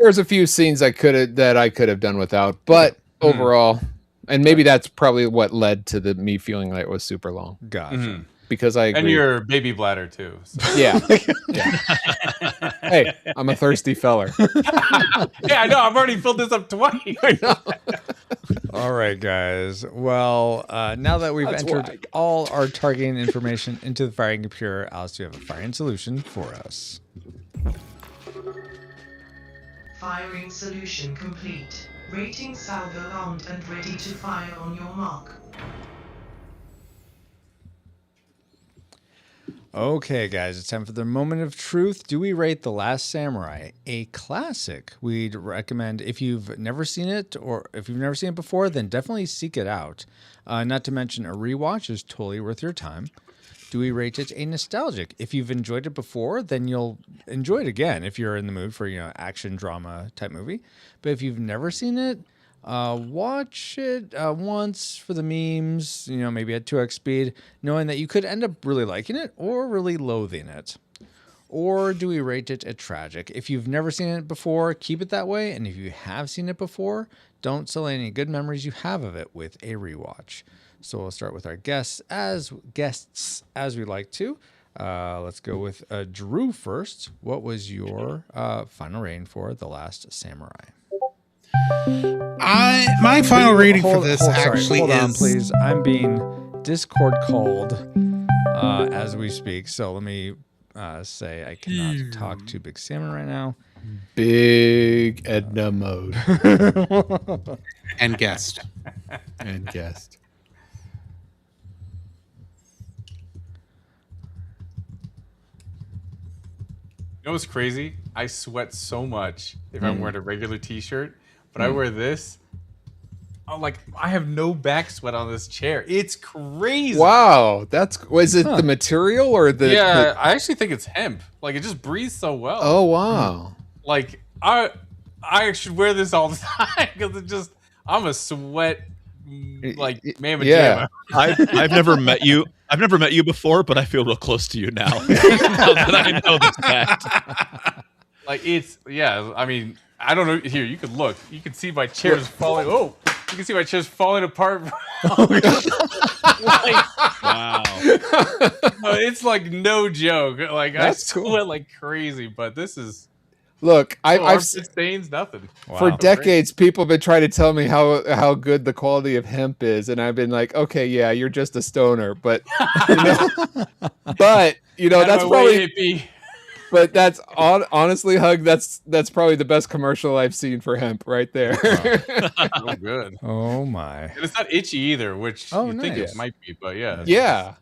E: There's a few scenes that I could have done without, but overall, and maybe that's probably what led to me feeling like it was super long.
A: Gotcha.
E: Because I agree.
F: And your baby bladder too. So.
E: Yeah. Hey, I'm a thirsty feller.
F: Yeah, I know. I've already filled this up twice.
E: I know.
A: All right, guys. Well, now that we've entered all our targeting information into the firing computer, Alice, do you have a firing solution for us?
G: Firing solution complete. Rating salvo armed and ready to fire on your mark.
A: Okay, guys, it's time for the moment of truth. Do we rate The Last Samurai a classic? We'd recommend, if you've never seen it, or if you've never seen it before, then definitely seek it out. Not to mention a rewatch is totally worth your time. Do we rate it a nostalgic? If you've enjoyed it before, then you'll enjoy it again if you're in the mood for, action drama type movie. But if you've never seen it, watch it once for the memes, maybe at 2x speed, knowing that you could end up really liking it or really loathing it. Or do we rate it a tragic? If you've never seen it before, keep it that way. And if you have seen it before, don't sully any good memories you have of it with a rewatch. So we'll start with our guests as we like to. Let's go with Drew first. What was your final rating for The Last Samurai?
B: My final rating for this
A: hold on, please. I'm being Discord called as we speak. So let me say I cannot talk to Big Salmon right now.
E: Big Edna mode.
B: And guest.
F: You know what's crazy? I sweat so much if I'm wearing a regular t-shirt, but I wear this. I have no back sweat on this chair. It's crazy.
E: Wow, was it the material or the?
F: Yeah, I actually think it's hemp. Like it just breathes so well.
E: Oh wow!
F: Like I should wear this all the time because I'm a sweat like mamma
E: Yeah.
F: jamma.
D: I've never met you. I've never met you before, but I feel real close to you now. Now that I know this fact.
F: Like it's I mean, I don't know. Here, you can look. You can see my chairs falling. Oh, you can see my chairs falling apart.
D: Wow.
F: No, it's like no joke. Like
E: That's
F: I
E: cool.
F: went like crazy, but this is
E: Look, I've
F: armpit stains, nothing.
E: for
A: Wow.
E: decades people have been trying to tell me how good the quality of hemp is, and I've been like, okay, yeah, you're just a stoner, but that's probably. But that's honestly, Hug. That's probably the best commercial I've seen for hemp right there.
F: So good.
A: Oh my.
F: And it's not itchy either, which
A: Oh,
F: you think
A: nice.
F: it might be, but yeah.
E: Yeah.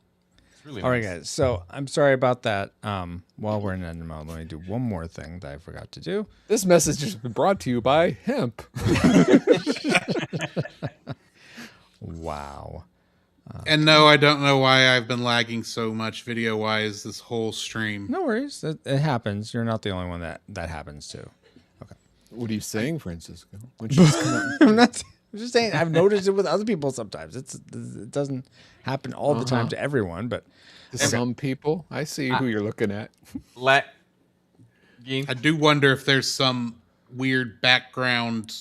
F: It's really
A: All right,
F: nice.
A: guys. So I'm sorry about that. While we're in end mode, let me do one more thing that I forgot to do.
E: This message has been brought to you by hemp.
A: Wow.
B: And no, I don't know why I've been lagging so much video wise this whole stream.
A: No worries. It happens. You're not the only one that happens to.
E: What are you saying, Francisco? What'd you just come out-
A: I'm not. I'm just saying. I've noticed it with other people sometimes. It doesn't happen all the time to everyone, but
E: to some people? I see who you're looking at.
B: I do wonder if there's some weird background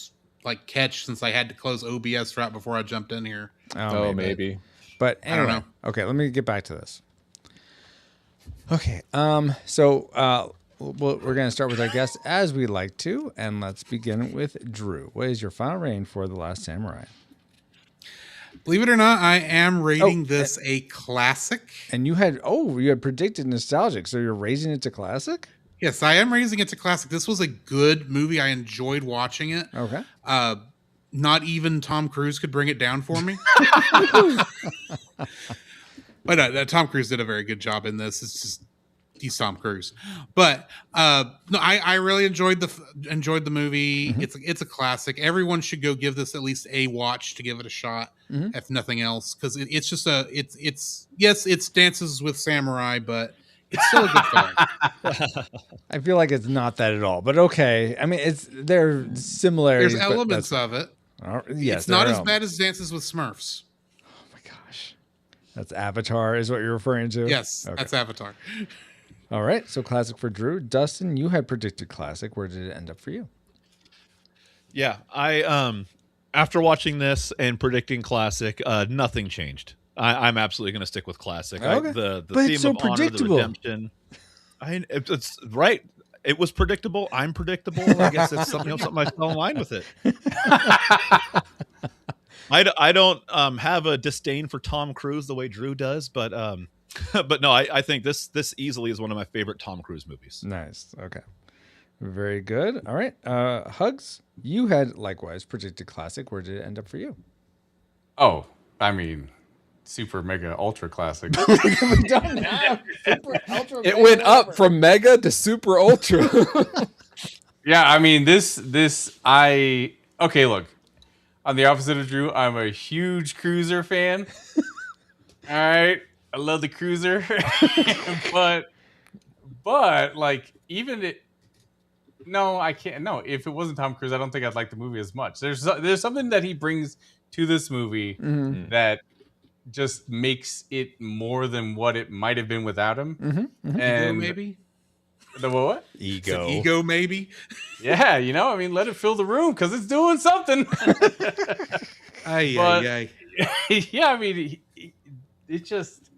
B: like catch since I had to close OBS right before I jumped in here.
E: Oh, maybe.
A: But
B: I don't
A: anyway,
B: know.
A: okay, let me get back to this. Okay, so we're going to start with our guest as we like to, and let's begin with Drew. What is your final rating for The Last Samurai?
B: Believe it or not, I am rating this a classic.
A: And you had predicted nostalgic, so you're raising it to classic?
B: Yes, I am raising it to classic. This was a good movie. I enjoyed watching it.
A: Okay.
B: Not even Tom Cruise could bring it down for me. But Tom Cruise did a very good job in this. It's just he's Tom Cruise. But no, I really enjoyed the movie.
A: Mm-hmm.
B: It's a classic. Everyone should go give this at least a watch to give it a shot, if nothing else, because it's just it's Dances with Samurai, but it's still a good film.
A: I feel like it's not that at all, but okay. I mean, they're similarities.
B: There's elements of it.
A: Yes,
B: it's not
A: there
B: as
A: are
B: bad as Dances with Smurfs.
A: Oh my gosh, that's Avatar, is what you're referring to?
B: Yes,
A: Okay.
B: that's Avatar.
A: All right, so classic for Drew. Dustin, you had predicted classic. Where did it end up for you?
D: Yeah, I after watching this and predicting classic, nothing changed. I'm absolutely going to stick with classic.
A: Okay.
D: The
A: But it's
D: theme
A: so
D: of honor, the
A: predictable.
D: redemption. It's right. It was predictable. I'm predictable. I guess it's something I fell in line with it. I don't have a disdain for Tom Cruise the way Drew does, but no, I think this easily is one of my favorite Tom Cruise movies.
A: Nice. Okay. Very good. All right. Hugs, you had likewise predicted classic. Where did it end up for you?
F: Oh, I mean, super mega ultra classic.
A: We don't have super ultra.
E: It went up from mega to super ultra.
F: Yeah, I mean okay, look. On the opposite of Drew, I'm a huge Cruiser fan. All right. I love the Cruiser. but like no, I can't. No, if it wasn't Tom Cruise, I don't think I'd like the movie as much. There's something that he brings to this movie that just makes it more than what it might have been without him. And
B: Ego, maybe?
F: The what?
A: Ego.
B: Ego, maybe?
F: Yeah, I mean, let it fill the room because it's doing something.
B: Aye.
F: Yeah, I mean, it just,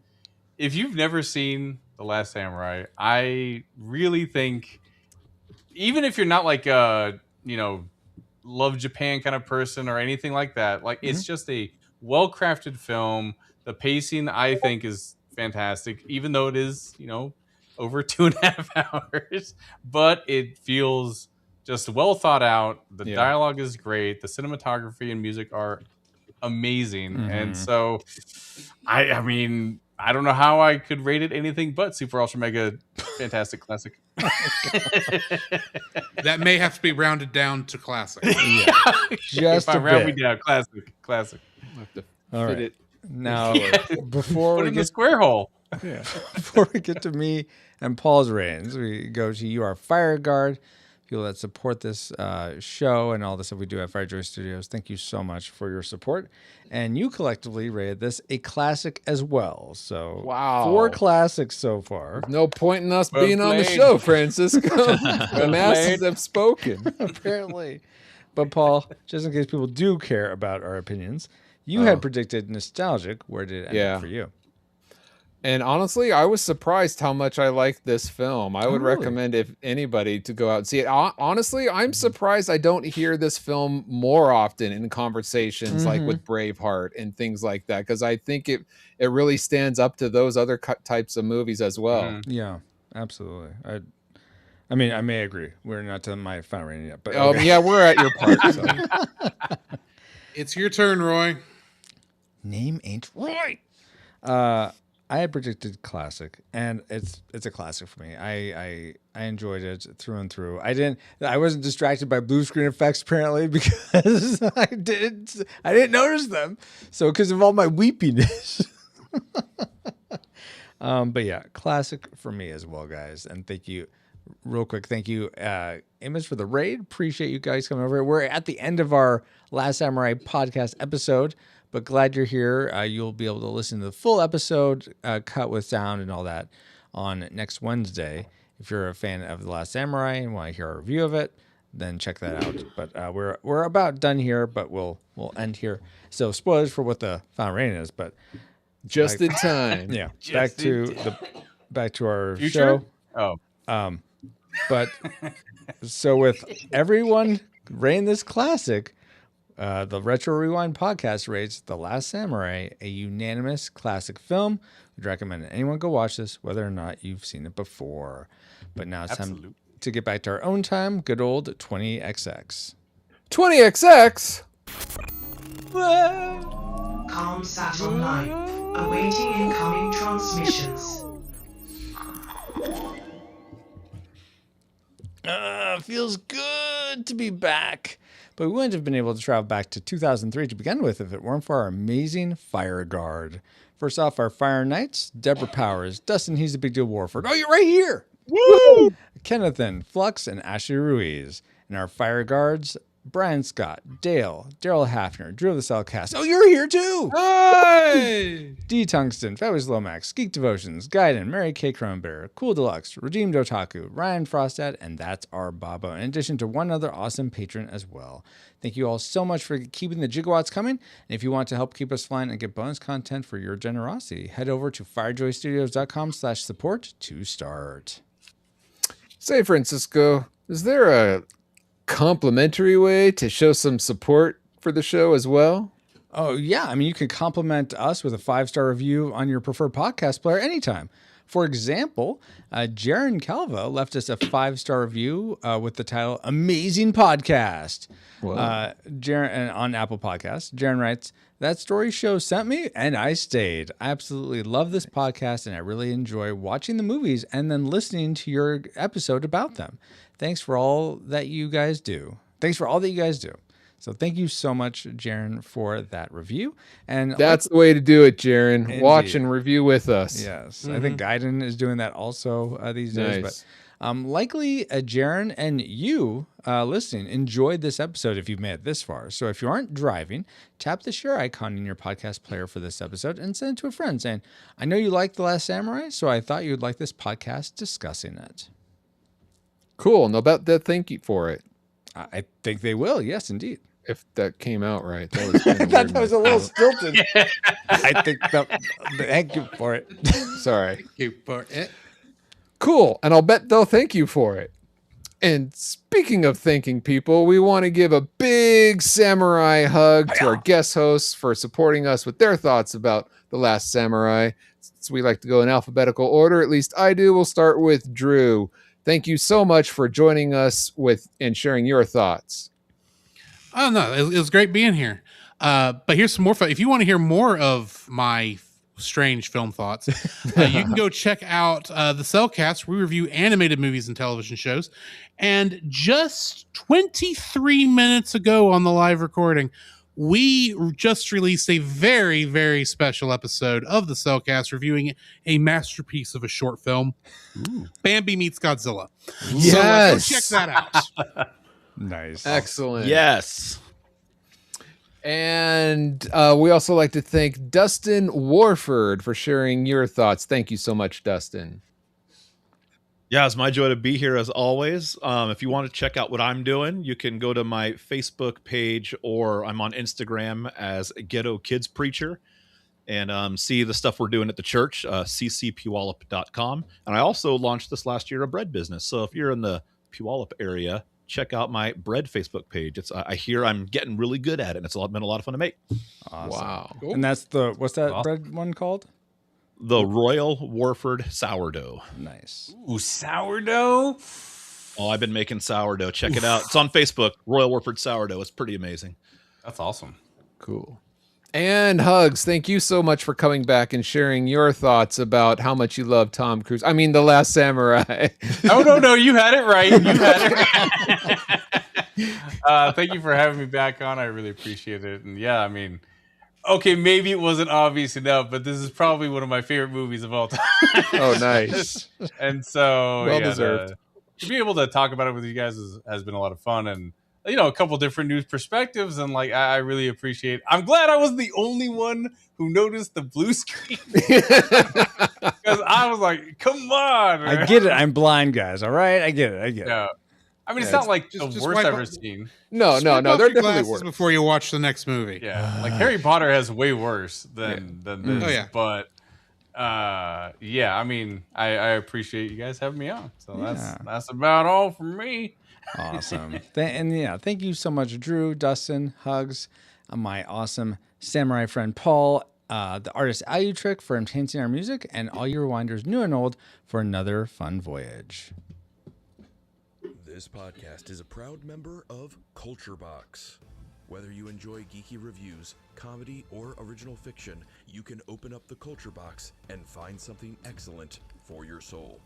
F: if you've never seen The Last Samurai, I really think, even if you're not like a, love Japan kind of person or anything like that, like it's just a well-crafted film. The pacing, I think, is fantastic, even though it is, over 2.5 hours, but it feels just well thought out. The dialogue is great. The cinematography and music are amazing. And so I mean, I don't know how I could rate it anything but super ultra mega fantastic classic.
B: That may have to be rounded down to classic.
A: Just
F: if I
A: a
F: round
A: bit.
F: me down, classic.
A: All right.
E: it.
A: Now, before
F: Put
A: we
F: it in the
A: get
F: square hole.
A: before we get to me and Paul's ratings, we go to you, our fire guard. people that support this show and all the stuff we do at Firejoy Studios. Thank you so much for your support. And you collectively rated this a classic as well. So
E: Wow.
A: 4 classics so far.
E: No point in us
F: Well
E: being on the
F: played.
E: show, Francisco. The masses have spoken.
A: Apparently. But Paul, just in case people do care about our opinions, you had predicted nostalgic. Where did it end up for you?
E: And honestly, I was surprised how much I liked this film. I would
A: really?
E: recommend if anybody to go out and see it. Honestly, I'm surprised I don't hear this film more often in conversations like with Braveheart and things like that, because I think it really stands up to those other types of movies as well.
A: Yeah, absolutely. I mean, I may agree. We're not to my final rating yet, but
E: yeah, we're at your part. So.
B: It's your turn, Roy.
A: Name ain't Roy. I had predicted classic, and it's a classic for me. I enjoyed it through and through. I wasn't distracted by blue screen effects apparently because I didn't notice them. So because of all my weepiness. But yeah, classic for me as well, guys. And thank you. Real quick, thank you, Amos, for the raid. Appreciate you guys coming over. We're at the end of our Last Samurai podcast episode, but glad you're here. You'll be able to listen to the full episode, cut with sound and all that, on next Wednesday. If you're a fan of The Last Samurai and want to hear a review of it, then check that out. But we're about done here, but we'll end here. So spoilers for what the final rating is, but
E: just in time.
A: Yeah, back to our
F: Future?
A: show. But so with everyone rating this classic, the Retro Rewind podcast rates The Last Samurai a unanimous classic film. We'd recommend anyone go watch this, whether or not you've seen it before. But now it's time to get back to our own time. Good old 20XX.
E: 20XX.
G: ComSat online, awaiting incoming transmissions.
A: Feels good to be back. But we wouldn't have been able to travel back to 2003 to begin with if it weren't for our amazing Fire Guard. First off, our Fire Knights, Deborah Powers, Dustin, he's a big deal Warford. Oh, you're right here. Woo! Kennethan, Flux, and Ashley Ruiz. And our Fire Guards, Brian Scott, Dale, Daryl Hafner, Drew of the Cellcast. Oh, you're here too!
C: Hey!
A: D. Tungsten, Fabulous Lomax, Geek Devotions, Gaiden, Mary K. Cronenberg, Cool Deluxe, Redeemed Otaku, Ryan Frostad, and that's our Babo, in addition to one other awesome patron as well. Thank you all so much for keeping the gigawatts coming. And if you want to help keep us flying and get bonus content for your generosity, head over to firejoystudios.com/support to start.
E: Say, Francisco, is there a complimentary way to show some support for the show as well?
A: Oh, yeah. I mean, you can compliment us with a 5-star review on your preferred podcast player anytime. For example, Jaron Calva left us a 5-star review with the title Amazing Podcast. Jaron, on Apple Podcasts. Jaron writes, "That story show sent me and I stayed. I absolutely love this podcast and I really enjoy watching the movies and then listening to your episode about them. Thanks for all that you guys do. So thank you so much, Jaron, for that review. And
E: that's the way to do it, Jaron. Watch and review with us.
A: Yes. I think Gaiden is doing that also these days. But likely Jaron and you listening enjoyed this episode if you've made it this far. So if you aren't driving, tap the share icon in your podcast player for this episode and send it to a friend saying, I know you like The Last Samurai, so I thought you'd like this podcast discussing it.
E: Cool. No, about that. Thank you for it.
A: I think they will. Yes, indeed.
E: If that came out right. That was
A: I thought that was a little stilted. I think thank you for it.
E: Sorry.
B: Thank you for it.
E: Cool. And I'll bet they'll thank you for it. And speaking of thanking people, we want to give a big samurai hug to our guest hosts for supporting us with their thoughts about The Last Samurai. Since we like to go in alphabetical order, at least I do. We'll start with Drew. Thank you so much for joining us and sharing your thoughts.
B: Oh, no, it was great being here. But here's some more fun. If you want to hear more of my strange film thoughts, you can go check out the Cellcast. We review animated movies and television shows. And just 23 minutes ago on the live recording, we just released a very, very special episode of the Cellcast reviewing a masterpiece of a short film, Bambi Meets Godzilla.
E: Yes.
B: So go check that out.
A: Nice.
E: Excellent.
D: Yes.
E: And we also like to thank Dustin Warford for sharing your thoughts. Thank you so much, Dustin.
D: Yeah, it's my joy to be here as always. If you want to check out what I'm doing, you can go to my Facebook page, or I'm on Instagram as Ghetto Kids Preacher, and see the stuff we're doing at the church, ccpuyallup.com. And I also launched this last year a bread business. So if you're in the Puyallup area, check out my bread Facebook page. It's I hear I'm getting really good at it, and it's been a lot of fun to make.
A: Awesome.
E: Wow.
A: And that's what's that bread one called?
D: The Royal Warford Sourdough.
A: Nice.
F: Ooh, sourdough.
D: Oh, I've been making sourdough. Check it out. It's on Facebook. Royal Warford Sourdough. It's pretty amazing.
F: That's awesome.
E: Cool. And Hugs, thank you so much for coming back and sharing your thoughts about how much you love Tom Cruise. I mean, The Last Samurai.
F: Oh, no, you had it right. You had it right. Thank you for having me back on. I really appreciate it. And yeah, I mean, okay, maybe it wasn't obvious enough, but this is probably one of my favorite movies of all time.
E: Oh, nice.
F: And so,
E: Well
F: yeah,
E: deserved.
F: to be able to talk about it with you guys has been a lot of fun, and a couple different news perspectives, and like I really appreciate. I'm glad I was the only one who noticed the blue screen, because I was like, "Come on!"
A: I get it. I'm blind, guys. All right, I get it.
F: Yeah. I mean, it's
E: Yeah,
F: not like the
B: just
F: worst
B: wipe
F: I've ever
B: off-
F: seen.
E: No,
B: Wipe off
E: they're
B: your
E: definitely
B: glasses
E: worse.
B: before you watch the next movie.
F: Yeah, like Harry Potter has way worse than this.
B: Oh, yeah.
F: But yeah, I mean, I appreciate you guys having me on. So
A: Yeah.
F: that's about all from me.
A: Awesome. Thank you so much, Drew, Dustin, Hugs, my awesome samurai friend Paul, the artist Trick for enhancing our music, and all your rewinders, new and old, for another fun voyage.
K: This podcast is a proud member of Culture Box. Whether you enjoy geeky reviews, comedy, or original fiction, you can open up the Culture Box and find something excellent for your soul.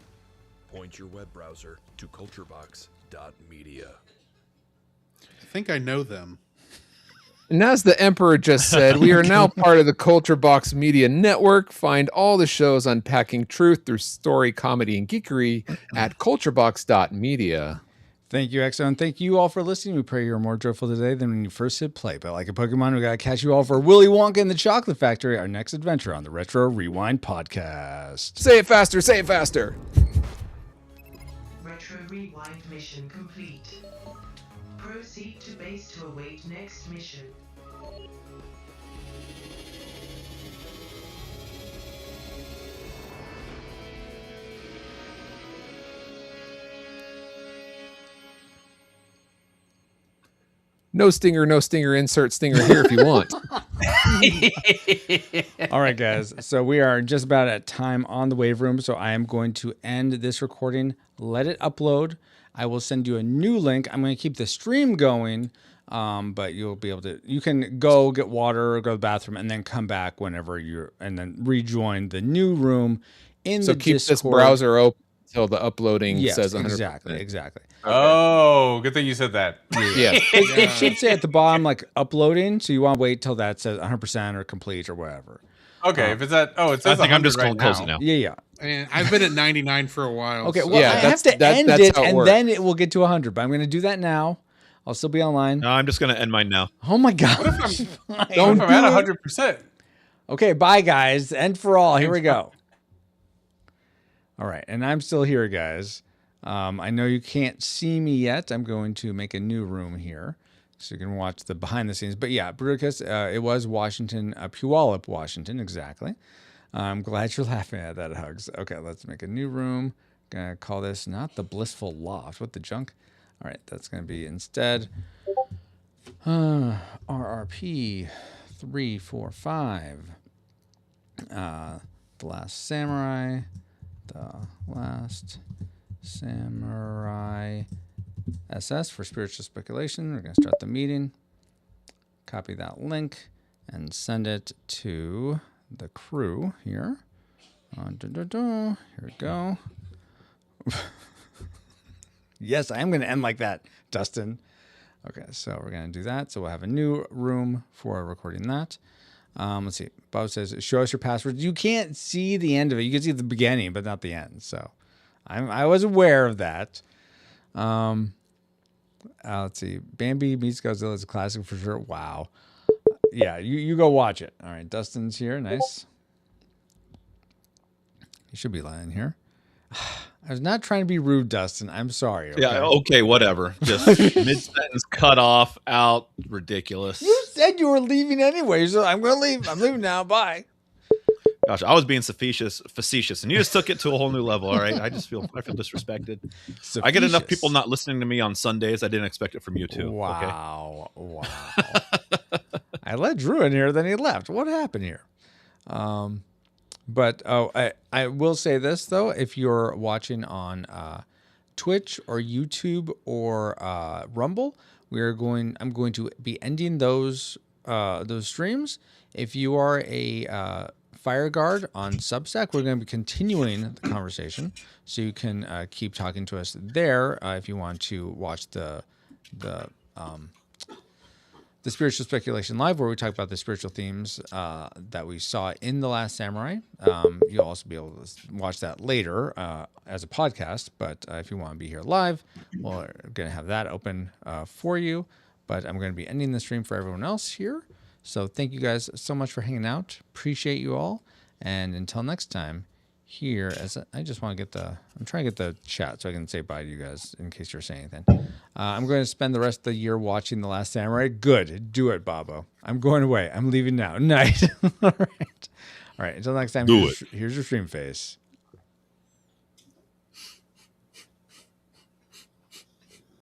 K: Point your web browser to culturebox.media.
B: I think I know them.
E: And as the Emperor just said, we are now part of the Culture Box Media Network. Find all the shows unpacking truth through story, comedy, and geekery at culturebox.media.
A: Thank you, EXO, and thank you all for listening. We pray you're more joyful today than when you first hit play. But like a Pokemon, we got to catch you all for Willy Wonka and the Chocolate Factory, our next adventure on the Retro Rewind podcast.
E: Say it faster, say it faster.
G: Retro Rewind mission complete. Proceed to base to await next mission.
E: No stinger, insert stinger here if you want.
A: All right, guys. So we are just about at time on the wave room. So I am going to end this recording, let it upload. I will send you a new link. I'm going to keep the stream going, but you'll be able to, you can go get water or go to the bathroom and then come back whenever and then rejoin the new room in
E: So
A: the
E: keep
A: Discord.
E: this browser open until the uploading
A: Yes,
E: says 100%.
A: exactly.
F: Oh, good thing you said that.
E: Yeah.
A: It should say at the bottom, like uploading. So you want to wait till that says 100% or complete or whatever.
F: Okay, if it's at it says
D: I think I'm just
F: 100
D: going to close it now.
A: Yeah.
B: And I've been at 99 for a while.
A: Okay,
B: so-
A: well,
E: Yeah,
A: I have
E: that's-
A: to end
E: that's
A: it,
E: how it
A: and
E: works.
A: then it will get to 100. But I'm going to do that now. I'll still be online.
D: No, I'm just going to end mine now.
A: Oh my god!
F: Don't I'm at 100%.
A: Okay, bye guys. End for all. Here we go. All right, and I'm still here, guys. I know you can't see me yet. I'm going to make a new room here so you can watch the behind the scenes. But yeah, Bruticus, it was Washington, Puyallup, Washington, exactly. I'm glad you're laughing at that, Hugs. Okay, let's make a new room. Gonna call this not the Blissful Loft. What the junk? All right, that's gonna be instead RRP 345. The Last Samurai. The Last Samurai SS for spiritual speculation. We're going to start the meeting. Copy that link and send it to the crew here. Here we go. Yes, I am going to end like that, Dustin. Okay, so we're going to do that. So we'll have a new room for recording that. Let's see. Bob says, show us your passwords. You can't see the end of it. You can see the beginning, but not the end. So I was aware of that. Let's see. Bambi meets Godzilla is a classic for sure. Wow. Yeah, you go watch it. All right, Dustin's here. Nice. He should be lying here. I was not trying to be rude, Dustin. I'm sorry. Okay?
D: Yeah, okay, whatever. Just mid-sentence cut off, out, ridiculous.
A: You said you were leaving anyway, so I'm going to leave. I'm leaving now. Bye.
D: Gosh, I was being facetious, and you just took it to a whole new level. All right, I feel disrespected. I get enough people not listening to me on Sundays. I didn't expect it from you too.
A: Wow, okay? Wow. I let Drew in here, then he left. What happened here? But I will say this though: if you're watching on Twitch or YouTube or Rumble, I'm going to be ending those streams. If you are a Fire Guard on Substack, we're going to be continuing the conversation, so you can keep talking to us there if you want to watch the Spiritual Speculation Live, where we talk about the spiritual themes that we saw in The Last Samurai. You'll also be able to watch that later as a podcast, but if you want to be here live, we're going to have that open for you. But I'm going to be ending the stream for everyone else here. So thank you guys so much for hanging out. Appreciate you all. And until next time, here, I just want to I'm trying to get the chat so I can say bye to you guys in case you're saying anything. I'm going to spend the rest of the year watching The Last Samurai. Good. Do it, Bobo. I'm going away. I'm leaving now. Night. All right. Until next time, here's your stream face.